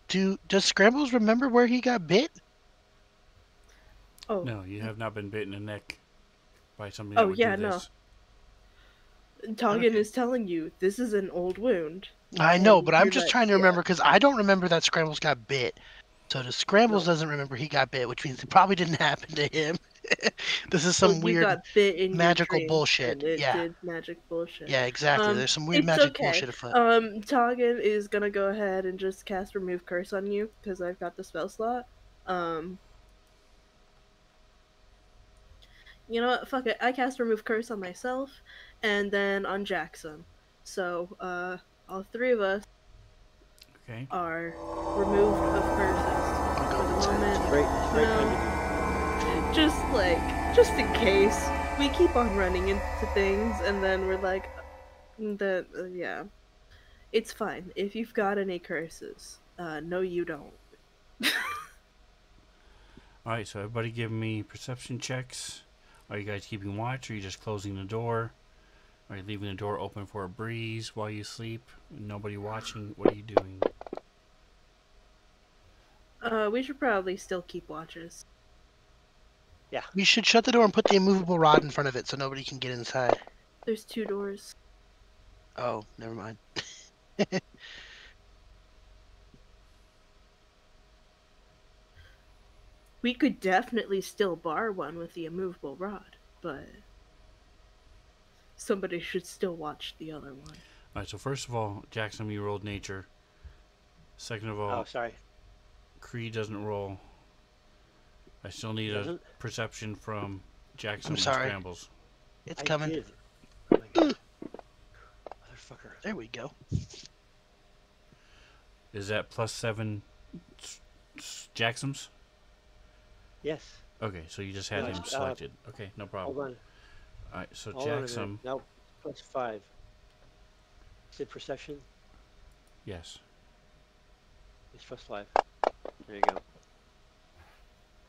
Does Scrambles remember where he got bit? Oh, No, you have not been bitten in the neck by something that oh would do yeah, no. this. Toggen Okay. is telling you this is an old wound, I know, and but I'm you're just not. trying to Yeah. remember because I don't remember that Scrambles got bit. So the Scrambles No. doesn't remember he got bit, which means it probably didn't happen to him. This is Well, some you weird got bit in your magical dream, bullshit. and it Yeah, did magic bullshit. yeah, exactly. There's some weird It's magic okay. bullshit afoot. Toggen is gonna go ahead and just cast Remove Curse on you because I've got the spell slot. Um, you know what? Fuck it. I cast Remove Curse on myself, and then on Jackson. So, all three of us Okay. are removed of I'll curses go for the inside moment. too. It's very kind of you. Just in case we keep on running into things, and then we're like, yeah, it's fine if you've got any curses. No, you don't. All right. So everybody, give me perception checks. Are you guys keeping watch? Or are you just closing the door? Are you leaving the door open for a breeze while you sleep? Nobody watching? What are you doing? We should probably still keep watches. Yeah. We should shut the door and put the immovable rod in front of it so nobody can get inside. There's two doors. Oh, never mind. We could definitely still bar one with the immovable rod, but somebody should still watch the other one. All right. So first of all, Jackson, you rolled nature. Second of Oh, all, sorry. Cree doesn't roll. I still need a Doesn't? perception from Jackson I'm and sorry. Scrambles. It's I coming. did. Oh my god. Motherfucker. There we go. Is that +7 Jackson's? Yes. Okay, so you just had No, him selected. Okay, no problem. Hold on. All right, so Hold on a minute. Jackson, No. +5. Is it perception? yes. It's +5. There you go.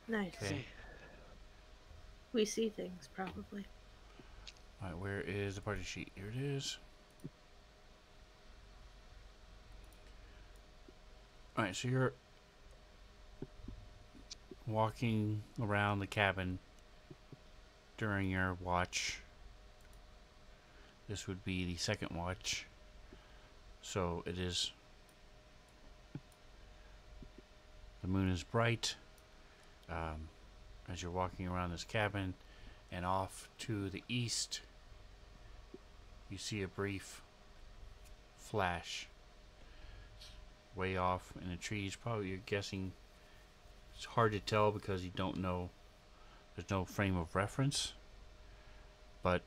Nice. Okay. We see things, probably. All right, where is the party sheet? Here it is. All right, so you're walking around the cabin during your watch, This would be the second watch. So it is. The moon is bright as you're walking around this cabin, and off to the east, you see a brief flash way off in the trees. Probably you're guessing. It's hard to tell because you don't know. There's no frame of reference, but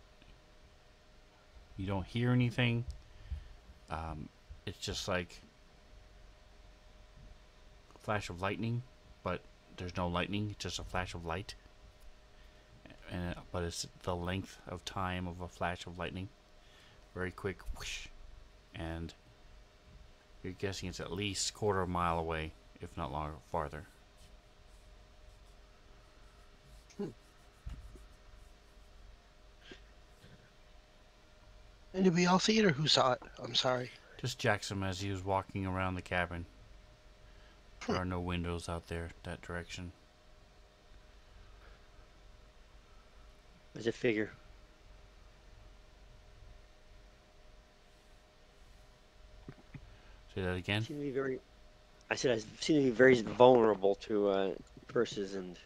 you don't hear anything. It's just like a flash of lightning, but there's no lightning. It's just a flash of light, but it's the length of time of a flash of lightning. Very quick, whoosh, and you're guessing it's at least quarter of a mile away, if not longer, farther. And did we all see it, or who saw it? I'm sorry. Just Jackson as he was walking around the cabin. Hmm. There are no windows out there that direction. As a figure. Say that again. Seem to be very. I said I seem to be very vulnerable to curses and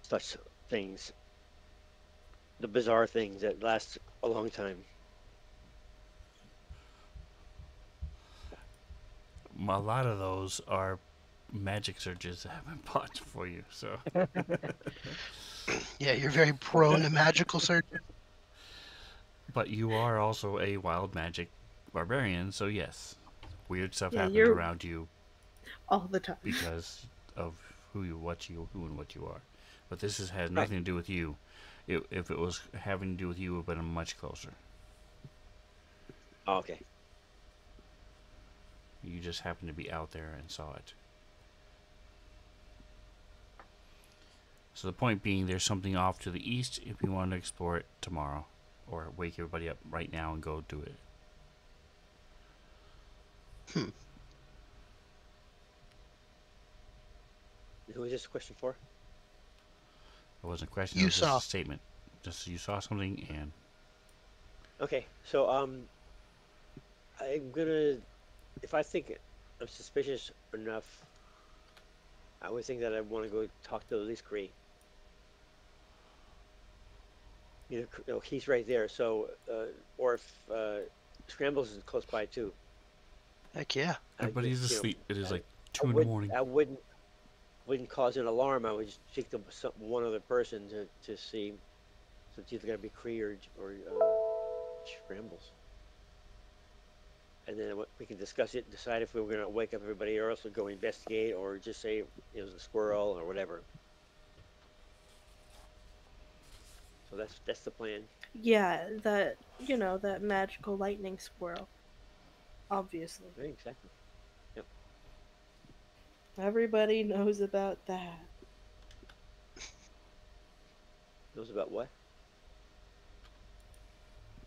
such things. The bizarre things that last a long time. A lot of those are magic surges that have been bought for you. So, Yeah, you're very prone to magical surgery. but you are also a wild magic barbarian. So yes, weird stuff Yeah, happens you're- around you All the time. because of who and what you are. But this has nothing to do with you. If it was having to do with you, it would have been much closer. Oh, okay. You just happened to be out there and saw it. So the point being, there's something off to the east if you want to explore it tomorrow. Or wake everybody up right now and go do it. Who is this question for? It wasn't a question, You it was just saw. a statement. Just you saw something and Okay, so I'm gonna, if I think I'm suspicious enough, I would think that I want to go talk to at least Cree. He's right there. So, or if Scrambles is close by too. Heck yeah. everybody's you know, asleep. It is I- like 2 in the morning. I wouldn't cause an alarm. I would just speak to one other person to see. So it's either gonna be Cree or Scrambles. And then we can discuss it, decide if we were going to wake up everybody else or go investigate or just say it was a squirrel or whatever. So that's the plan. Yeah, that magical lightning squirrel. Obviously. Right, exactly. Yep. Everybody knows about that. Knows about what?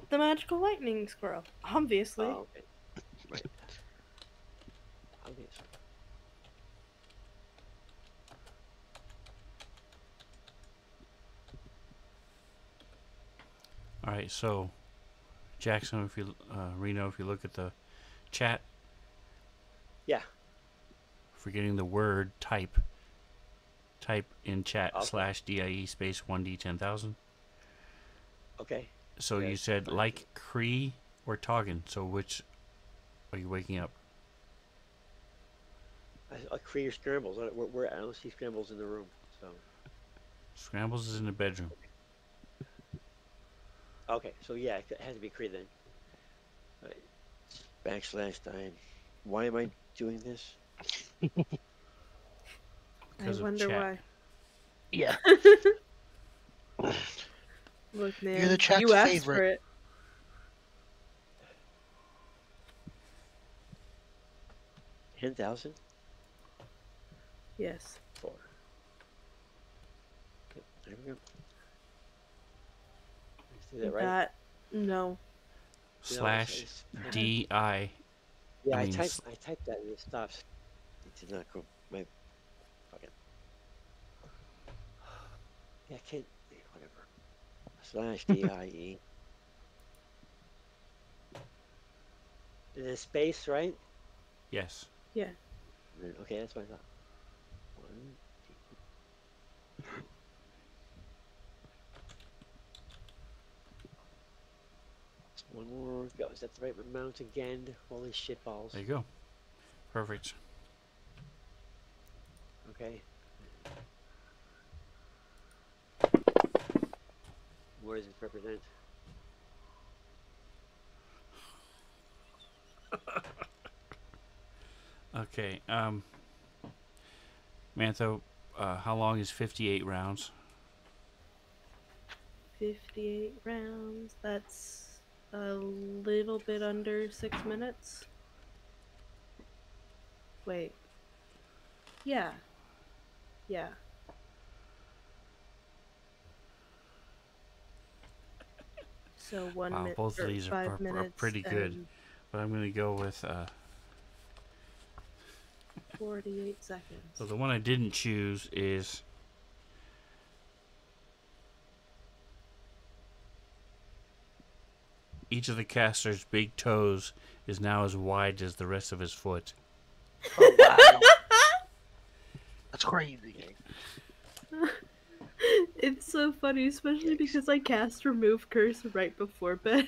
The magical lightning squirrel. Obviously. Oh, okay. Obviously. All right, so Jackson, if you Reno, if you look at the chat, Yeah. forgetting the word type in chat Okay. /DIE space 1D10,000. Okay. So Yeah, you said fine. like Cree or Toggin. So which are you waking up? I create scrambles. I don't see scrambles in the room. So Scrambles is in the bedroom. okay. So yeah, it has to be Cree then. Right. /. Why am I doing this? I Because of wonder chat. why. Yeah. Look, man. You're the chat's you asked favorite. for it. 10,000? Yes. 4. Okay, there we go. Is that right? That no. /DI. Yeah, I I mean, typed that and it stops. It did not go. My fucking. Yeah, I can't. Whatever. /DIE. And then space, right? Yes. Yeah. Okay, that's what I thought. One, one more go. Is that the right amount again? Holy shit balls. There you go. Perfect. Okay. What does this represent? Okay. Mantho, how long is 58 rounds? 58 rounds. That's a little bit under 6 minutes. Wait. Yeah. Yeah. So one Wow, minute both of or these five are minutes pretty good. and But I'm going to go with. 48 So seconds. the one I didn't choose is. Each of the caster's big toes is now as wide as the rest of his foot. Oh wow, that's crazy. Okay. It's so funny, especially Yikes. because I cast remove curse right before bed.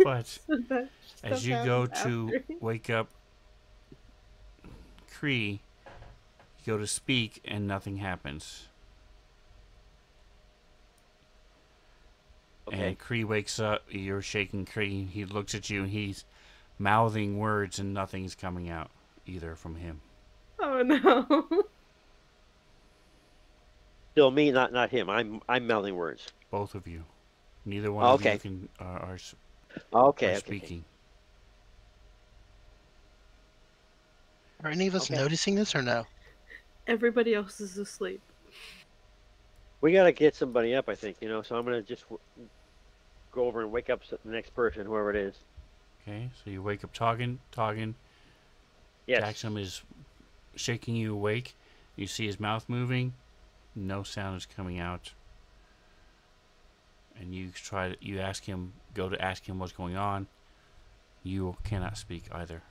But So that stuff as you go happens to after. wake up Cree, you go to speak and nothing happens. And Okay. Cree wakes up, you're shaking Cree. He looks at you and he's mouthing words and nothing's coming out either from him. Oh no. Still me, not him. I'm mouthing words. Both of you. Neither one Oh, of you okay. can are Okay. Okay. Okay. speaking. Are any of us Okay. noticing this or no? Everybody else is asleep. We gotta get somebody up, I think. So I'm gonna just go over and wake up the next person, whoever it is. Okay, so you wake up talking. Yes. Jackson is shaking you awake. You see his mouth moving. No sound is coming out. And you ask him, go to ask him what's going on. You cannot speak either.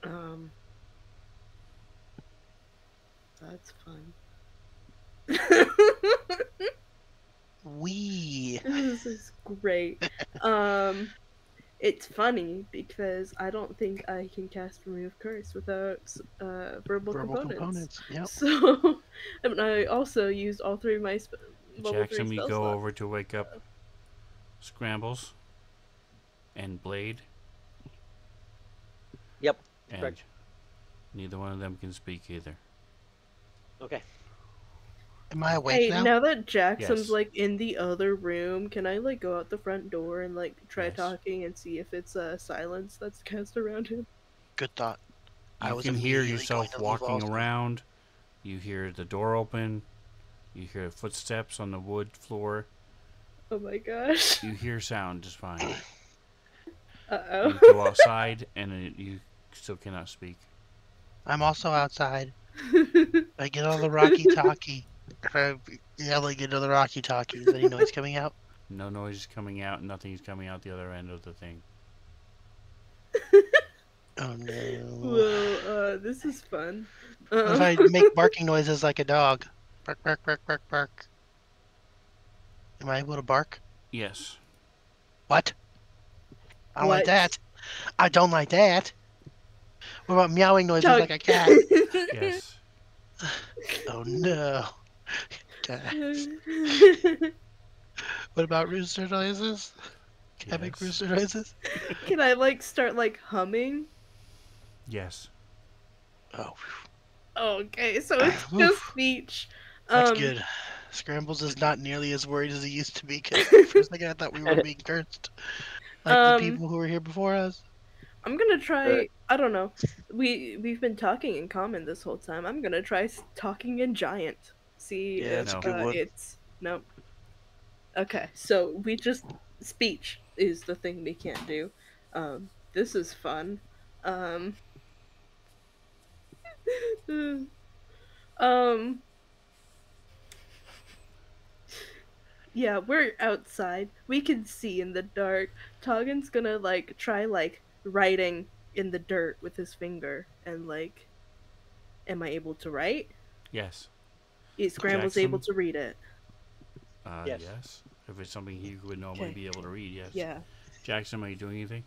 Um, that's fun. We. This is great. Um, it's funny because I don't think I can cast remove curse without verbal Verbal components. components. Yep. So, and I also used all three of my level three Jackson, you spell go slots. over to wake up Scrambles and Blade, Yep. and Correct. neither one of them can speak either. Okay. Am I awake Hey, now? now that Jackson's Yes. like in the other room, can I like go out the front door and like try Yes. talking and see if it's silence that's cast around him? Good thought. I You was can hear immediately going yourself to leave walking also. around. You hear the door open. You hear footsteps on the wood floor. Oh my gosh. You hear sound just fine. Uh You go outside and you still cannot speak. I'm also outside. oh. I get all the Rocky Talkie. I'm yelling into the Rocky Talkie. Is any noise coming out? No noise is coming out. Nothing is coming out the other end of the thing. Oh no. Well, this is fun. What if Um, I make barking noises like a dog? Bark, bark, bark, bark, bark. Am I able to bark? Yes. What? I don't like what? that. I don't like that. What about meowing noises Tug. like a cat? Yes. Oh no. What about rooster noises? Can I make Yes. rooster noises? Can I like start like humming? Yes. Oh, Okay, so it's just oof. speech. That's Um, good. Scrambles is not nearly as worried as he used to be because for a second I thought we were being cursed, like the um, people who were here before us. I'm gonna Uh, try. I don't know. We've been talking in common this whole time. I'm gonna try talking in giant. See Yeah, if that's a No. good one. it's no. Okay, so we just speech is the thing we can't do. This is fun. Um, um, Yeah, we're outside. We can see in the dark. Toggen's gonna like try like writing in the dirt with his finger and like, am I able to write? Yes. Scramble's able Jackson? to read it. Yes. Yes. If it's something he would normally Okay. be able to read, yes. Yeah. Jackson, are you doing anything?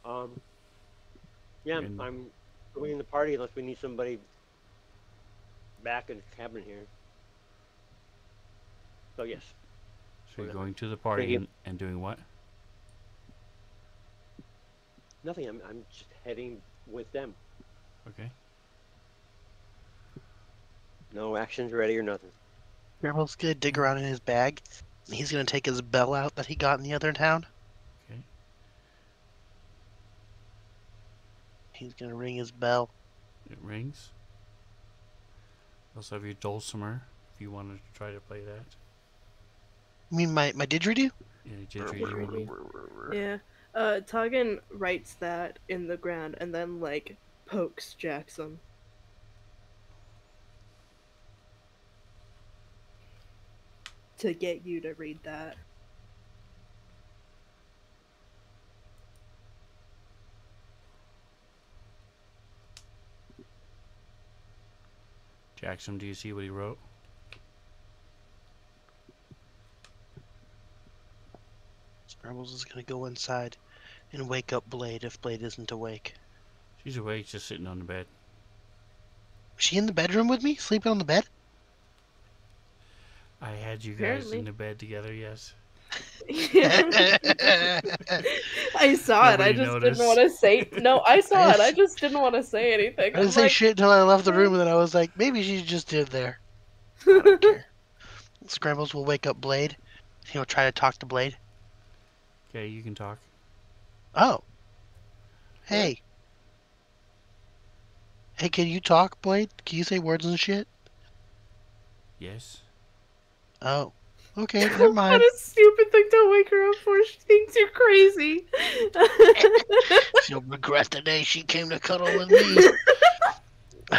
Um. Yeah, And I'm joining the party unless we need somebody back in the cabin here. So yes. so you're Well, going to the thank party you. and doing what? Nothing. I'm just heading with them. Okay. No actions ready or nothing. Grandma's gonna dig around in his bag. And he's gonna take his bell out that he got in the other town. Okay. He's gonna ring his bell. It rings. You also have your dulcimer if you wanted to try to play that. You mean my didgeridoo? Yeah, didgeridoo, I mean. Yeah. Toggen writes that in the ground and then like pokes Jackson. To get you to read that. Jackson, do you see what he wrote? Scrambles is gonna go inside and wake up Blade if Blade isn't awake. She's awake, just sitting on the bed. Was she in the bedroom with me, sleeping on the bed? I had you guys Apparently. in the bed together, yes. Yeah. I saw it. I Nobody just noticed. didn't want to say. No, I saw I it. I didn't, just didn't want to say anything. I didn't I'm say like, shit until I left the room, and then I was like, maybe she's just in there. I don't care. Scrambles will wake up Blade. He'll try to talk to Blade. Okay, you can talk. Oh. Hey. Hey, can you talk, Blade? Can you say words and shit? Yes. Oh. Okay, never what mind. a stupid thing to wake her up for. She thinks you're crazy. She'll regret the day she came to cuddle with me.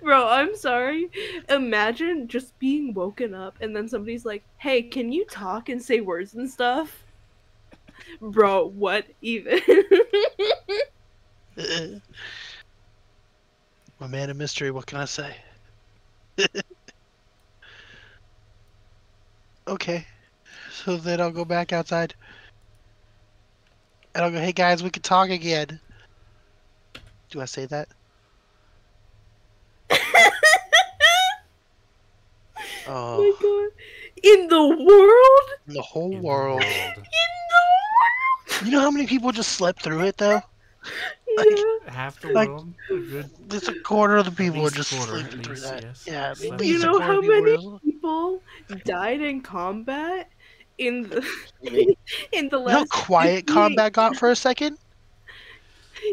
Bro, I'm sorry. Imagine just being woken up and then somebody's like, hey, can you talk and say words and stuff? Bro, what even? My man of mystery, what can I say? Okay. So then I'll go back outside. And I'll go, hey guys, we can talk again. Do I say that? Oh Oh, my god. In the world? in the whole In the world. world. In the world? You know how many people just slept through it, though? Yeah. Half the Like, world? A good. It's a quarter of the At people are least a just quarter, sleeping at through least, that. yes. Yeah, at Slept You least a through know it. quarter how of people many are just... people died in combat in the You mean, in the You know how last quiet 58? combat got for a second?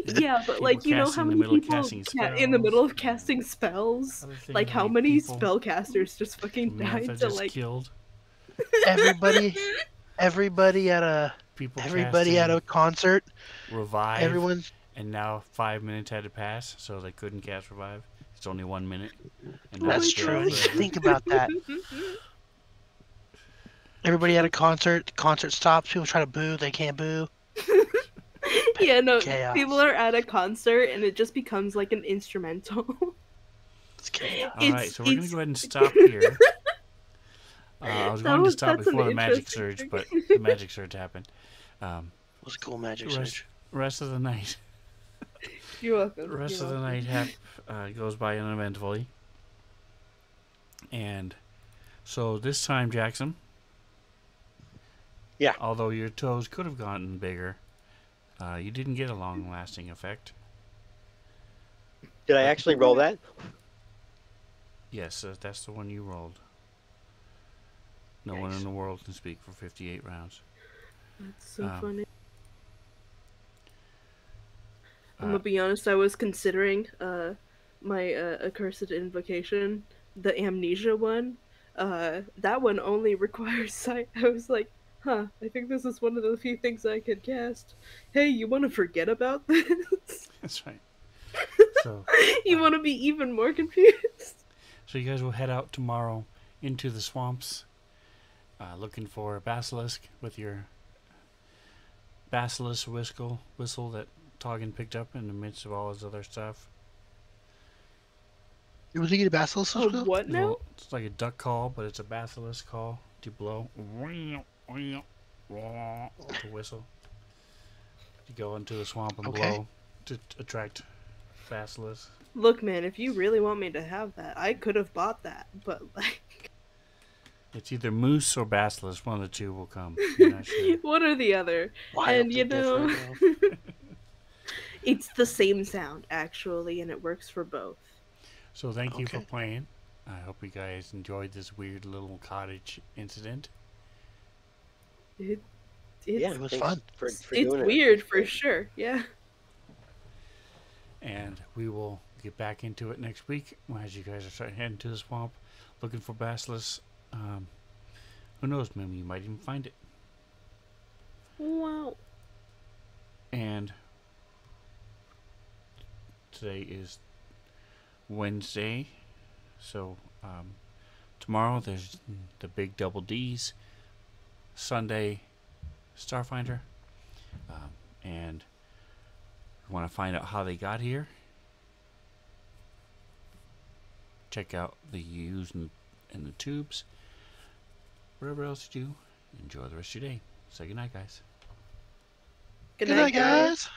Yeah, but People like you know how casting in the many middle of people casting in the spells. middle of casting spells? Other thing, Like how how many many people spellcasters just fucking Samantha died to just like killed? Everybody, everybody at a, People everybody at casting a concert, revive, everyone's... and now 5 minutes had to pass, so they couldn't cast revive. It's only 1 minute, and Oh now my That's they're true. I dead didn't even forever. think about that. Everybody at a concert, the concert stops, people try to boo, they can't boo. Yeah, no, people Chaos. are at a concert and it just becomes like an instrumental. It's chaos. All right, so we're gonna It's go ahead and stop here. I was going to stop that's an before the magic interesting surge, thing. but the magic surge happened. Um, It was a cool magic rest, surge. rest of the night, You're welcome. the rest You're of the welcome. night goes by uneventfully. And so this time, Jackson, yeah. although your toes could have gotten bigger, you didn't get a long-lasting effect. Did I actually roll that? Yes, that's the one you rolled. No one in the world can speak for 58 rounds. That's so Um, funny. I'm Uh, gonna be honest, I was considering my accursed invocation, the amnesia one. That one only requires sight. I was like, huh, I think this is one of the few things I could cast. Hey, you wanna forget about this? That's right. So, You wanna be even more confused? So you guys will head out tomorrow into the swamps, looking for a basilisk with your basilisk whistle that Toggin picked up in the midst of all his other stuff. You want to get a basilisk Oh, quill? what now? It's like a duck call, but it's a basilisk call to blow. To whistle. To go into the swamp and Okay. blow to attract basilisks. Look, man, if you really want me to have that, I could have bought that, but like, It's either moose or basilisk. One of the two will come. You're not sure. one or the other. And Wildly different, though. it's the same sound actually, and it works for both. So thank you for Okay. playing. I hope you guys enjoyed this weird little cottage incident. It, Yeah, it's It was thanks fun. for it's doing it. weird It's for great. sure. Yeah. And we will get back into it next week as you guys are starting heading to the swamp looking for basilisks. Who knows? Maybe you might even find it. Wow. And today is Wednesday, so tomorrow there's the big double D's. Sunday, Starfinder, and if you want to find out how they got here, check out the U's and the tubes. Whatever else you do, enjoy the rest of your day. Say goodnight, guys. Good Good night, night, guys. guys.